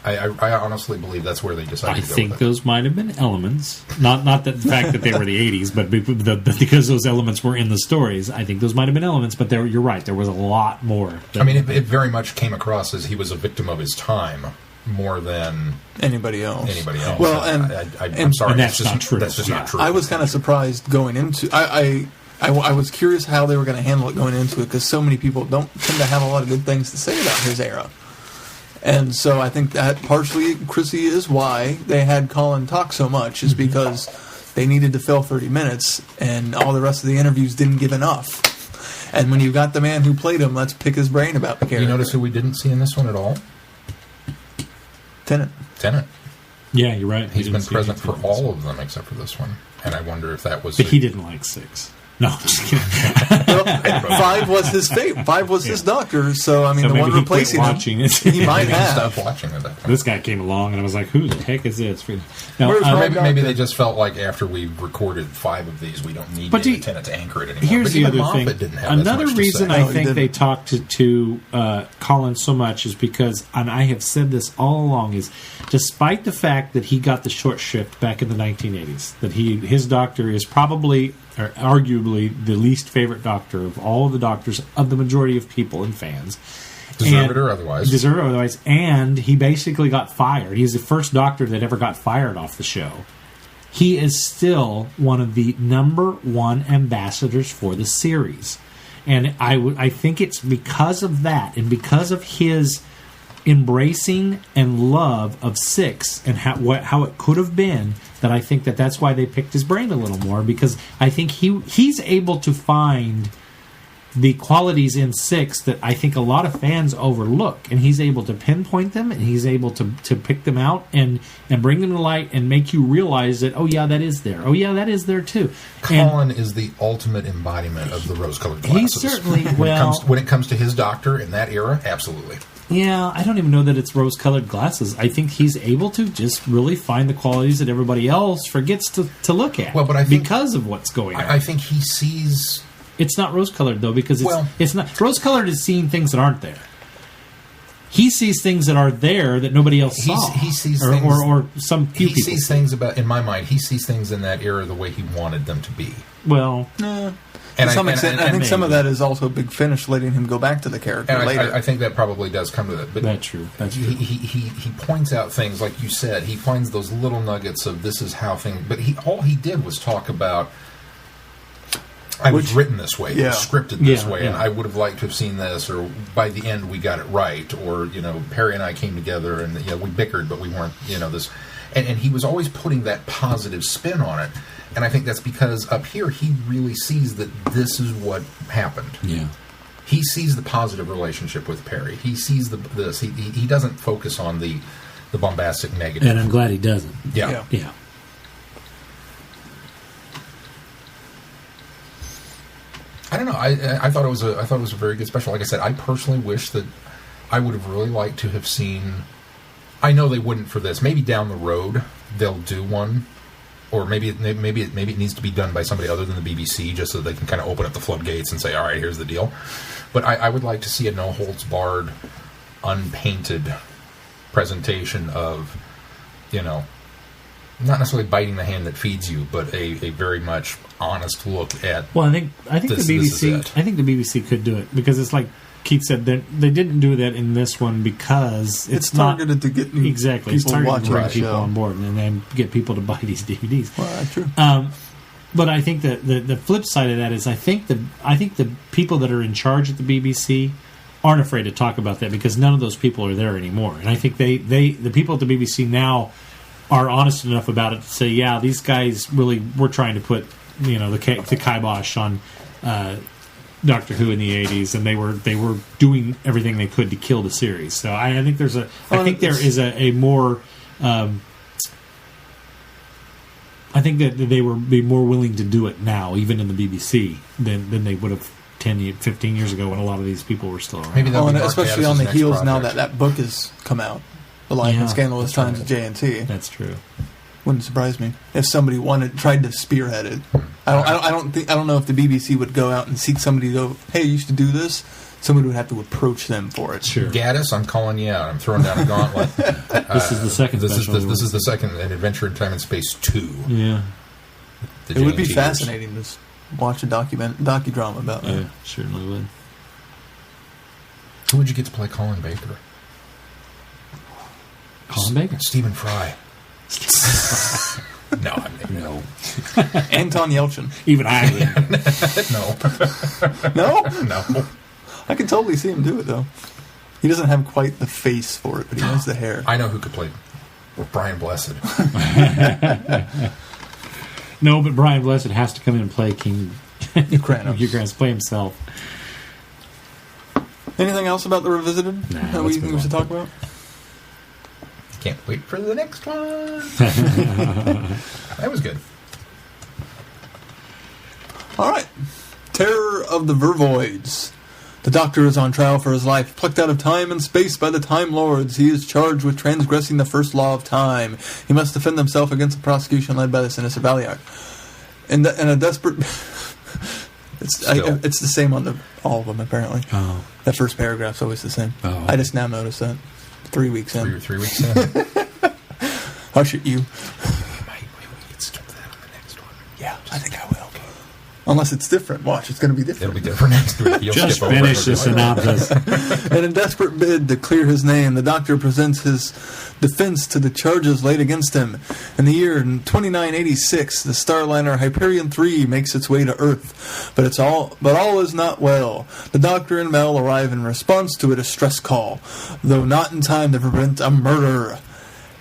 I honestly believe that's where they decided to go. I think those might have been elements. Not the fact that they were the 80's, but because those elements were in the stories. I think those might have been elements, but you're right. There was a lot more. I mean, it very much came across as he was a victim of his time more than anybody else. Well, I'm sorry. And that's not true. That's just not true. I was kind of surprised going into I was curious how they were going to handle it going into it, because so many people don't tend to have a lot of good things to say about his era. And so I think that partially, Chrissy, is why they had Colin talk so much, is because they needed to fill 30 minutes, and all the rest of the interviews didn't give enough. And when you got the man who played him, let's pick his brain about the character. You notice who we didn't see in this one at all? Tennant. Yeah, you're right. He's been present for all of them except for this one. And I wonder if that was... But he didn't like 6. No, I'm just kidding. Well, 5 was his fate. 5 was his doctor, so I mean, the one replacing him, he might have. Stopped watching it. This guy came along, and I was like, "Who the heck is this?" Maybe they just felt like after we recorded 5 of these, we don't need Tennant to anchor it anymore. Here's the other thing. Another reason I think they talked to Colin so much is because, and I have said this all along, is despite the fact that he got the short shrift back in the 1980s, that his doctor is probably, or arguably, the least favorite doctor of all of the doctors of the majority of people and fans. Deserve it or otherwise. And he basically got fired. He's the first doctor that ever got fired off the show. He is still one of the #1 ambassadors for the series. And I think it's because of that, and because of his embracing and love of 6 and how it could have been, that I think that's why they picked his brain a little more, because I think he's able to find the qualities in 6 that I think a lot of fans overlook, and he's able to pinpoint them, and he's able to pick them out and bring them to light and make you realize that, oh yeah, that is there. Oh yeah, that is there too. Colin is the ultimate embodiment of the rose-colored glasses. He's certainly, when it comes to his doctor in that era, absolutely. Yeah, I don't even know that it's rose-colored glasses. I think he's able to just really find the qualities that everybody else forgets to look at. Well, but I think, because of what's going on. I think he sees... It's not rose-colored, though, because it's not... Rose-colored is seeing things that aren't there. he sees things that are there that nobody else saw. He sees or, things, or some few he people sees see. things about, in my mind, he sees things in that era the way he wanted them to be. Well, To some extent, I think some of that is also Big Finish letting him go back to the character And later. I think that probably does come to that. But that's true. That's true. He points out things, like you said, he finds those little nuggets of this is how things... But all he did was talk about, I was written this way, it was scripted this way, and I would have liked to have seen this, or by the end we got it right, or, Perry and I came together and, we bickered, but we weren't, this... And he was always putting that positive spin on it. And I think that's because up here he really sees that this is what happened. Yeah. He sees the positive relationship with Perry. He sees this. He doesn't focus on the bombastic negative. And I'm glad he doesn't. Yeah. I don't know. I thought it was a very good special. Like I said, I personally wish that I would have really liked to have seen. I know they wouldn't for this. Maybe down the road they'll do one, or maybe it needs to be done by somebody other than the BBC, just so they can kind of open up the floodgates and say, "All right, here's the deal." But I would like to see a no holds barred, unpainted presentation of, not necessarily biting the hand that feeds you, but a very much honest look at. Well, I think this, the BBC. I think the BBC could do it, because it's like Keith said, they didn't do that in this one because it's targeted to get exactly people watching, the people show on board, and then get people to buy these DVDs. Well, that's true. But I think that the flip side of that is I think the people that are in charge at the BBC aren't afraid to talk about that, because none of those people are there anymore. And I think the people at the BBC now are honest enough about it to say, yeah, these guys really were trying to put the kibosh on Doctor Who in the 80s, and they were doing everything they could to kill the series. So I think there is a more I think that they would be more willing to do it now, even in the BBC, than they would have 15 years ago when a lot of these people were still around. Maybe especially on the heels now that book has come out, The Life and Scandalous Times of J&T. That's true. Wouldn't surprise me if somebody tried to spearhead it. I don't know if the BBC would go out and seek somebody to go, hey, you used to do this. Somebody would have to approach them for it. Sure. Gaddis, I'm calling you out. I'm throwing down a gauntlet. This is the second. This is the second, An Adventure in Time and Space 2. Yeah. It would be fascinating to watch a docudrama about that. Yeah, certainly would. Who would you get to play Colin Baker? Colin Baker. Stephen Fry. No. Anton Yelchin. Even I would. No? No. I can totally see him do it, though. He doesn't have quite the face for it, but he has the hair. I know who could play Brian Blessed. No, but Brian Blessed has to come in and play King Ukrainos. Play himself. Anything else about the Revisited that we think we should talk about? Can't wait for the next one. That was good. All right. Terror of the Vervoids. The Doctor is on trial for his life. Plucked out of time and space by the Time Lords, he is charged with transgressing the first law of time. He must defend himself against a prosecution led by the sinister Valiak. And a desperate... It's the same on all of them, apparently. Oh. That first paragraph's always the same. Oh. I just now noticed that. 3 weeks in. 3 weeks in. Hush it, you. Maybe we could skip that on the next one. Yeah, I think I will. Unless it's different. Watch, it's going to be different. It'll be different next week. You'll just finish the synopsis. In a desperate bid to clear his name, the Doctor presents his defense to the charges laid against him. In the year 2986, the Starliner Hyperion 3 makes its way to Earth, but all is not well. The Doctor and Mel arrive in response to a distress call, though not in time to prevent a murder.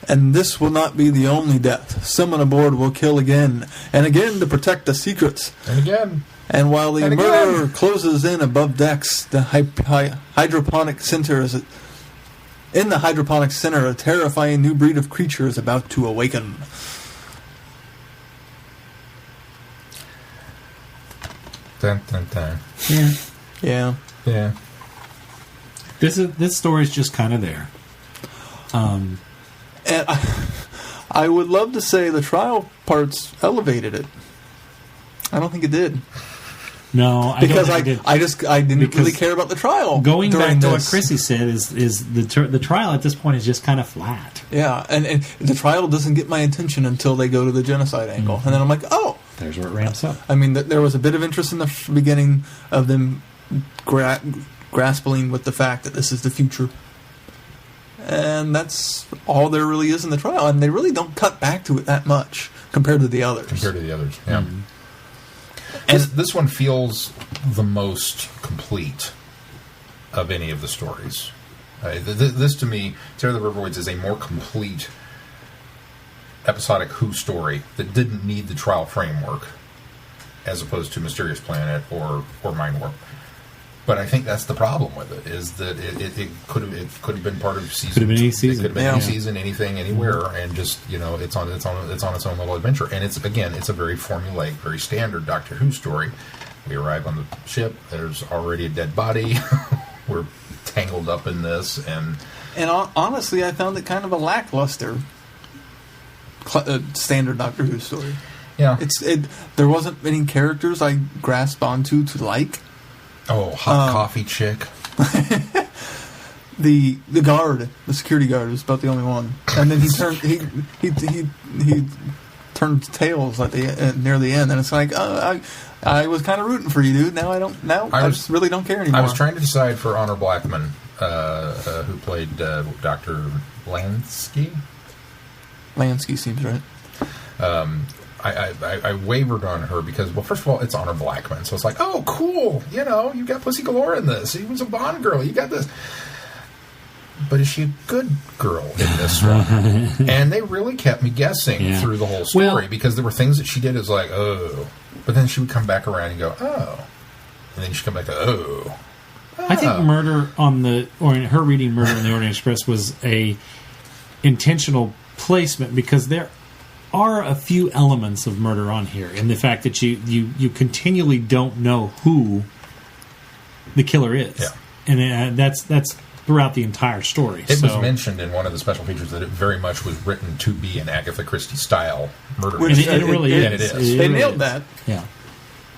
And this will not be the only death. Someone aboard will kill again, and again to protect the secrets. And again. And while the murderer closes in above decks, the hydroponic center in the hydroponic center, a terrifying new breed of creature is about to awaken. Dun, dun, dun. Yeah. This story's just kind of there. And I would love to say the trial parts elevated it. I don't think it did. No, I because don't think I didn't really care about the trial. Going back during to what this. Chrissy said is the trial at this point is just kind of flat. Yeah, and the trial doesn't get my attention until they go to the genocide angle, and then I'm like, oh, There's where it ramps up. I mean, there was a bit of interest in the beginning of them grasping with the fact that this is the future. And that's all there really is in the trial. And they really don't cut back to it that much compared to the others. Yeah. Mm-hmm. And this one feels the most complete of any of the stories. This, to me, Terror of the Riverwoods is a more complete episodic Who story that didn't need the trial framework, as opposed to Mysterious Planet or Mind Warp. But I think that's the problem with it, is that it could have been part of season. Could have been any season. It could have been any season, anything, anywhere, and just it's on its own little adventure. And it's a very formulaic, very standard Doctor Who story. We arrive on the ship. There's already a dead body. We're tangled up in this, and honestly, I found it kind of a lackluster standard Doctor Who story. Yeah, there wasn't any characters I grasped onto to like. Oh, hot coffee chick. The guard, the security guard, was about the only one, and then he turned tails at near the end, and it's like, I was kind of rooting for you, dude. Now I don't. Now I just really don't care anymore. I was trying to decide for Honor Blackman, who played Dr. Lansky. Lansky seems right. I wavered on her because, well, first of all, it's Honor Blackman, so it's like, oh, cool, you got Pussy Galore in this. He was a Bond girl. You got this. But is she a good girl in this one? And they really kept me guessing through the whole story, because there were things that she did as like, oh, but then she would come back around and go, oh, and then she'd come back to, oh. I think her reading Murder on the Orient Express was a intentional placement, because there are a few elements of murder on here, and the fact that you continually don't know who the killer is, and that's throughout the entire story. It was mentioned in one of the special features that it very much was written to be an Agatha Christie style murder mystery. And it really is. And it is. They nailed that. Yeah.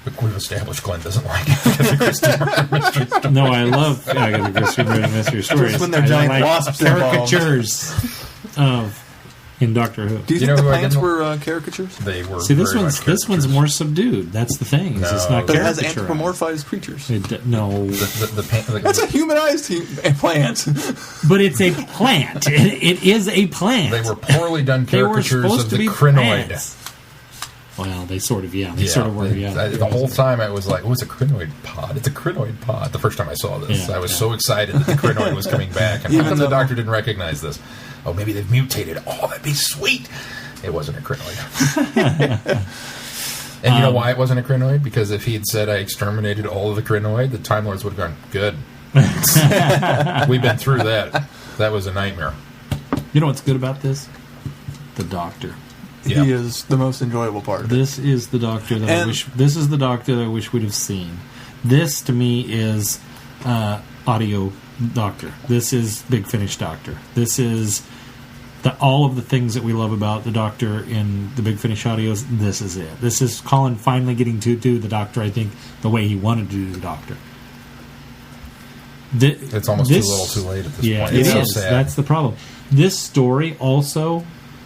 But we've established Glenn doesn't like Agatha Christie murder mystery stories. No, I love Agatha Christie murder mystery stories. Just when they're giant wasps caricatures of in Doctor Who. Do you think the plants were caricatures? They were. See, this one's more subdued. That's the thing. No, it's not but it has caricaturized. anthropomorphized creatures. No, That's a humanized plant. But it's a plant. It is a plant. They were poorly done caricatures of the crinoid. Plants. Well, they sort of, They sort of were, The whole time I was like, oh, it's a crinoid pod. It's a crinoid pod. The first time I saw this, I was so excited that the crinoid was coming back. And how come the doctor didn't recognize this? Oh, maybe they've mutated. Oh, that'd be sweet. It wasn't a crinoid. And you know why it wasn't a crinoid? Because if he had said, I exterminated all of the crinoid, the Time Lords would have gone, good. We've been through that. That was a nightmare. You know what's good about this? The doctor. Yeah. He is the most enjoyable part of it. This is the doctor that I wish. This is the doctor that I wish we'd have seen. This to me is audio doctor. This is Big Finish doctor. This is all of the things that we love about the doctor in the Big Finish audios. This is it. This is Colin finally getting to do the doctor, I think, the way he wanted to do the doctor. It's almost too little too late at this point. It is. So sad. That's the problem. This story also,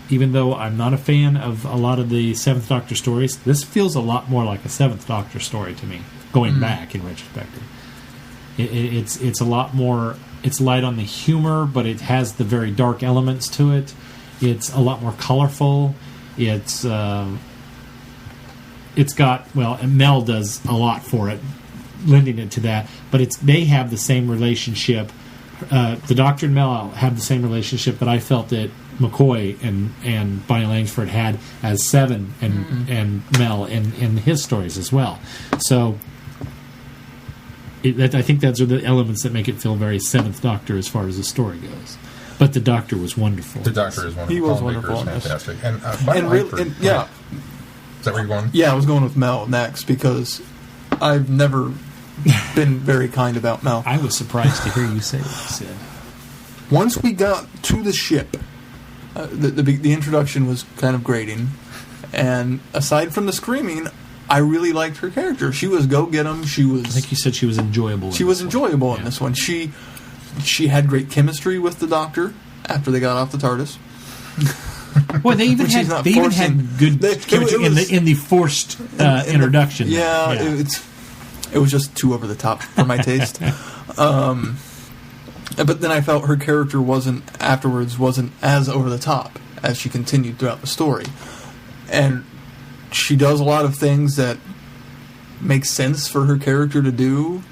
even though I'm not a fan of a lot of the Seventh Doctor stories, this feels a lot more like a Seventh Doctor story to me, going back in retrospective. It's a lot more. It's light on the humor, but it has the very dark elements to it. It's a lot more colorful. It's got, well, and Mel does a lot for it, lending it to that. But they have the same relationship. The Doctor and Mel have the same relationship that I felt that McCoy and Bonnie Langsford had as Seven and Mel in his stories as well. So I think those are the elements that make it feel very Seventh Doctor as far as the story goes. But the Doctor was wonderful. The Doctor is wonderful. He was Paul wonderful. Baker is fantastic. And yeah. Is that where you're going? Yeah, I was going with Mel next because I've never been very kind about Mel. I was surprised to hear you say what you said. Once we got to the ship, the introduction was kind of grating, and aside from the screaming, I really liked her character. She was go get 'em. She was. I think you said she was enjoyable. She was enjoyable in this one. She had great chemistry with the Doctor after they got off the TARDIS. Well, they even had good chemistry in the forced introduction. It was just too over the top for my taste. But then I felt her character wasn't as over the top as she continued throughout the story. And she does a lot of things that make sense for her character to do.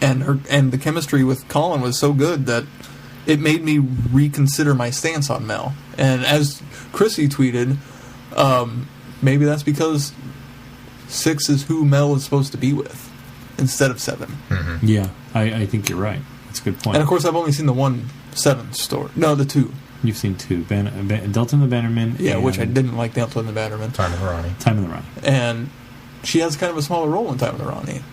And the chemistry with Colin was so good that it made me reconsider my stance on Mel. And as Chrissy tweeted, maybe that's because 6 is who Mel is supposed to be with instead of 7. Mm-hmm. Yeah, I think you're right. That's a good point. And of course, I've only seen the 1-7 story. No, the 2. You've seen 2. Delta and the Bannerman. Yeah, which I didn't like Delta and the Bannerman. Time of the Ronnie. And she has kind of a smaller role in Time of the Ronnie,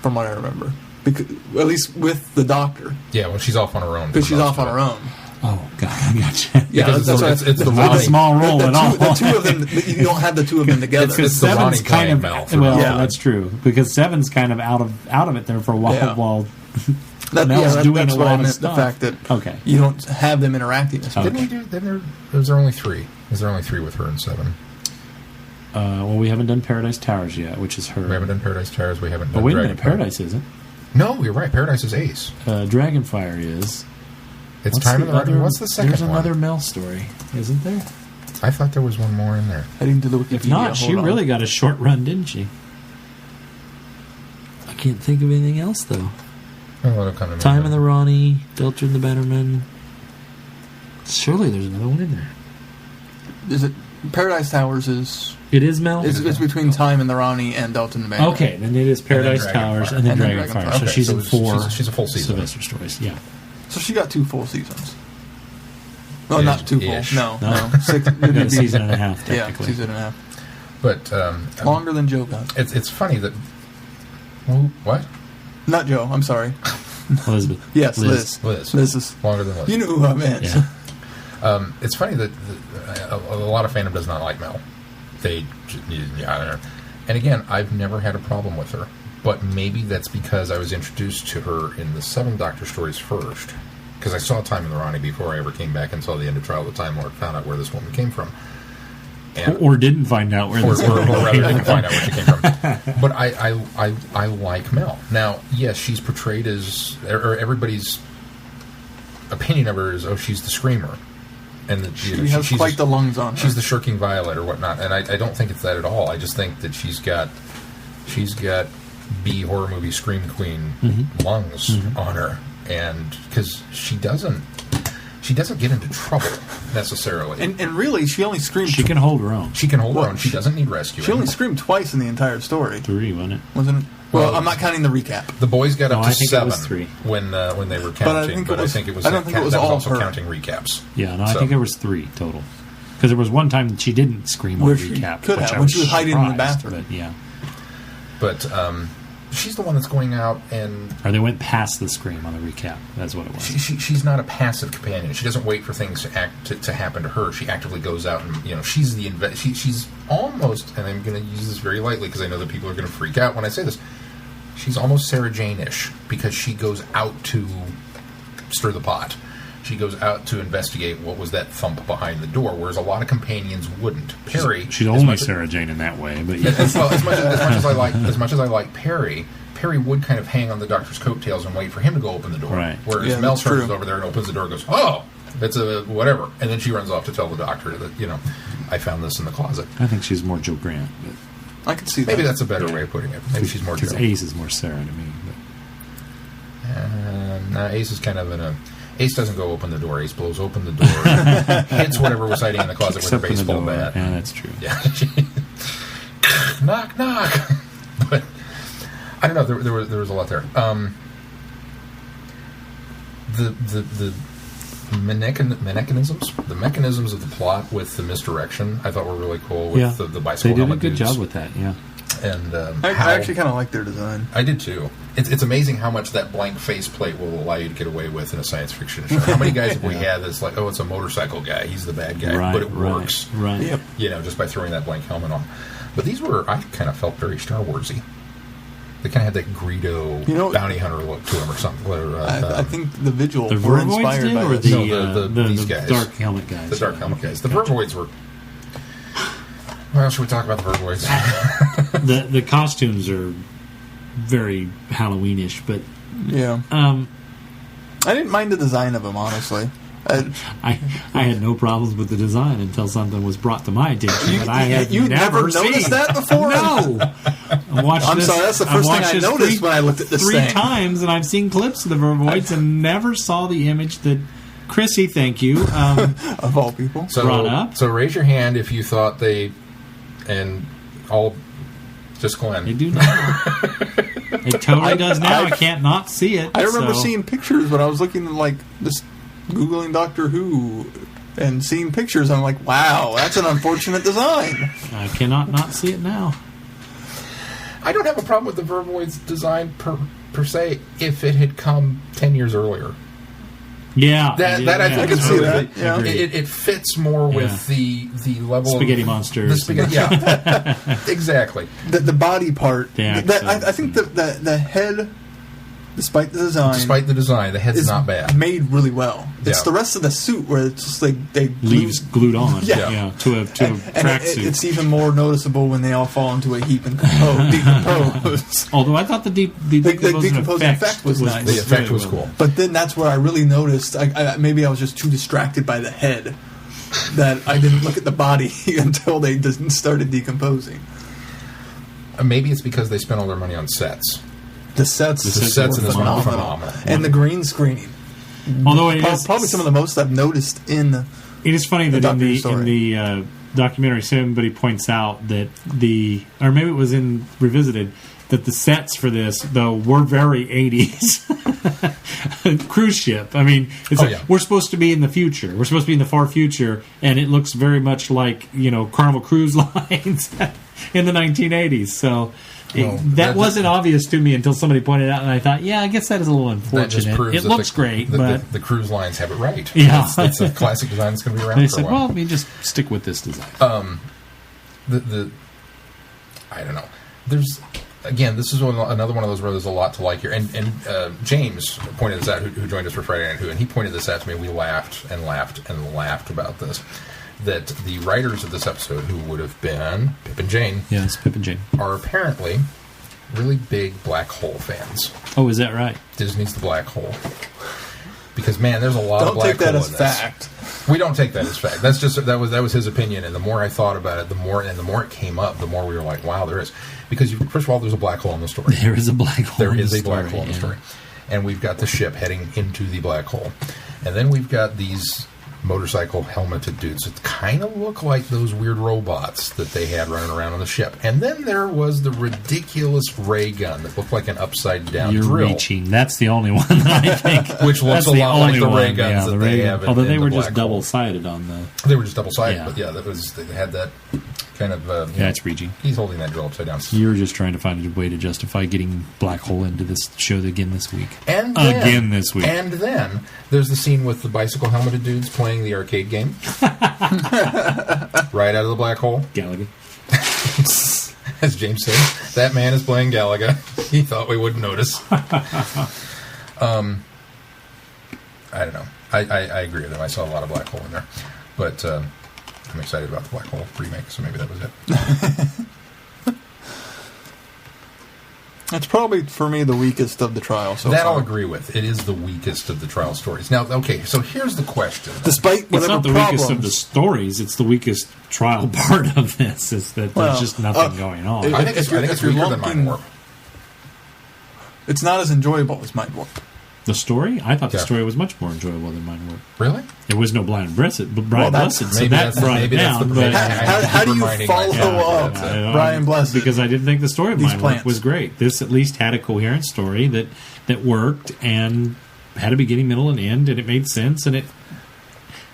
from what I remember. Because, at least with the Doctor. Yeah, when she's off on her own. Because she's off on her own. Oh, God, I gotcha. Yeah, it's the not a small role at all. The 2 of them, you don't have the 2 of them together. It's the Ronnie kind of Mel. That's true. Because 7's kind of out of it there for a while while Mel's doing that's a what lot I of meant, stuff. the fact that you don't have them interacting as much. Was there only 3? Was there only 3 with her in 7? Well, we haven't done Paradise Towers yet, which is her. We haven't done Paradise Towers. We haven't done wait a minute, Paradise isn't. No, you're right. Paradise is Ace. Dragonfire is. It's Time of the Ronnie. What's the second one? There's another Mel story, isn't there? I thought there was one more in there. Heading to the Wikipedia. If not, she really got a short run, didn't she? I can't think of anything else, though. Time of the Ronnie, Delta and the Bannerman. Surely there's another one in there. Is it Paradise Towers? It is Mel? It's between Time and the Ronnie and Delta and the Bannerman. Okay, then it is Paradise Towers and then Dragonfire. So Okay, she's in 4. She's a full season. Sylvester stories, yeah. So she got 2 full seasons. Well, not 2 full. No. 6. Got a season and a half, technically. Yeah, season and a half. But longer than Joe got. It's funny that. What? Not Joe. I'm sorry. Elizabeth. Yes, Liz. Liz is longer than Liz. You knew who I meant. Yeah. It's funny that a lot of fandom does not like Mel. I don't know. And again, I've never had a problem with her. But maybe that's because I was introduced to her in the 7 Doctor stories first. Because I saw Time in the Ronnie before I ever came back and saw the end of Trial of the Time Lord, found out where this woman came from. Or didn't find out where this woman or rather didn't find out where she came from. But I like Mel. Now, yes, she's portrayed as... Or everybody's opinion of her is, she's the screamer. And that she has quite the lungs on her. She's the shirking violet or whatnot. And I don't think it's that at all. I just think that she's got B horror movie scream queen lungs on her, and because she doesn't get into trouble necessarily. And really, she only screamed. She can hold her own. She can hold her own. She doesn't need rescue. She only screamed twice in the entire story. 3, wasn't it? Wasn't it? Well, I'm not counting the recap. The boys got up to 7 it was 3. when they were counting, but I think it was. I don't think it was all also her. Counting recaps. Yeah, no, I think it was 3 total. Because there was one time that she didn't scream on the recap. Could have when she was hiding in the bathroom. But, yeah. But she's the one that's going out and... Or they went past the scream on the recap. That's what it was. She's not a passive companion. She doesn't wait for things to happen to her. She actively goes out and, she's the... She's almost, and I'm going to use this very lightly because I know that people are going to freak out when I say this, she's almost Sarah Jane-ish because she goes out to stir the pot. She goes out to investigate what was that thump behind the door, whereas a lot of companions wouldn't. Perry, she's only Sarah Jane in that way, but yeah. as much as I like Perry would kind of hang on the Doctor's coattails and wait for him to go open the door. Right. Whereas Mel charges over there and opens the door and goes, "Oh, it's a whatever," and then she runs off to tell the Doctor that I found this in the closet. I think she's more Joe Grant. But I can see that. Maybe that's a better way of putting it. Maybe she's more Joe. Because Ace is more Sarah to me. But. Ace is kind of in a... Ace doesn't go open the door. Ace blows open the door, hits whatever was hiding in the closet with a baseball bat. Yeah, that's true. Yeah. Knock, knock. But I don't know. There was a lot there. The mechanisms of the plot with the misdirection, I thought were really cool. With the bicycle, they did a good job with that. Yeah. And I actually kind of like their design. I did too. It's amazing how much that blank faceplate will allow you to get away with in a science fiction show. How many guys have we had that's like, it's a motorcycle guy, he's the bad guy, but it works. Right. Yep. Just by throwing that blank helmet on. But these were, I kind of felt very Star Warsy. They kind of had that Greedo bounty hunter look to them or something. I think the Vigil the were inspired by or these the guys. Dark Helmet guys. The Dark Helmet guys. The Vervoids were... Well, should we talk about the Vervoids? the costumes are very Halloweenish, but... Yeah. I didn't mind the design of them, honestly. I had no problems with the design until something was brought to my attention that I had never seen. noticed that before? No. I'm sorry, that's the first thing I noticed when I looked at this three thing. times, and I've seen clips of the Vervoids and never saw the image that Chrissy, thank you, of all people, brought up. So raise your hand if you thought they, and all, just Glenn. They do now. It totally does now. I can't not see it. I remember seeing pictures when I was looking at, just Googling Doctor Who and seeing pictures. I'm like, wow, that's an unfortunate design. I cannot not see it now. I don't have a problem with the Vervoids design per se if it had come 10 years earlier. Yeah, I can see that. Yeah. It fits more with the level spaghetti of monsters. The spaghetti, yeah, exactly. The body part. I think the head, despite the design, the head's not bad. Made really well. It's the rest of the suit where it's just like they leaves glued on. Yeah. To a tracksuit. It's even more noticeable when they all fall into a heap and decompose. Although I thought the decomposing effect was nice. The effect was cool. But then that's where I really noticed. Maybe I was just too distracted by the head that I didn't look at the body until they started decomposing. Maybe it's because they spent all their money on sets. The sets in this one are phenomenal. And the green screening. Although probably some of the most I've noticed in. It is funny that in the documentary, somebody points out that or maybe it was in Revisited, that the sets for this though were very 80s cruise ship. I mean, it's we're supposed to be in the future. We're supposed to be in the far future, and it looks very much like Carnival Cruise Lines in the 1980s. So. That wasn't obvious to me until somebody pointed out, and I thought, I guess that is a little unfortunate. That just proves it looks great, but the cruise lines have it right. Yeah, it's a classic design that's going to be around they for a said, while. well, just stick with this design. I don't know. There's this is another one of those where there's a lot to like here. And James pointed this out, who joined us for Friday Night Who, and he pointed this out to me. We laughed and laughed and laughed about this. That the writers of this episode, who would have been Pip and Jane, Pip and Jane, are apparently really big Black Hole fans. Oh, is that right? Disney's the Black Hole. Because there's a lot of Black Hole in this. Don't take that as fact. We don't take that as fact. That's just that was his opinion. And the more I thought about it, the more it came up, the more we were like, wow, there is. Because first of all, there's a black hole in the story. There is a black hole. There is a black hole in the story, and we've got the ship heading into the black hole, and then we've got these motorcycle helmeted dudes that kind of look like those weird robots that they had running around on the ship. And then there was the ridiculous ray gun that looked like an upside down drill. You're reaching. That's the only one that I think. Which looks a lot like the ray guns that they have. Although they were just hole. double-sided on the. They were just double-sided, but they had that kind of. It's reaching. He's holding that drill upside down. You're just trying to find a way to justify getting Black Hole into this show again this week. And then, again this week. And then there's the scene with the bicycle helmeted dudes playing the arcade game. Right out of the black hole. Galaga. As James said, that man is playing Galaga. He thought we wouldn't notice. I don't know. I agree with him. I saw a lot of Black Hole in there. But I'm excited about the Black Hole remake, so maybe that was it. It's probably, for me, the weakest of the trial so that far. I'll agree with. It is the weakest of the trial stories. Now, okay, so here's the question. Despite whatever it's not the weakest of the stories, it's the weakest trial part of this, is that there's just nothing going on. I think it's weaker than Mind Warp. It's not as enjoyable as Mind Warp. The story? I thought the story was much more enjoyable than Mind Warp. Really? There was no Brian Blessed, so that brought it down. How do you follow up Brian Blessed? Because I didn't think the story of Mind Warp was great. This at least had a coherent story that worked and had a beginning, middle, and end, and it made sense, and it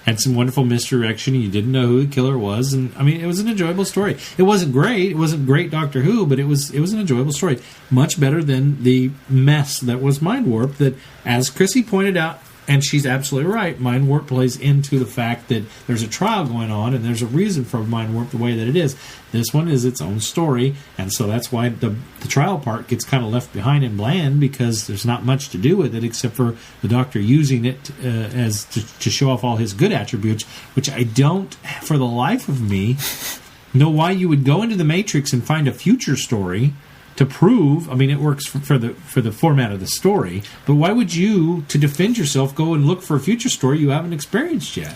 had some wonderful misdirection, and you didn't know who the killer was. And I mean, it was an enjoyable story. It wasn't great. It wasn't great Doctor Who, but it was an enjoyable story. Much better than the mess that was Mind Warp. That, as Chrissy pointed out And she's absolutely right. Mind warp plays into the fact that there's a trial going on, and there's a reason for mind warp the way that it is. This one is its own story, and so that's why the trial part gets kind of left behind and bland, because there's not much to do with it except for the Doctor using it as to show off all his good attributes, which I don't, for the life of me, know why you would go into the Matrix and find a future story to prove. I mean, it works for the format of the story, but why would you, to defend yourself, go and look for a future story you haven't experienced yet?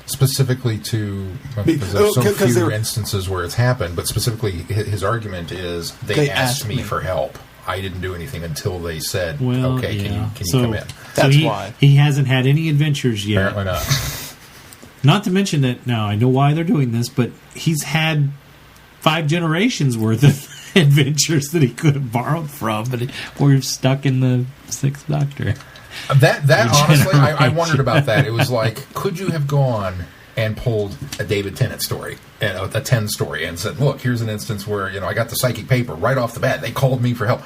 Specifically because there's so few instances where it's happened, but specifically his argument is they asked me for help. I didn't do anything until they said, okay, can you come in? That's why. He hasn't had any adventures yet. Apparently not. Not to mention that, now I know why they're doing this, but he's had 5 generations worth of adventures that he could have borrowed from, but we're stuck in the 6th Doctor. That honestly, I wondered about that. It was like, could you have gone and pulled a David Tennant story, a 10 story, and said, look, here's an instance where, I got the psychic paper right off the bat. They called me for help.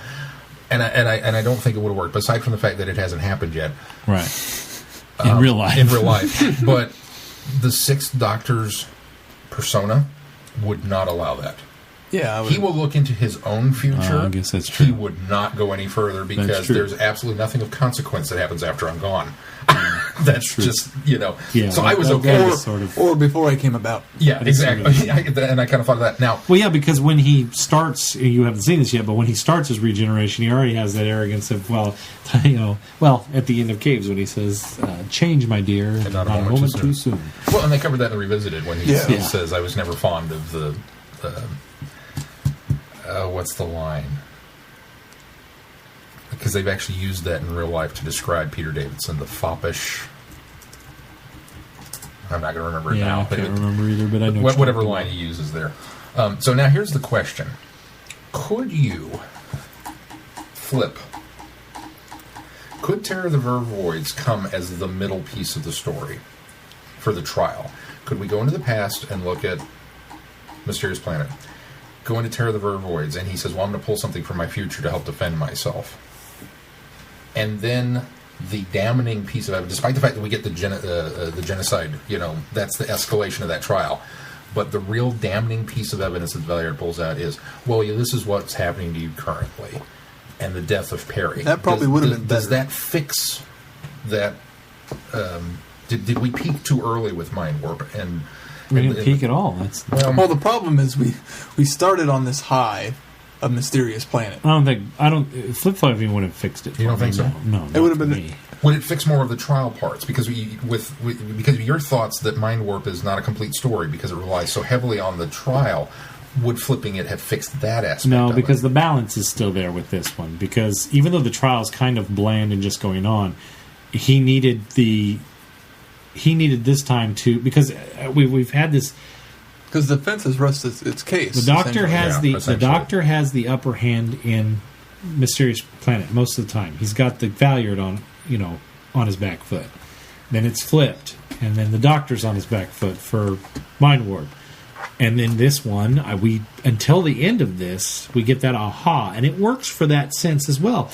And I don't think it would have worked, aside from the fact that it hasn't happened yet. Right. In real life. In real life. But the 6th Doctor's persona would not allow that. Yeah, he will look into his own future. I guess that's true. He would not go any further because there's absolutely nothing of consequence that happens after I'm gone. That's just, Yeah, so I was okay. Or before I came about. Yeah, exactly. And I kind of thought of that now. Well, yeah, because when he starts, you haven't seen this yet, but when he starts his regeneration, he already has that arrogance of, at the end of Caves when he says, change, my dear, and not a moment too soon. Well, and they covered that in Revisited when he says, I was never fond of the what's the line? Because they've actually used that in real life to describe Peter Davison, the foppish. I'm not going to remember it now. I can't remember either, but I know whatever line he uses there. So now here's the question: could you flip? Could Terror of the Vervoids come as the middle piece of the story for the trial? Could we go into the past and look at Mysterious Planet? Go into Terror of the Vervoids, and he says, well, I'm going to pull something from my future to help defend myself. And then the damning piece of evidence, despite the fact that we get the genocide, that's the escalation of that trial. But the real damning piece of evidence that Valliere pulls out is, this is what's happening to you currently. And the death of Perry. That probably would have been better. Does that fix that? Did we peak too early with Mind Warp? And we didn't peak at all. Well, the problem is we started on this high of Mysterious Planet. Flip-flopping would have fixed it. You don't think so? No, it would have been. Would it fix more of the trial parts? Because because of your thoughts that Mind Warp is not a complete story because it relies so heavily on the trial. Would flipping it have fixed that aspect? No, because the balance is still there with this one. Because even though the trial is kind of bland and just going on, he needed this time to, because we've had this. Because the defense has rested its case. The Doctor has the upper hand in Mysterious Planet most of the time. He's got the Valliere on his back foot. Then it's flipped, and then the Doctor's on his back foot for Mind Warp. And then this one, until the end of this, we get that aha, and it works for that sense as well.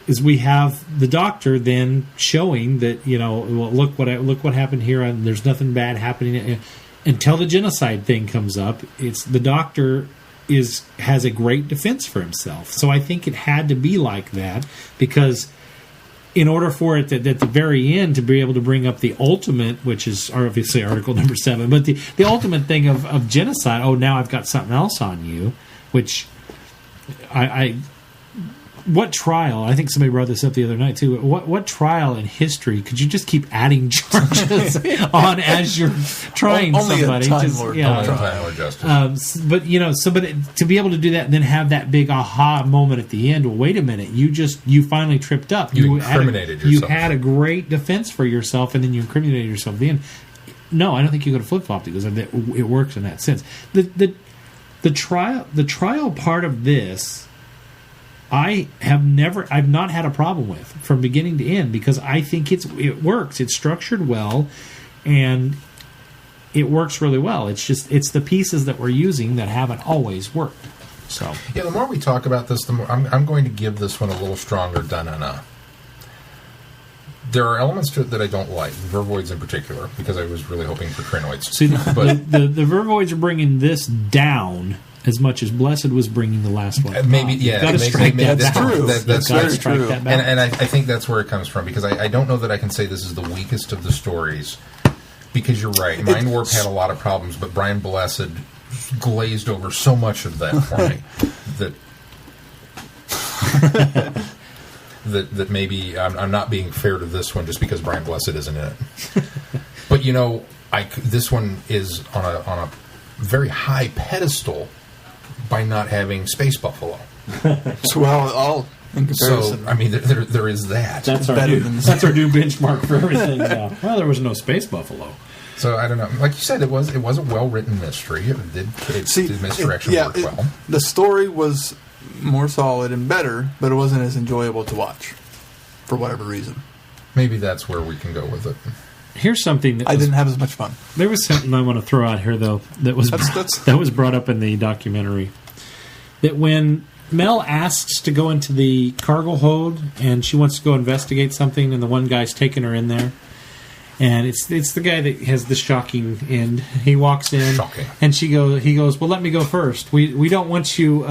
Is we have the Doctor then showing that look what happened here, and there's nothing bad happening until the genocide thing comes up. It's the Doctor has a great defense for himself. So I think it had to be like that because in order for it at the very end to be able to bring up the ultimate, which is obviously Article number 7, but the ultimate thing of genocide, now I've got something else on you, which what trial, I think somebody brought this up the other night too, what trial in history could you just keep adding charges on as you're trying only somebody? But to be able to do that and then have that big aha moment at the end, well, wait a minute, you finally tripped up. You incriminated yourself. You had a great defense for yourself and then you incriminated yourself at the end. No, I don't think you could have flip-flopped it because it works in that sense. The trial part of this I've not had a problem with from beginning to end because I think it works. It's structured well, and it works really well. It's the pieces that we're using that haven't always worked. So the more we talk about this, the more I'm going to give this one a little stronger da-na-na. There are elements to it that I don't like, Vervoids in particular, because I was really hoping for Crinoids. See, the Vervoids are bringing this down as much as Blessed was bringing the last one. Maybe, yeah. Got to strike that that's balance. true. That's very strike true. that balance. And I think that's where it comes from, because I don't know that I can say this is the weakest of the stories, because you're right. Mind Warp had a lot of problems, but Brian Blessed glazed over so much of that for me that maybe I'm not being fair to this one just because Brian Blessed isn't in it. But this one is on a very high pedestal by not having Space Buffalo. So all in comparison. So I mean, there is that. That's our new benchmark for everything now. Well, there was no Space Buffalo. So I don't know. Like you said, it was a well-written mystery. It did misdirection work well. The story was more solid and better, but it wasn't as enjoyable to watch for whatever reason. Maybe that's where we can go with it. Here's something that I didn't have as much fun. There was something I want to throw out here, though, that was that was brought up in the documentary. That when Mel asks to go into the cargo hold and she wants to go investigate something, and the one guy's taking her in there, and it's the guy that has the shocking end. He walks in, Shocking. and he goes, well, let me go first. We don't want you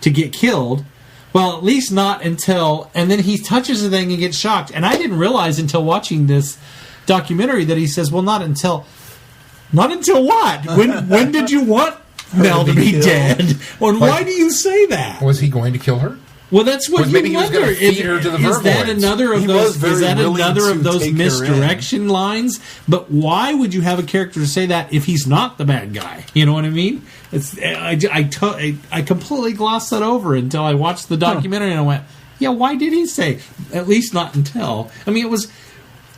to get killed. Well, at least not until... And then he touches the thing and gets shocked. And I didn't realize until watching this documentary that he says, well, not until what? When did you want Mel to be dead? And why do you say that? Was he going to kill her? Well, that's what maybe you he was wonder. going to feed her to the Is that Vervoids. another of He those? was very Is that willing another to of those take her misdirection lines? But why would you have a character to say that if he's not the bad guy? You know what I mean? I completely glossed that over until I watched the documentary and I went, yeah, why did he say at least not until? I mean, it was.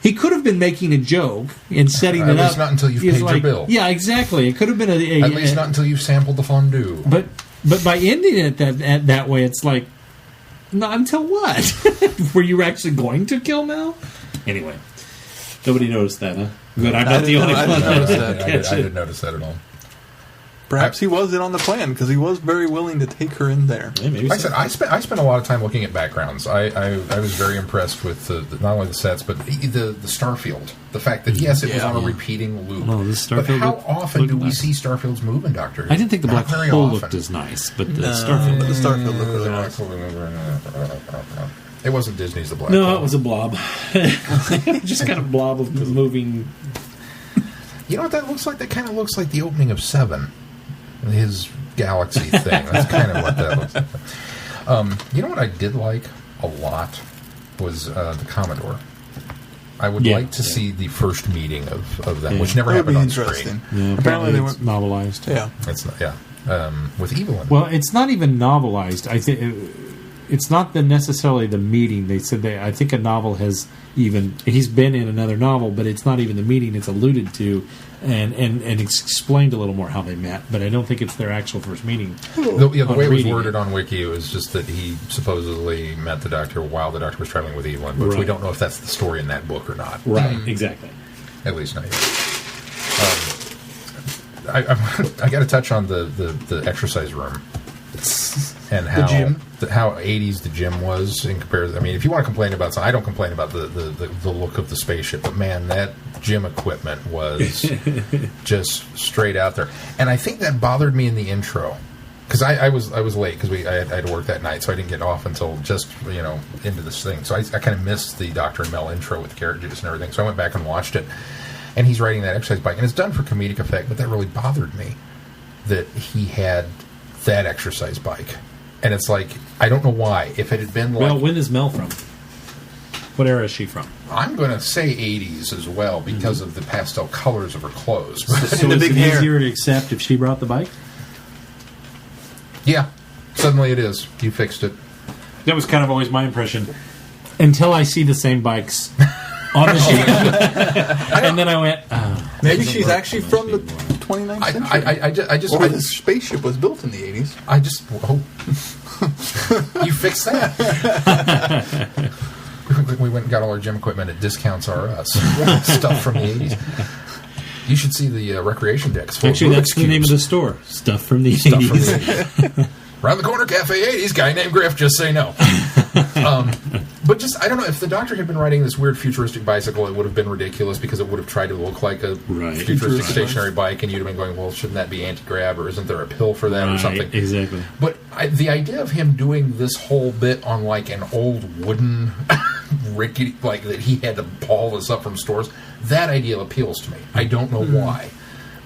He could have been making a joke and setting it up. At least not until you've paid your bill. Yeah, exactly. It could have been at least not until you've sampled the fondue. But by ending it that way, it's like, not until what? Were you actually going to kill Mel? Anyway, nobody noticed that, huh? Good, I'm not the only one. I didn't notice that at all. Perhaps he was in on the plan because he was very willing to take her in there. Yeah, maybe Like I said, I spent a lot of time looking at backgrounds. I was very impressed with not only the sets, but the Starfield. The fact that, yes, it was on a repeating loop. Oh, this but Starfield how looked often do we nice. see Starfields move in Doctor Who? I didn't think the Not black very hole often. looked as nice, but the Starfield. The Starfield looked really nice. It wasn't Disney's The Black No, Hole. it was a blob. Just kind of blob of moving. You know what that looks like? That kind of looks like the opening of Seven. His galaxy thing. That's kind of what that looks like. You know what I did like a lot was the Commodore. I would like to see the first meeting of them, which never That would happened be on interesting. screen. Yeah, Apparently they it's went novelized. Yeah. It's not, with Evelyn. Well, it's not even novelized. I think it's not necessarily the meeting. They said I think a novel has he's been in another novel, but it's not even the meeting. It's alluded to and it's explained a little more how they met, but I don't think it's their actual first meeting. The way it was reading worded on Wiki, it was just that he supposedly met the Doctor while the Doctor was traveling with Evelyn, which we don't know if that's the story in that book or not. Right, exactly. At least not yet. I got to touch on the exercise room and how how 80s the gym was in comparison. I mean, if you want to complain about something, I don't complain about the look of the spaceship, but man, that gym equipment was just straight out there. And I think that bothered me in the intro because I was late because I had to work that night, so I didn't get off until just into this thing. So I kind of missed the Dr. and Mel intro with the characters and everything. So I went back and watched it, and he's riding that exercise bike, and it's done for comedic effect, but that really bothered me that he had that exercise bike. And it's like, I don't know why. If it had been like... Well, when is Mel from? What era is she from? I'm going to say 80s as well because of the pastel colors of her clothes. So is it easier to accept if she brought the bike? Yeah. Suddenly it is. You fixed it. That was kind of always my impression. Until I see the same bikes on the ship. And then I went, oh. Maybe she's actually from the 29th century. Or the spaceship was built in the 80s. I just... Oh. You fixed that. We went and got all our gym equipment at Discounts R Us. Stuff from the 80s. You should see the recreation decks. Actually, that's the name of the store. Stuff from the 80s. Around the corner, Cafe 80s. Guy named Griff, just say no. But just, I don't know, if the Doctor had been riding this weird futuristic bicycle, it would have been ridiculous because it would have tried to look like a futuristic stationary bike, and you'd have been going, well, shouldn't that be anti-grav, or isn't there a pill for that, or something? Exactly. But the idea of him doing this whole bit on, like, an old wooden rickety, like, that he had to haul this up from stores, that idea appeals to me. I don't know why.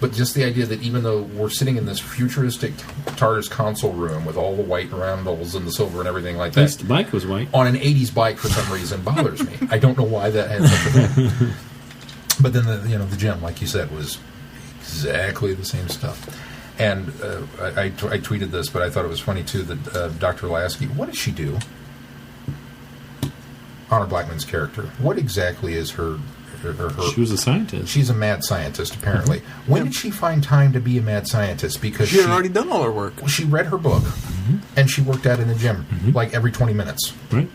But just the idea that even though we're sitting in this futuristic TARDIS console room with all the white roundels and the silver and everything like that, At least the bike was white. on an 80s bike for some reason bothers me. I don't know why that had such a thing. But then the gym, like you said, was exactly the same stuff. And I tweeted this, but I thought it was funny too that Dr. Lasky, what does she do? Honor Blackman's character. What exactly is her? She was a scientist. She's a mad scientist, apparently. When did she find time to be a mad scientist? Because she had already done all her work. She read her book, and she worked out in the gym like every 20 minutes. Right.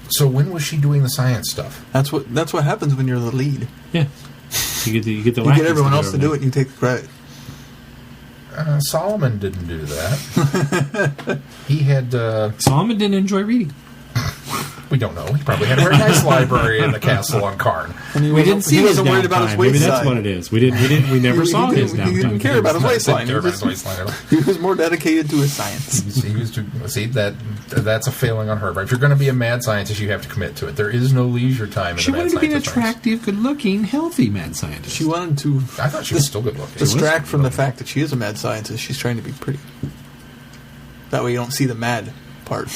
So when was she doing the science stuff? That's what happens when you're the lead. Yeah. You get the you get everyone else to do it, and you take the credit. Solomon didn't do that. He had... Solomon didn't enjoy reading. We don't know. He probably had a very nice library in the castle on Karn. And We didn't see his wasn't worried about his downtime. Maybe waistline. that's what it is. We never saw his downtime. He didn't care about his waistline. Didn't care about his waistline at all. He was more dedicated to his science. See, that's a failing on her. But if you're going to be a mad scientist, you have to commit to it. There is no leisure time in She the mad wanted to be an scientist ranks. attractive, good-looking, healthy mad scientist. She wanted to I thought she was still good looking. distract from the fact that she is a mad scientist. She's trying to be pretty. That way you don't see the mad part.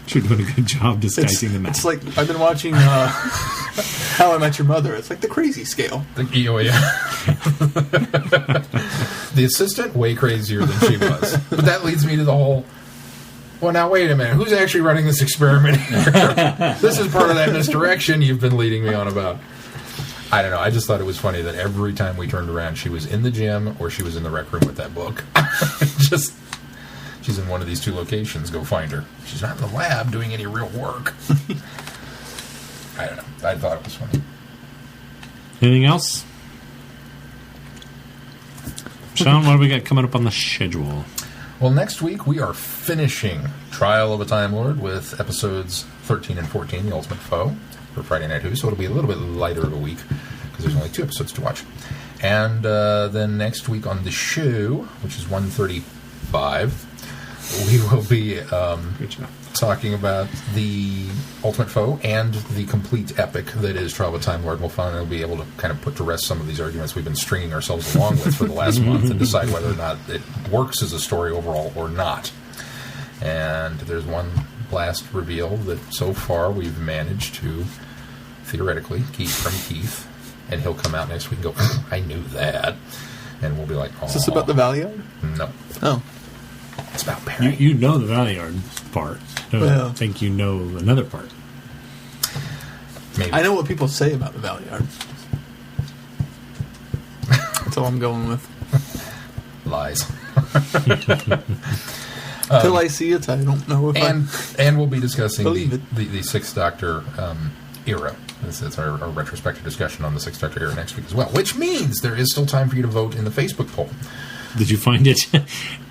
She's doing a good job disguising the mad. It's like, I've been watching How I Met Your Mother. It's like the crazy scale. The assistant, way crazier than she was. But that leads me to the whole... Well, now, wait a minute. Who's actually running this experiment here? This is part of that misdirection you've been leading me on about. I don't know. I just thought it was funny that every time we turned around, she was in the gym or she was in the rec room with that book. Just... She's in one of these two locations. Go find her. She's not in the lab doing any real work. I don't know. I thought it was funny. Anything else? Sean, what do we got coming up on the schedule? Well, next week we are finishing Trial of a Time Lord with episodes 13 and 14, The Ultimate Foe, for Friday Night Who. So it'll be a little bit lighter of a week because there's only 2 episodes to watch. And then next week on the show, which is 135, we will be talking about the Ultimate Foe and the complete epic that is Trial of a Time Lord. We'll finally be able to kind of put to rest some of these arguments we've been stringing ourselves along with for the last month and decide whether or not it works as a story overall or not. And there's one last reveal that so far we've managed to theoretically keep from Keith, and he'll come out next week and go, I knew that. And we'll be like, oh. Is this about the Valiant? No. Oh. It's about Perry. You know the Valiard part. I don't Well. think you know another part. Maybe. I know what people say about the Valiant. That's all I'm going with. Lies. Till I see it, I don't know if And we'll be discussing Believe the Sixth Doctor era. This is our retrospective discussion on the Sixth Doctor era next week as well, which means there is still time for you to vote in the Facebook poll. Did you find it?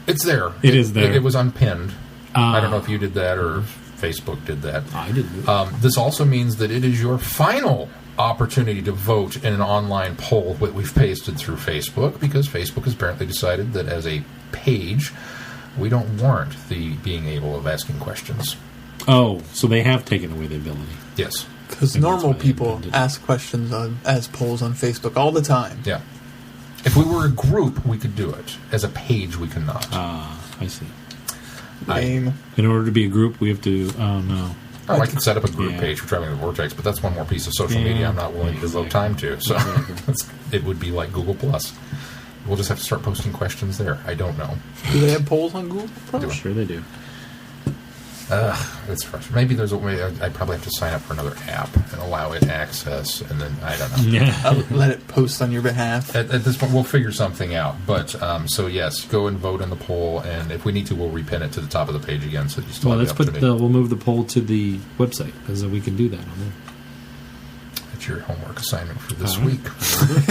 It's there. It is there. It was unpinned. I don't know if you did that or Facebook did that. I didn't. This also means that it is your final opportunity to vote in an online poll that we've pasted through Facebook, because Facebook has apparently decided that as a page, we don't warrant the being able of asking questions. Oh, so they have taken away the ability. Yes. because And normal that's why they people invented it. ask questions as polls on Facebook all the time. Yeah. If we were a group, we could do it. As a page, we cannot. I see. Lame. In order to be a group, we have to. Oh no. Oh, I could set up a group Yeah. page for Traveling the Vortex, but that's one more piece of social Yeah. media I'm not willing to devote time to. So Exactly. it would be like Google Plus. We'll just have to start posting questions there. I don't know. Do they have polls on Google? Do it. Sure they do. It's frustrating. Maybe there's a way. I probably have to sign up for another app and allow it access, and then I don't know. Yeah. I'll let it post on your behalf. At this point, we'll figure something out. But so yes, go and vote in the poll, and if we need to, we'll repin it to the top of the page again, so you still Well, have let's the put opportunity. we'll move the poll to the website because we can do that on there. That's your homework assignment for this week.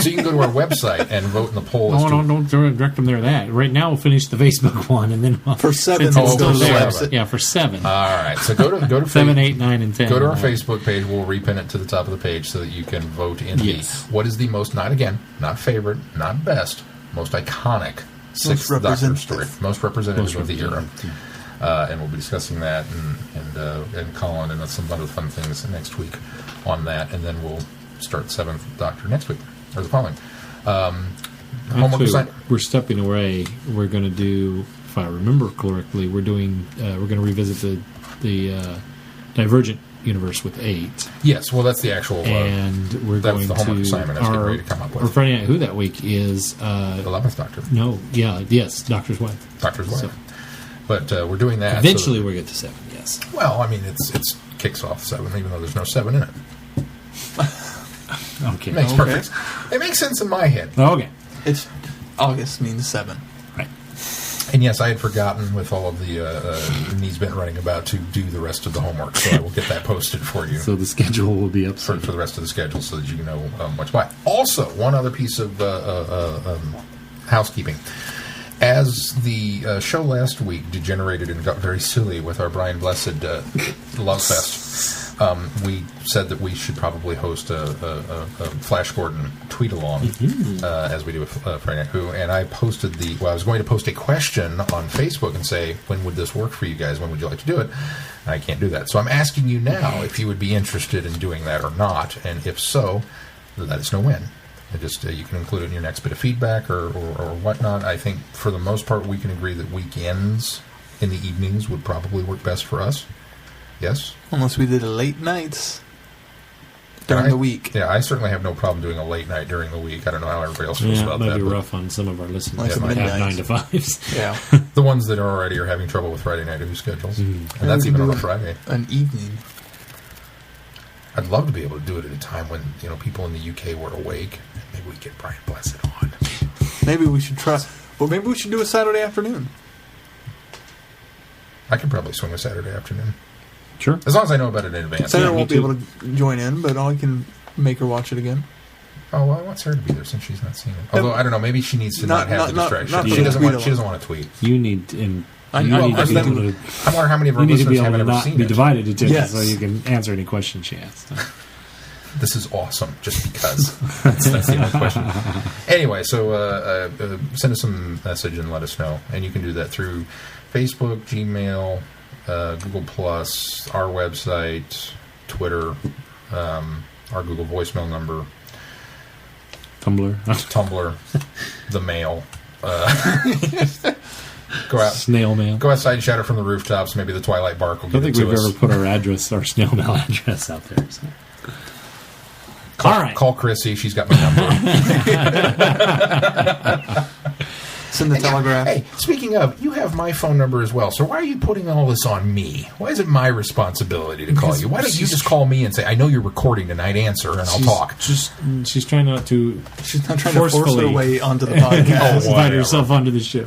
So you can go to our website and vote in the poll. Don't direct them there. That right now we'll finish the Facebook one, and then For 7, it's we'll still go to the there. website. Yeah, for 7. All right. So go to 7, 8, 9, and 10. Go to our Facebook page. We'll repin it to the top of the page so that you can vote in Yes. what is the most, not favorite, not best, most iconic sixth Doctor representative. story, most representative of the era. And we'll be discussing that and Colin and some other fun things next week on that, and then we'll start 7th Doctor next week or the following. Homework Actually, assignment. we're stepping away. We're going to do, if I remember correctly, we're going to revisit the Divergent universe with 8. Yes, well, that's the actual. And we're that's going the homework to assignment I was getting ready to come up with. We're finding out who that week is. 11th Doctor. Doctor's wife. Doctor's wife. So, but we're doing that. eventually, so we'll get to 7. Yes. well, I mean, it's kicks off 7, even though there's no 7 in it. Okay. It makes Okay. perfect. It makes sense in my head. Okay. It's August means 7. Right. And yes, I had forgotten with all of the knees bent running about to do the rest of the homework, so I will get that posted for you. So the schedule will be up For the rest of the schedule, so that you know what to buy. Also, one other piece of housekeeping. As the show last week degenerated and got very silly with our Brian Blessed Love Fest, we said that we should probably host a Flash Gordon tweet-along as we do with Friday Night Who. And I posted I was going to post a question on Facebook and say, when would this work for you guys? When would you like to do it? And I can't do that. So I'm asking you now if you would be interested in doing that or not. And if so, let us know when. Just you can include it in your next bit of feedback or whatnot. I think for the most part we can agree that weekends in the evenings would probably work best for us. Yes? Unless we did a late nights during the week. Yeah, I certainly have no problem doing a late night during the week. I don't know how everybody else feels Yeah, it about might that. be but rough on some of our listeners Like that might have midnights. 9 to 5s. Yeah. The ones that already are having trouble with Friday Night Who schedules. And Yeah, that's we even can on a do Friday. An evening. I'd love to be able to do it at a time when people in the UK were awake. Maybe we get Brian Blessed on. Maybe we should try. Well, maybe we should do a Saturday afternoon. I could probably swing a Saturday afternoon. Sure. As long as I know about it in advance. Sarah me won't be too. able to join in, but I can make her watch it again. Oh, well, I want Sarah to be there since she's not seen it. Although, I don't know, maybe she needs to Not- not have the not- distraction. not she, for doesn't the want, tweet she doesn't want to tweet. You need and I you know, need to be then- able to, I wonder how many of our you need to listeners be able haven't to ever not seen be it. divided attention Yes. so you can answer any questions she asks. This is awesome, just because. that's the only question. Anyway, so send us some message and let us know. And you can do that through Facebook, Gmail, Google+, our website, Twitter, our Google voicemail number, Tumblr, the mail. Go out, Snail mail. go outside and shout it from the rooftops. Maybe the Twilight Bark will I don't give think it we've to us. ever put our address, our snail mail address out there. So. All right. Call Chrissy. She's got my number. Send the telegraph. Hey, speaking of, you have my phone number as well. So why are you putting all this on me? Why is it my responsibility to call you? Why don't you just call me and say, "I know you're recording tonight. Answer, and I'll talk." She's trying not to She's not trying to force her forcefully way onto the podcast. Oh, invite herself onto the show.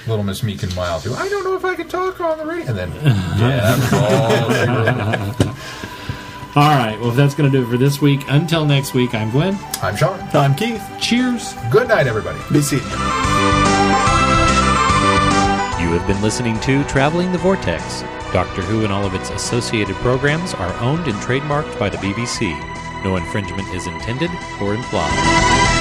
Little Miss Meek and Mild, who I don't know if I can talk on the radio. And then, yeah, that was all. All right. Well, if that's going to do it for this week, until next week, I'm Glenn. I'm Sean. I'm Keith. Cheers. Good night, everybody. Be seeing you. You have been listening to Traveling the Vortex. Doctor Who and all of its associated programs are owned and trademarked by the BBC. No infringement is intended or implied.